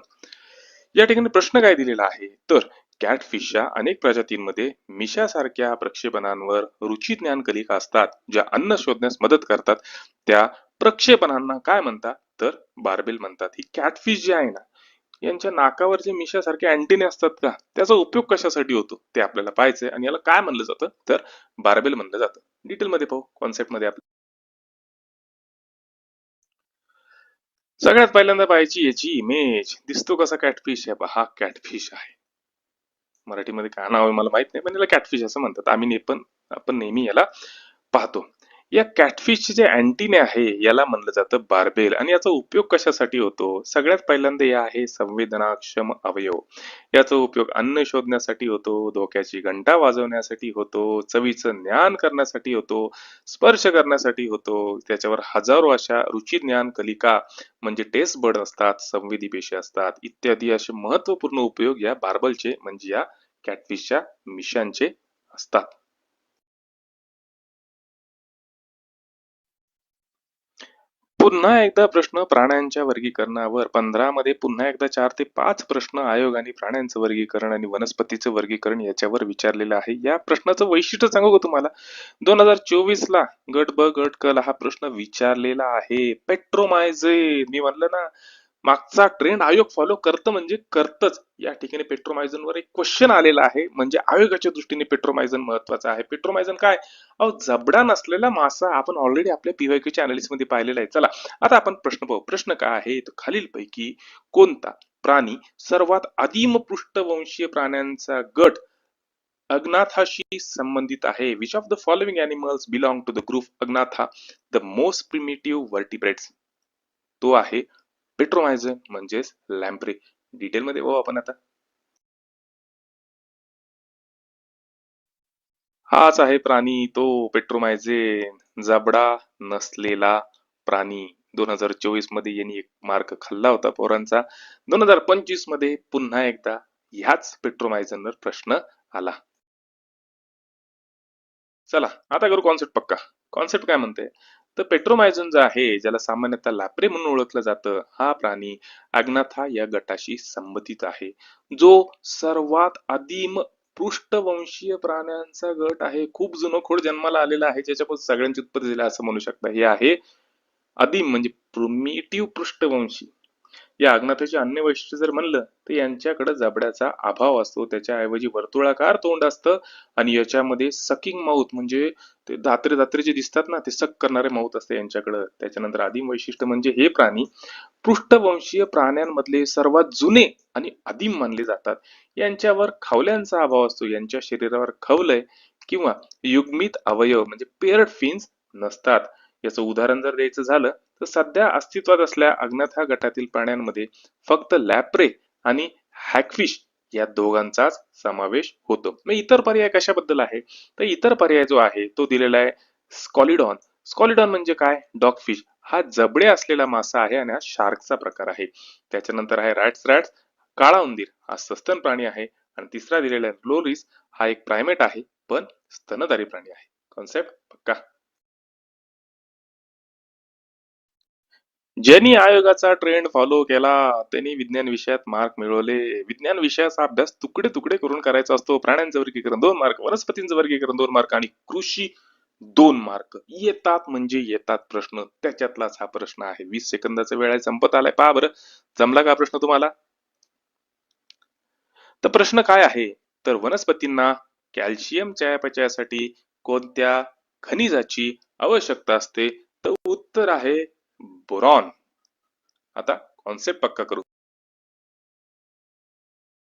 या ठिकाणी प्रश्न काय दिलेला आहे तर कॅटफिशच्या अनेक प्रजातींमध्ये मिशासारख्या प्रक्षेपणांवर रुची ज्ञान कलिका असतात, ज्या अन्न शोधण्यास मदत करतात. त्या प्रक्षेपणांना काय म्हणतात? तर बार्बेल म्हणतात. ही कॅटफिश जे आहे ना, यांच्या नाकावर जे मिशासारखे अँटेने असतात का, त्याचा उपयोग कशासाठी होतो ते आपल्याला पाहायचंय. आणि याला काय म्हणलं जातं तर बार्बेल म्हणलं जातं. डिटेल मध्ये पाहू, कॉन्सेप्ट मध्ये आपलं. सगळ्यात पहिल्यांदा पाहायची याची इमेज. दिसतो कसा कॅटफिश आहे? हा कॅटफिश आहे. मराठीमध्ये काय नाव आहे मला माहित नाही, पण याला कॅटफिश असं म्हणतात. आपण नेहमी याला पाहतो. या कॅटफिशचे जे अँटीने आहे याला म्हणलं जातं बार्बेल. आणि याचा उपयोग कशासाठी होतो? सगळ्यात पहिल्यांदा या आहे संवेदनाक्षम अवयव. याचा उपयोग अन्न शोधण्यासाठी होतो, धोक्याची घंटा वाजवण्यासाठी होतो, चवीचं ज्ञान करण्यासाठी होतो, स्पर्श करण्यासाठी होतो. त्याच्यावर हजारो अशा रुची ज्ञान कलिका म्हणजे टेस्ट बर्ड असतात, संवेदी पेशी असतात, इत्यादी असे महत्वपूर्ण उपयोग या बार्बलचे म्हणजे या कॅटफिशच्या मिशांचे असतात. पुन्हा एकदा प्रश्न प्राण्यांच्या वर्गीकरणावर. 15 मध्ये पुन्हा एकदा 4 ते 5 प्रश्न आयोगाने प्राण्यांचं वर्गीकरण आणि वनस्पतीचं वर्गीकरण याच्यावर विचारलेलं आहे. या प्रश्नाचं वैशिष्ट्य सांगू का तुम्हाला? 2024 ला गट ब गट क ला हा प्रश्न विचारलेला आहे. पेट्रोमायझेन, मी म्हणलं ना, मागचा ट्रेंड आयोग फॉलो करतं म्हणजे करतच. या ठिकाणी पेट्रोमायझन वर एक क्वेश्चन आलेला आहे, म्हणजे आयोगाच्या दृष्टीने पेट्रोमायझन महत्वाचं आहे. पेट्रोमायझन काय? अहो, जबडा नसलेला मासा. आपण ऑलरेडी आपल्या पीवायक्यू च्या अनालिसिस मध्ये पाहिलेला आहे. चला, आता आपण प्रश्न पाहू. प्रश्न काय आहे? तर खालीलपैकी कोणता प्राणी सर्वात आदिम पृष्ठवंशीय प्राण्यांचा गट अग्नाथाशी संबंधित आहे? Which of the following animals belong to the group Agnatha, the most primitive vertebrates? तो आहे पेट्रोमायझन म्हणजेच लॅम्प्रे. डिटेल मध्ये पाहू आपण आता. हाच आहे प्राणी, तो पेट्रोमायझेन, जबडा नसलेला प्राणी. 2024 मध्ये यांनी एक मार्क खाल्ला होता पोरांचा. 2025 मध्ये पुन्हा एकदा ह्याच पेट्रोमायझनवर प्रश्न आला. चला, आता करू कॉन्सेप्ट पक्का. कॉन्सेप्ट काय म्हणते? तर पेट्रोमायझन जो आहे, ज्याला सामान्यतः लॅप्रे म्हणून ओळखलं जातं, हा प्राणी अग्नाथा या गटाशी संबंधित आहे, जो सर्वात आदिम पृष्ठवंशीय प्राण्यांचा गट आहे. खूप जुनं खोड जन्माला आलेला आहे, ज्याच्यापासून सगळ्यांची उत्पत्ती झाली असं म्हणू शकता. हे आहे आदिम म्हणजे प्रिमिटिव्ह पृष्ठवंशी. या अज्ञाताचे अन्य वैशिष्ट्य जर म्हणलं तर यांच्याकडे जबड्याचा अभाव असतो, त्याच्याऐवजी वर्तुळाकार तोंड असतं. आणि याच्यामध्ये सकिंग माउथ म्हणजे ते दात्रे दात्रे जे दिसतात ना, ते सक करणारे माउथ असते यांच्याकडे. त्याच्यानंतर आदिम वैशिष्ट्य म्हणजे हे प्राणी पृष्ठवंशीय प्राण्यांमधले सर्वात जुने आणि आदिम मानले जातात. यांच्यावर खवल्यांचा अभाव असतो. यांच्या शरीरावर खवलय किंवा युग्मित अवयव म्हणजे पेअर्ड फिन्स नसतात. याचं उदाहरण जर द्यायचं झालं तर सध्या अस्तित्वात असलेल्या अज्ञात गटातील प्राण्यांमध्ये फक्त लॅप्रे आणि हॅगफिश या दोघांचाच समावेश होतो. मग इतर पर्याय कशाबद्दल आहे? तर इतर पर्याय जो आहे तो दिलेला आहे स्कॉलिडॉन. स्कॉलिडॉन म्हणजे काय? डॉगफिश. हा जबडे असलेला मासा आहे आणि हा शार्कचा प्रकार आहे. त्याच्यानंतर आहे रॅट्स, काळा उंदीर हा सस्तन प्राणी आहे. आणि तिसरा दिलेला आहे लोरिस, हा एक प्रायमेट आहे पण स्तनधारी प्राणी आहे. कॉन्सेप्ट पक्का. ज्यांनी आयोगाचा ट्रेंड फॉलो केला त्यांनी विज्ञान विषयात मार्क मिळवले. विज्ञान विषयाचा अभ्यास तुकडे तुकडे करून करायचा असतो. प्राण्यांचं वर्गीकरण 2 मार्क, वनस्पतींचं वर्गीकरण 2 मार्क आणि कृषी 2 मार्क. येतात म्हणजे येतात प्रश्न. त्याच्यातलाच हा प्रश्न आहे. 20 सेकंदाचा वेळ आहे, संपत आलाय. पहा बरं, जमला का प्रश्न तुम्हाला? तर प्रश्न काय आहे? तर वनस्पतींना कॅल्शियम चयापचयासाठी कोणत्या खनिजाची आवश्यकता असते? तर उत्तर आहे बोरॉन. आता कॉन्सेप्ट पक्का करू.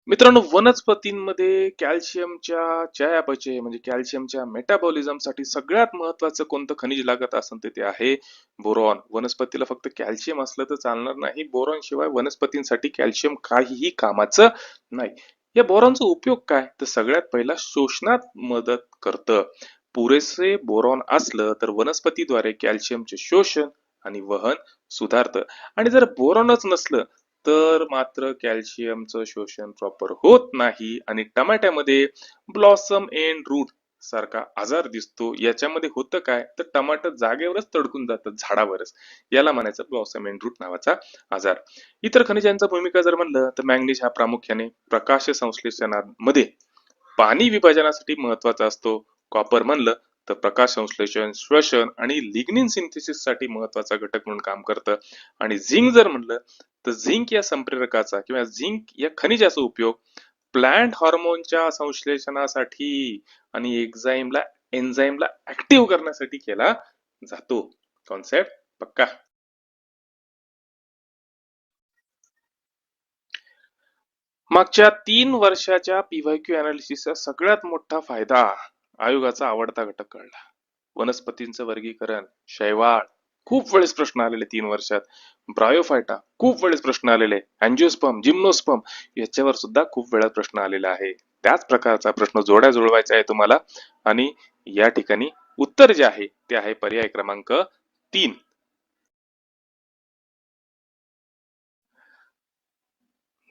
मित्रांनो, वनस्पतींमध्ये कॅल्शियमच्या चयापचय म्हणजे कॅल्शियमच्या मेटाबॉलिझमसाठी सगळ्यात महत्वाचं कोणतं खनिज लागत असेल ते आहे बोरॉन. वनस्पतीला फक्त कॅल्शियम असलं तर चालणार नाही. बोरॉन शिवाय वनस्पतींसाठी कॅल्शियम काहीही कामाचं नाही. या बोरॉनचा उपयोग काय? तर सगळ्यात पहिला शोषणात मदत करतं. पुरेसे बोरॉन असलं तर वनस्पतीद्वारे कॅल्शियमचे शोषण आणि वहन सुधारतं. आणि जर बोरॉनच नसलं तर मात्र कॅल्शियमचं शोषण प्रॉपर होत नाही आणि टमाट्यामध्ये ब्लॉसम एंड रूट सारखा आजार दिसतो. याच्यामध्ये होतं काय? तर टमाटर जागेवरच तडकून जातात, झाडावरच. याला म्हणायचं ब्लॉसम एंड रूट नावाचा आजार. इतर खनिजांचा भूमिका जर म्हणलं तर मॅंगनीज हा प्रामुख्याने प्रकाश संश्लेषणामध्ये पाणी विभाजनासाठी महत्वाचा असतो. कॉपर म्हणलं तर प्रकाश संश्लेषण, श्वसन आणि लिग्निन सिंथेसिस साठी महत्वाचा घटक म्हणून काम करतं. आणि झिंक जर म्हणलं तर झिंक या संप्रेरकाचा किंवा झिंक या खनिजाचा उपयोग प्लांट हॉर्मोनच्या संश्लेषणासाठी आणि एन्झाईमला ऍक्टिव्ह करण्यासाठी केला जातो. कॉन्सेप्ट पक्का. मागच्या 3 वर्षाच्या पीवायक्यू अनालिसिसचा सगळ्यात मोठा फायदा आयोगाचा आवडता घटक कळला. वनस्पतींचं वर्गीकरण, शैवाल खूप वेळेस प्रश्न आलेले 3 वर्षात, ब्रायोफायटा खूप वेळेस प्रश्न आलेले, अँजिओस्पर्म, जिम्नोस्पर्म याच्यावर सुद्धा खूप वेळा प्रश्न आलेला आहे. त्याच प्रकारचा प्रश्न जोड्या जुळवायचा आहे तुम्हाला आणि या ठिकाणी उत्तर जे आहे ते आहे पर्याय क्रमांक 3.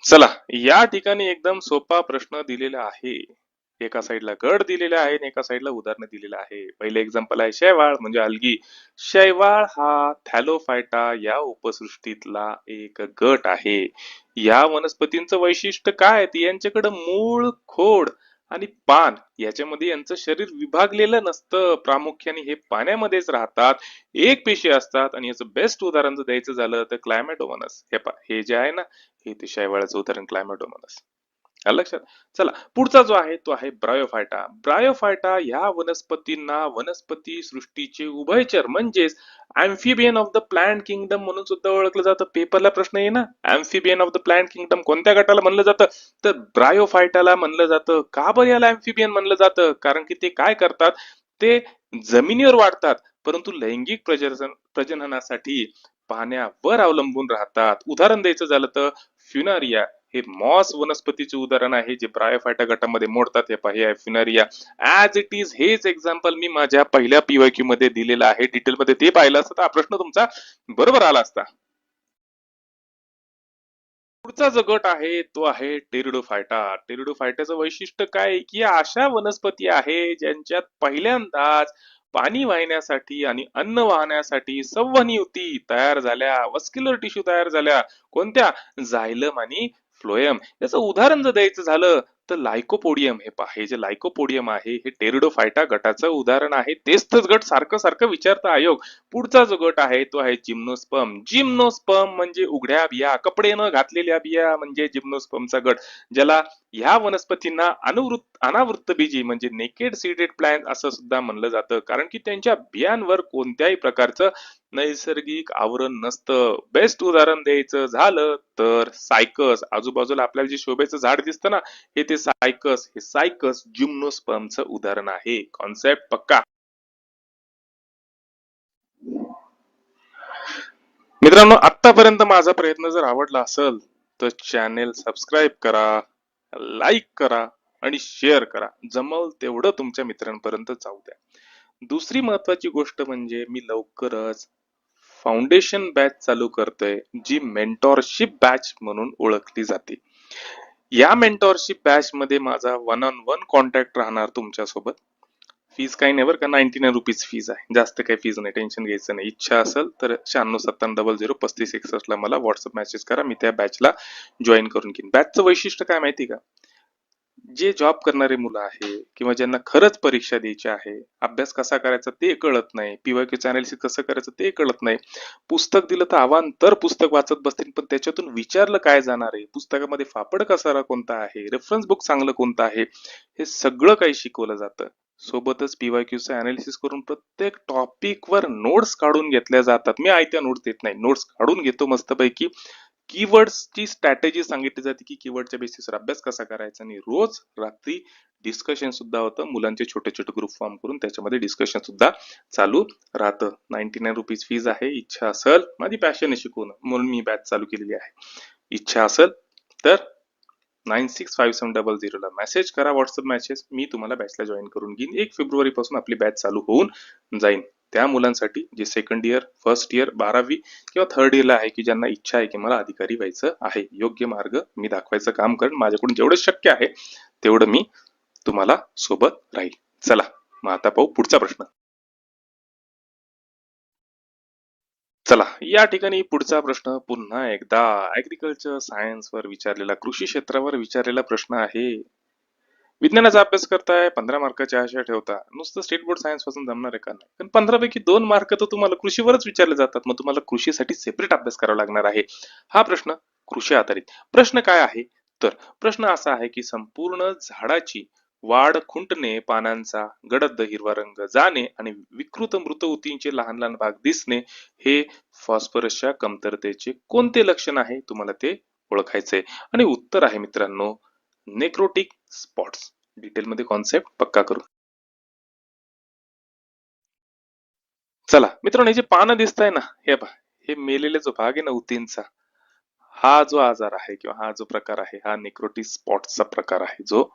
चला, या ठिकाणी एकदम सोपा प्रश्न दिलेला आहे. एका साईडला गड दिलेला आहे आणि एका साईडला उदाहरण दिलेलं आहे. पहिले एक्झाम्पल आहे शैवाल म्हणजे अल्गी. शैवाल हा थॅलोफायटा या उपसृष्टीतला एक गट आहे. या वनस्पतींचं वैशिष्ट्य काय? यांच्याकडे मूळ, खोड आणि पान याच्यामध्ये यांचं शरीर विभागलेलं नसतं. प्रामुख्याने हे पाण्यामध्येच राहतात. एक पेशी असतात आणि याचं बेस्ट उदाहरण जर द्यायचं झालं तर क्लायमॅटोमोनास. हे जे आहे ना, हे ते शैवाळाचं उदाहरण क्लायमॅटोमोनास. आलं लक्षात? चला, पुढचा जो आहे तो आहे ब्रायोफायटा. ब्रायोफायटा ह्या वनस्पतींना वनस्पती सृष्टीचे उभयचर म्हणजेच amphibian of the plant kingdom म्हणून सुद्धा ओळखलं जातं. पेपरला प्रश्न आहे ना, amphibian of the plant kingdom कोणत्या गटाला म्हणलं जातं? तर ब्रायोफायटाला म्हणलं जातं. का बरं याला अँफिबियन म्हणलं जातं? कारण की ते काय करतात? ते जमिनीवर वाढतात, परंतु लैंगिक प्रजननासाठी पाण्यावर अवलंबून राहतात. उदाहरण द्यायचं झालं तर फ्युनारिया हे मॉस वनस्पतीचे उदाहरण आहे, जे ब्रायोफायटा गटामध्ये मोडतात. हे पहा, फ्युनारिया ऍज इट इज हेच एक्झाम्पल मी माझ्या पहिल्या पीवायक्यू मध्ये दिलेलं आहे. डिटेलमध्ये ते पाहिलं असतं तर हा प्रश्न तुमचा बरोबर आला असता. पुढचा जो गट आहे तो आहे टेरिडोफायटा. टेरिडोफायटाचं वैशिष्ट्य काय की अशा वनस्पती आहे ज्यांच्यात पहिल्यांदाच पाणी वाहण्यासाठी आणि अन्न वाहण्यासाठी संवहनी तयार झाल्या, वस्क्युलर टिश्यू तयार झाल्या. कोणत्या? झायलम आणि फ्लोएम. याचं उदाहरण जर द्यायचं झालं तर लायकोपोडियम. हे पहा, हे जे लायकोपोडियम आहे हे टेरिडोफायटा गटाचं उदाहरण आहे. तेच तच गट सारखं सारखं विचारता आयोग. पुढचा जो गट आहे तो आहे जिम्नोस्पर्म. जिम्नोस्पर्म म्हणजे उघड्या बिया, कपडे न घातलेल्या बिया म्हणजे जिम्नोस्पर्मचा गट, ज्याला ह्या वनस्पतींना अनावृत्त बीजी म्हणजे नेकेड सीडेड प्लांट असं सुद्धा म्हणलं जातं, कारण की त्यांच्या बियांवर कोणत्याही प्रकारचं नैसर्गिक आवरण नसतं. बेस्ट उदाहरण द्यायचं झालं तर सायकस. आजूबाजूला आपल्याला जे शोभेचं झाड दिसतं ना, हे ते सायकस. हे सायकस जिम्नोस्पर्मचं उदाहरण आहे. कॉन्सेप्ट पक्का. मित्रांनो, आतापर्यंत माझा प्रयत्न जर आवडला असेल तर चॅनेल सबस्क्राईब करा, लाईक करा आणि शेअर करा. जमल तेवढं तुमच्या मित्रांपर्यंत जाऊ द्या. दुसरी महत्वाची गोष्ट म्हणजे मी लवकरच फाउंडेशन बॅच चालू करतोय, जी मेंटॉरशिप बॅच म्हणून ओळखली जाते. या मेंटॉरशिप बॅच मध्ये माझा 1-on-1 कॉन्टॅक्ट राहणार तुमच्यासोबत. फीज काही नाही बरं का, 99 रुपीज फीज आहे. जास्त काही फीज नाही, टेन्शन घ्यायचं नाही. इच्छा असेल तर 9697003561 मला व्हॉट्सअप मेसेज करा, मी त्या बॅचला जॉईन करून घेईन. बॅचचं वैशिष्ट्य काय माहिती का? जे जॉब करणारे मुलं आहे किंवा ज्यांना खरंच परीक्षा द्यायची आहे, अभ्यास कसा करायचा ते कळत नाही, पीवायक्यूचं अनालिसिस कसं करायचं ते कळत नाही. पुस्तक दिलं तर अवांतर पुस्तक वाचत बसतील, पण त्याच्यातून विचारलं काय जाणार आहे, पुस्तकामध्ये फापड कसारा कोणता आहे, रेफरन्स बुक चांगलं कोणतं आहे, हे सगळं काही शिकवलं जातं. सोबतच पीवायक्यूचं अनालिसिस करून प्रत्येक टॉपिक वर नोट्स काढून घेतल्या जातात. मी आयत्या नोट्स देत नाही, नोट्स काढून घेतो मस्तपैकी. कीवर्ड्सची स्ट्रॅटेजी सांगितली जाते की कीवर्डच्या बेसिसवर अभ्यास कसा करायचा, आणि रोज रात्री डिस्कशन सुद्धा होतं. मुलांचे छोटे छोटे ग्रुप फॉर्म करून त्याच्यामध्ये डिस्कशन सुद्धा चालू राहतं. 99 रुपीज फीज आहे. इच्छा असेल, माझी पॅशन आहे शिकवणं म्हणून मी बॅच चालू केलेली आहे. इच्छा असेल तर 965700 ला मेसेज करा, व्हॉट्सअप मेसेज, मी तुम्हाला बॅचला जॉईन करून घेईन. 1 फेब्रुवारी पासून आपली बॅच चालू होऊन जाईल. त्या मुलांसाठी जे सेकंड इयर, फर्स्ट इयर, 12वी किंवा थर्ड इयरला आहे, की ज्यांना इच्छा आहे की मला अधिकारी व्हायचं आहे, योग्य मार्ग मी दाखवायचं काम करेन. माझ्याकडून जेवढं शक्य आहे तेवढं मी तुम्हाला सोबत राहील. चला मग आता पाहू पुढचा प्रश्न. चला या ठिकाणी पुढचा प्रश्न पुन्हा एकदा ऍग्रिकल्चर सायन्स वर विचारलेला, कृषी क्षेत्रावर विचारलेला प्रश्न आहे. विज्ञानाचा अभ्यास करताय, 15 मार्काची आशा ठेवता, नुसतं स्टेट बोर्ड सायन्स पासून जमणार आहे का? नाही, पण 15 पैकी 2 मार्क तर तुम्हाला कृषीवरच विचारले जातात. मग तुम्हाला कृषीसाठी सेपरेट अभ्यास करावा लागणार आहे. हा प्रश्न कृषी आधारित प्रश्न काय आहे, तर प्रश्न असा आहे की संपूर्ण झाडाची वाढ खुंटणे, पानांचा गडद हिरवा रंग जाणे आणि विकृत मृत ऊतींचे लहान लहान भाग दिसणे हे फॉस्फरसच्या कमतरतेचे कोणते लक्षण आहे, तुम्हाला ते ओळखायचंय. आणि उत्तर आहे मित्रांनो, नेक्रोटिक स्पॉट्स. डिटेल मध्ये कॉन्सेप्ट पक्का करू. चला मित्रांनो, हे जे पानं दिसत आहे ना, हे पहा, हे मेलेले जो भाग आहे ना ऊतींचा, हा जो आजार आहे किंवा हा जो प्रकार आहे, हा नेक्रोटिक स्पॉट्सचा प्रकार आहे, जो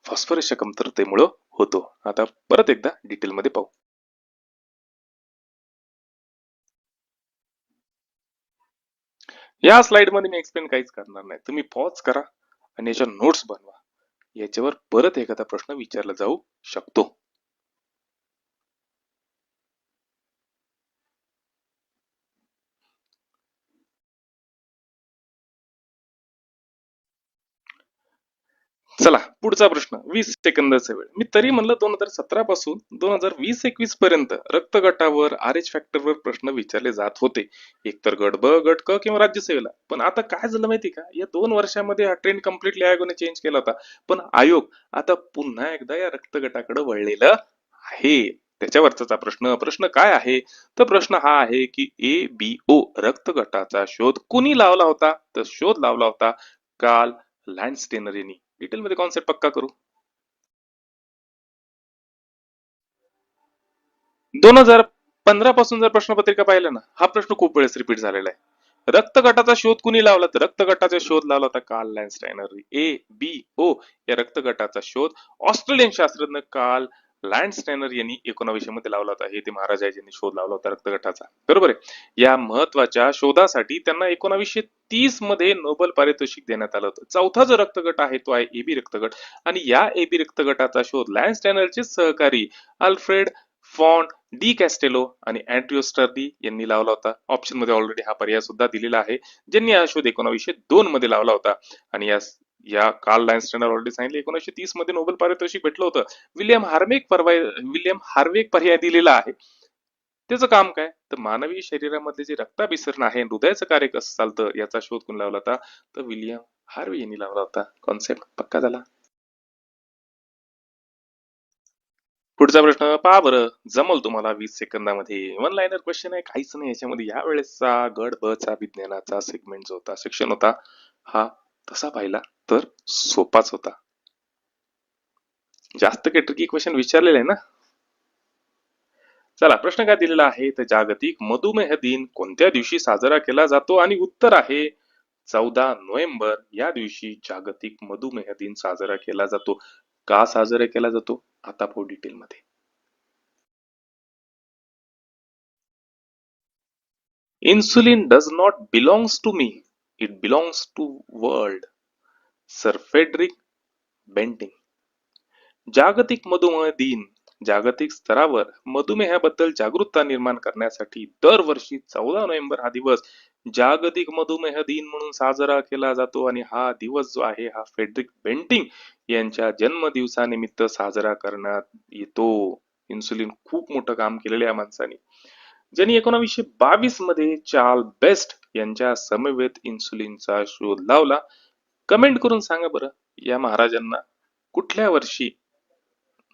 फॉस्फरसच्या कमतरतेमुळे होतो. आता परत एकदा डिटेल मध्ये पाहू. या स्लाइड मध्ये मी एक्सप्लेन काहीच करणार नाही, तुम्ही पॉज करा आणि याच्या नोट्स बनवा. याच्यावर परत एखादा प्रश्न विचारला जाऊ शकतो. चला पुढचा प्रश्न, 20 सेकंदाचा वेळ. मी तरी म्हणलं 2017 पासून 2020-21 पर्यंत रक्तगटावर, आर एच फॅक्टरवर प्रश्न विचारले जात होते, एकतर गट ब, गट क किंवा राज्यसेवेला. पण आता काय झालं माहिती का, या 2 वर्षामध्ये हा ट्रेंड कम्प्लिटली आयोगाने चेंज केला होता. पण आयोग आता पुन्हा एकदा या रक्तगटाकडे वळलेलं आहे. त्याच्यावरचा प्रश्न प्रश्न काय आहे, तर प्रश्न हा आहे की ABO रक्तगटाचा शोध कुणी लावला होता, तर शोध लावला होता कार्ल लँडस्टेनर यांनी. डिटेल मध्ये कॉन्सेप्ट पक्का करू. 2015 पासून जर प्रश्नपत्रिका पाहिलं ना, हा प्रश्न खूप वेळेस रिपीट झालेला आहे. रक्तगटाचा शोध कुणी लावला, तर रक्तगटाचा शोध लावला होता कार्ल लँडस्टायनर. ABO या रक्तगटाचा शोध ऑस्ट्रेलियन शास्त्रज्ञ कार्ल लँडस्टायनर यांनी 1900 मध्ये लावला होता. हे ते महाराज आहे ज्यांनी शोध लावला होता रक्तगटाचा, बरोबर आहे. या महत्वाच्या शोधासाठी त्यांना 1930 मध्ये नोबेल पारितोषिक देण्यात आलं होतं. चौथा जो रक्तगट आहे तो आहे AB रक्तगट, आणि या AB रक्तगटाचा शोध लँडस्टायनरचे सहकारी अल्फ्रेड फॉन डी कॅस्टेलो आणि अँड्रिओ स्टर्डी यांनी लावला होता. ऑप्शन मध्ये ऑलरेडी हा पर्याय सुद्धा दिलेला आहे, ज्यांनी हा शोध 1902 मध्ये लावला होता. आणि या कार्ल लँडस्टेनर ऑलरेडी सांगितलं, 1930 मध्ये नोबेल पारितोषिक भेटलं होतं. विल्यम हार्वेक पर्याय दिलेला आहे. त्याचं काम काय, तर मानवी शरीरामधले जे रक्ताभिसरण आहे, हृदयाचं कार्य कसं चालतं, याचा शोध कोण लावला होता, तर विल्यम हार्वे यांनी लावला होता. कॉन्सेप्ट पक्का झाला. पुढचा प्रश्न पहा बरं, जमल तुम्हाला 20 सेकंदामध्ये. वन लाईनर क्वेश्चन आहे, काहीच नाही याच्यामध्ये. या वेळेसचा गड ब चा विज्ञानाचा सेगमेंट जो होता, सेक्शन होता, हा तसा पाहिला तर सोपाच होता. जास्त काही ट्रिकी क्वेश्चन विचारलेले आहे ना. चला प्रश्न काय दिलेला आहे, तर जागतिक मधुमेह दिन कोणत्या दिवशी साजरा केला जातो, आणि उत्तर आहे 14 नोव्हेंबर. या दिवशी जागतिक मधुमेह दिन साजरा केला जातो. का साजरा केला जातो, आता पाहू डिटेल मध्ये. Insulin does not belongs to me, it belongs to world. Sir Frederick Banting. जागतिक मधुमेह दिन जागतिक स्तरावर मधुमेहाबद्दल जागरूकता निर्माण करण्यासाठी दरवर्षी 14 नोव्हेंबर हा दिवस जागतिक मधुमेह दिन म्हणून साजरा केला जातो आणि हा दिवस जो आहे हा फ्रेडरिक बेंटिंग यांच्या जन्मदिवसानिमित्त साजरा करण्यात येतो. इन्सुलिन खूप मोठं काम केलेलं आहे या माणसाने, ज्यांनी 1922 मध्ये चार्ल बेस्ट यांच्या समवेत इन्सुलिनचा शोध लावला. कमेंट करून सांगा बरं, या महाराजांना कुठल्या वर्षी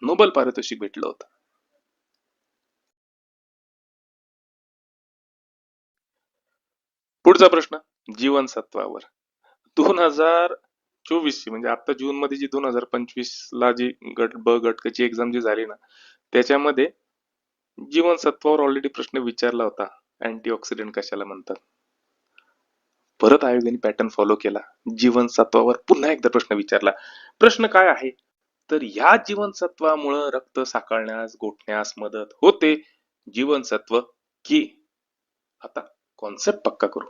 नोबेल पारितोषिक भेटलं होतं? पुढचा प्रश्न जीवनसत्वावर. 2024 ची म्हणजे आता जून मध्ये जी 2025 ला जी गट ब गटकची एक्झाम जी झाली ना, त्याच्यामध्ये जीवनसत्वावर ऑलरेडी प्रश्न विचारला होता, अँटीऑक्सिडंट कशाला म्हणतात. परत आयोगाने पॅटर्न फॉलो केला, जीवनसत्वावर पुन्हा एकदा प्रश्न विचारला. प्रश्न काय आहे तर या जीवनसत्वामुळे रक्त साकळण्यास गोठण्यास मदत होते. जीवनसत्व की. आता कॉन्सेप्ट पक्का करू.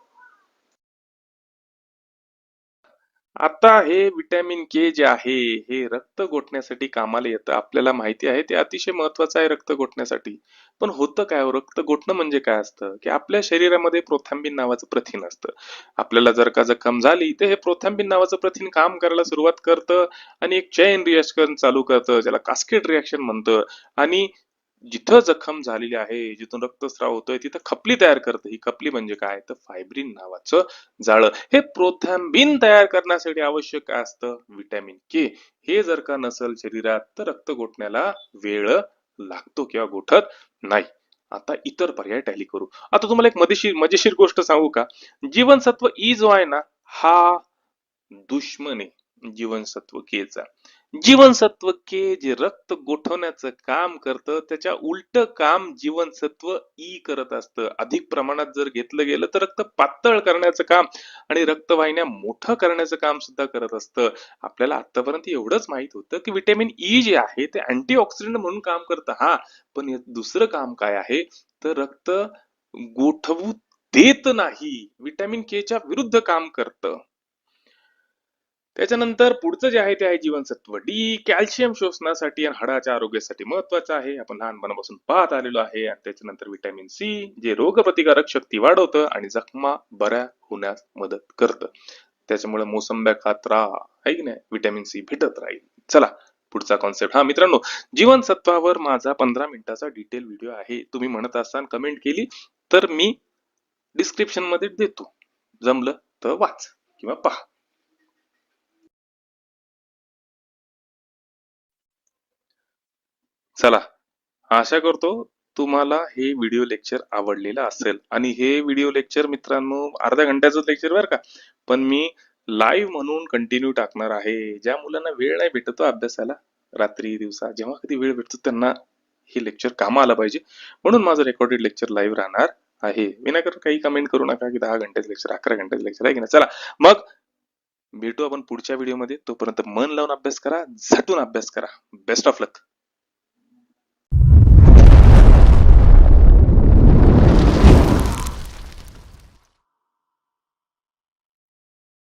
आता हे विटॅमिन के जे आहे हे रक्त गोठण्यासाठी कामाला येतं, आपल्याला माहिती आहे, ते अतिशय महत्वाचं आहे रक्त गोठण्यासाठी. पण होतं काय हो, रक्त गोठणं म्हणजे काय असतं की आपल्या शरीरामध्ये प्रोथॅम्बिन नावाचं प्रथिन असतं. आपल्याला जर का जखम झाली तर हे प्रोथॅम्बिन नावाचं प्रथिन काम करायला सुरुवात करतं आणि एक चेन रिएक्शन चालू करतं, ज्याला कास्केड रिएक्शन म्हणतं. आणि जिथं जखम झालेली आहे, जिथून रक्तस्राव होतोय, तिथं खपली तयार करतं. ही खपली म्हणजे काय तर फायब्रिन नावाचं जाळं. हे प्रोथॅम्बिन तयार करण्यासाठी आवश्यक काय असतं विटॅमिन के. हे जर का नसेल शरीरात तर रक्त गोठण्याला वेळ लागतो किंवा गोठत नाही. आता इतर पर्याय टॅली करू. आता तुम्हाला एक मजेशीर गोष्ट सांगू का. जीवनसत्व ई जो आहे ना, हा दुश्मन आहे जीवनसत्व के चा. जीवनसत्व के जे रक्त गोठवण्याचं काम करतं, त्याच्या उलट काम जीवनसत्व ई करत असतं. अधिक प्रमाणात जर घेतलं गेलं तर रक्त पातळ करण्याचं काम आणि रक्तवाहिन्या मोठं करण्याचं काम सुद्धा करत असतं. आपल्याला आतापर्यंत एवढंच माहित होतं की विटॅमिन ई जे आहे ते अँटीऑक्सिडंट म्हणून काम करतं, हा. पण दुसरं काम काय आहे तर रक्त गोठवू देत नाही, विटॅमिन के च्या विरुद्ध काम करतं. त्याच्यानंतर पुढचं जे आहे ते आहे जीवनसत्व डी. कॅल्शियम शोषणासाठी आणि हाडाच्या आरोग्यासाठी महत्वाचं आहे, आपण लहानपणापासून पाहत आलेलो आहे. आणि त्याच्यानंतर विटॅमिन सी जे रोगप्रतिकारक शक्ती वाढवतं आणि जखमा बऱ्या होण्यास मदत करतं. त्याच्यामुळे मोसंब्या खात राहा, है की नाही, विटॅमिन सी भेटत राहील. चला पुढचा कॉन्सेप्ट. हा मित्रांनो, जीवनसत्वावर माझा 15 मिनिटाचा डिटेल व्हिडिओ आहे. तुम्ही म्हणत असाल कमेंट केली तर मी डिस्क्रिप्शन मध्ये देतो, जमलं तर वाच किंवा पहा. चला, आशा करतो तुम्हाला हे व्हिडिओ लेक्चर आवडलेलं असेल. आणि हे व्हिडिओ लेक्चर मित्रांनो अर्ध्या घंट्याचं लेक्चर बरं का, पण मी लाईव्ह म्हणून कंटिन्यू टाकणार आहे. ज्या मुलांना वेळ नाही भेटतो अभ्यासाला, रात्री दिवसा जेव्हा कधी वेळ भेटतो त्यांना हे लेक्चर कामा आला पाहिजे, म्हणून माझं रेकॉर्डेड लेक्चर लाईव्ह राहणार आहे. विनाकारण काही कमेंट करू नका की 10 घंट्याचं लेक्चर, 11 घंट्याचं लेक्चर आहे की नाही. चला मग भेटू आपण पुढच्या व्हिडिओमध्ये. तोपर्यंत मन लावून अभ्यास करा, झटून अभ्यास करा. Best of luck.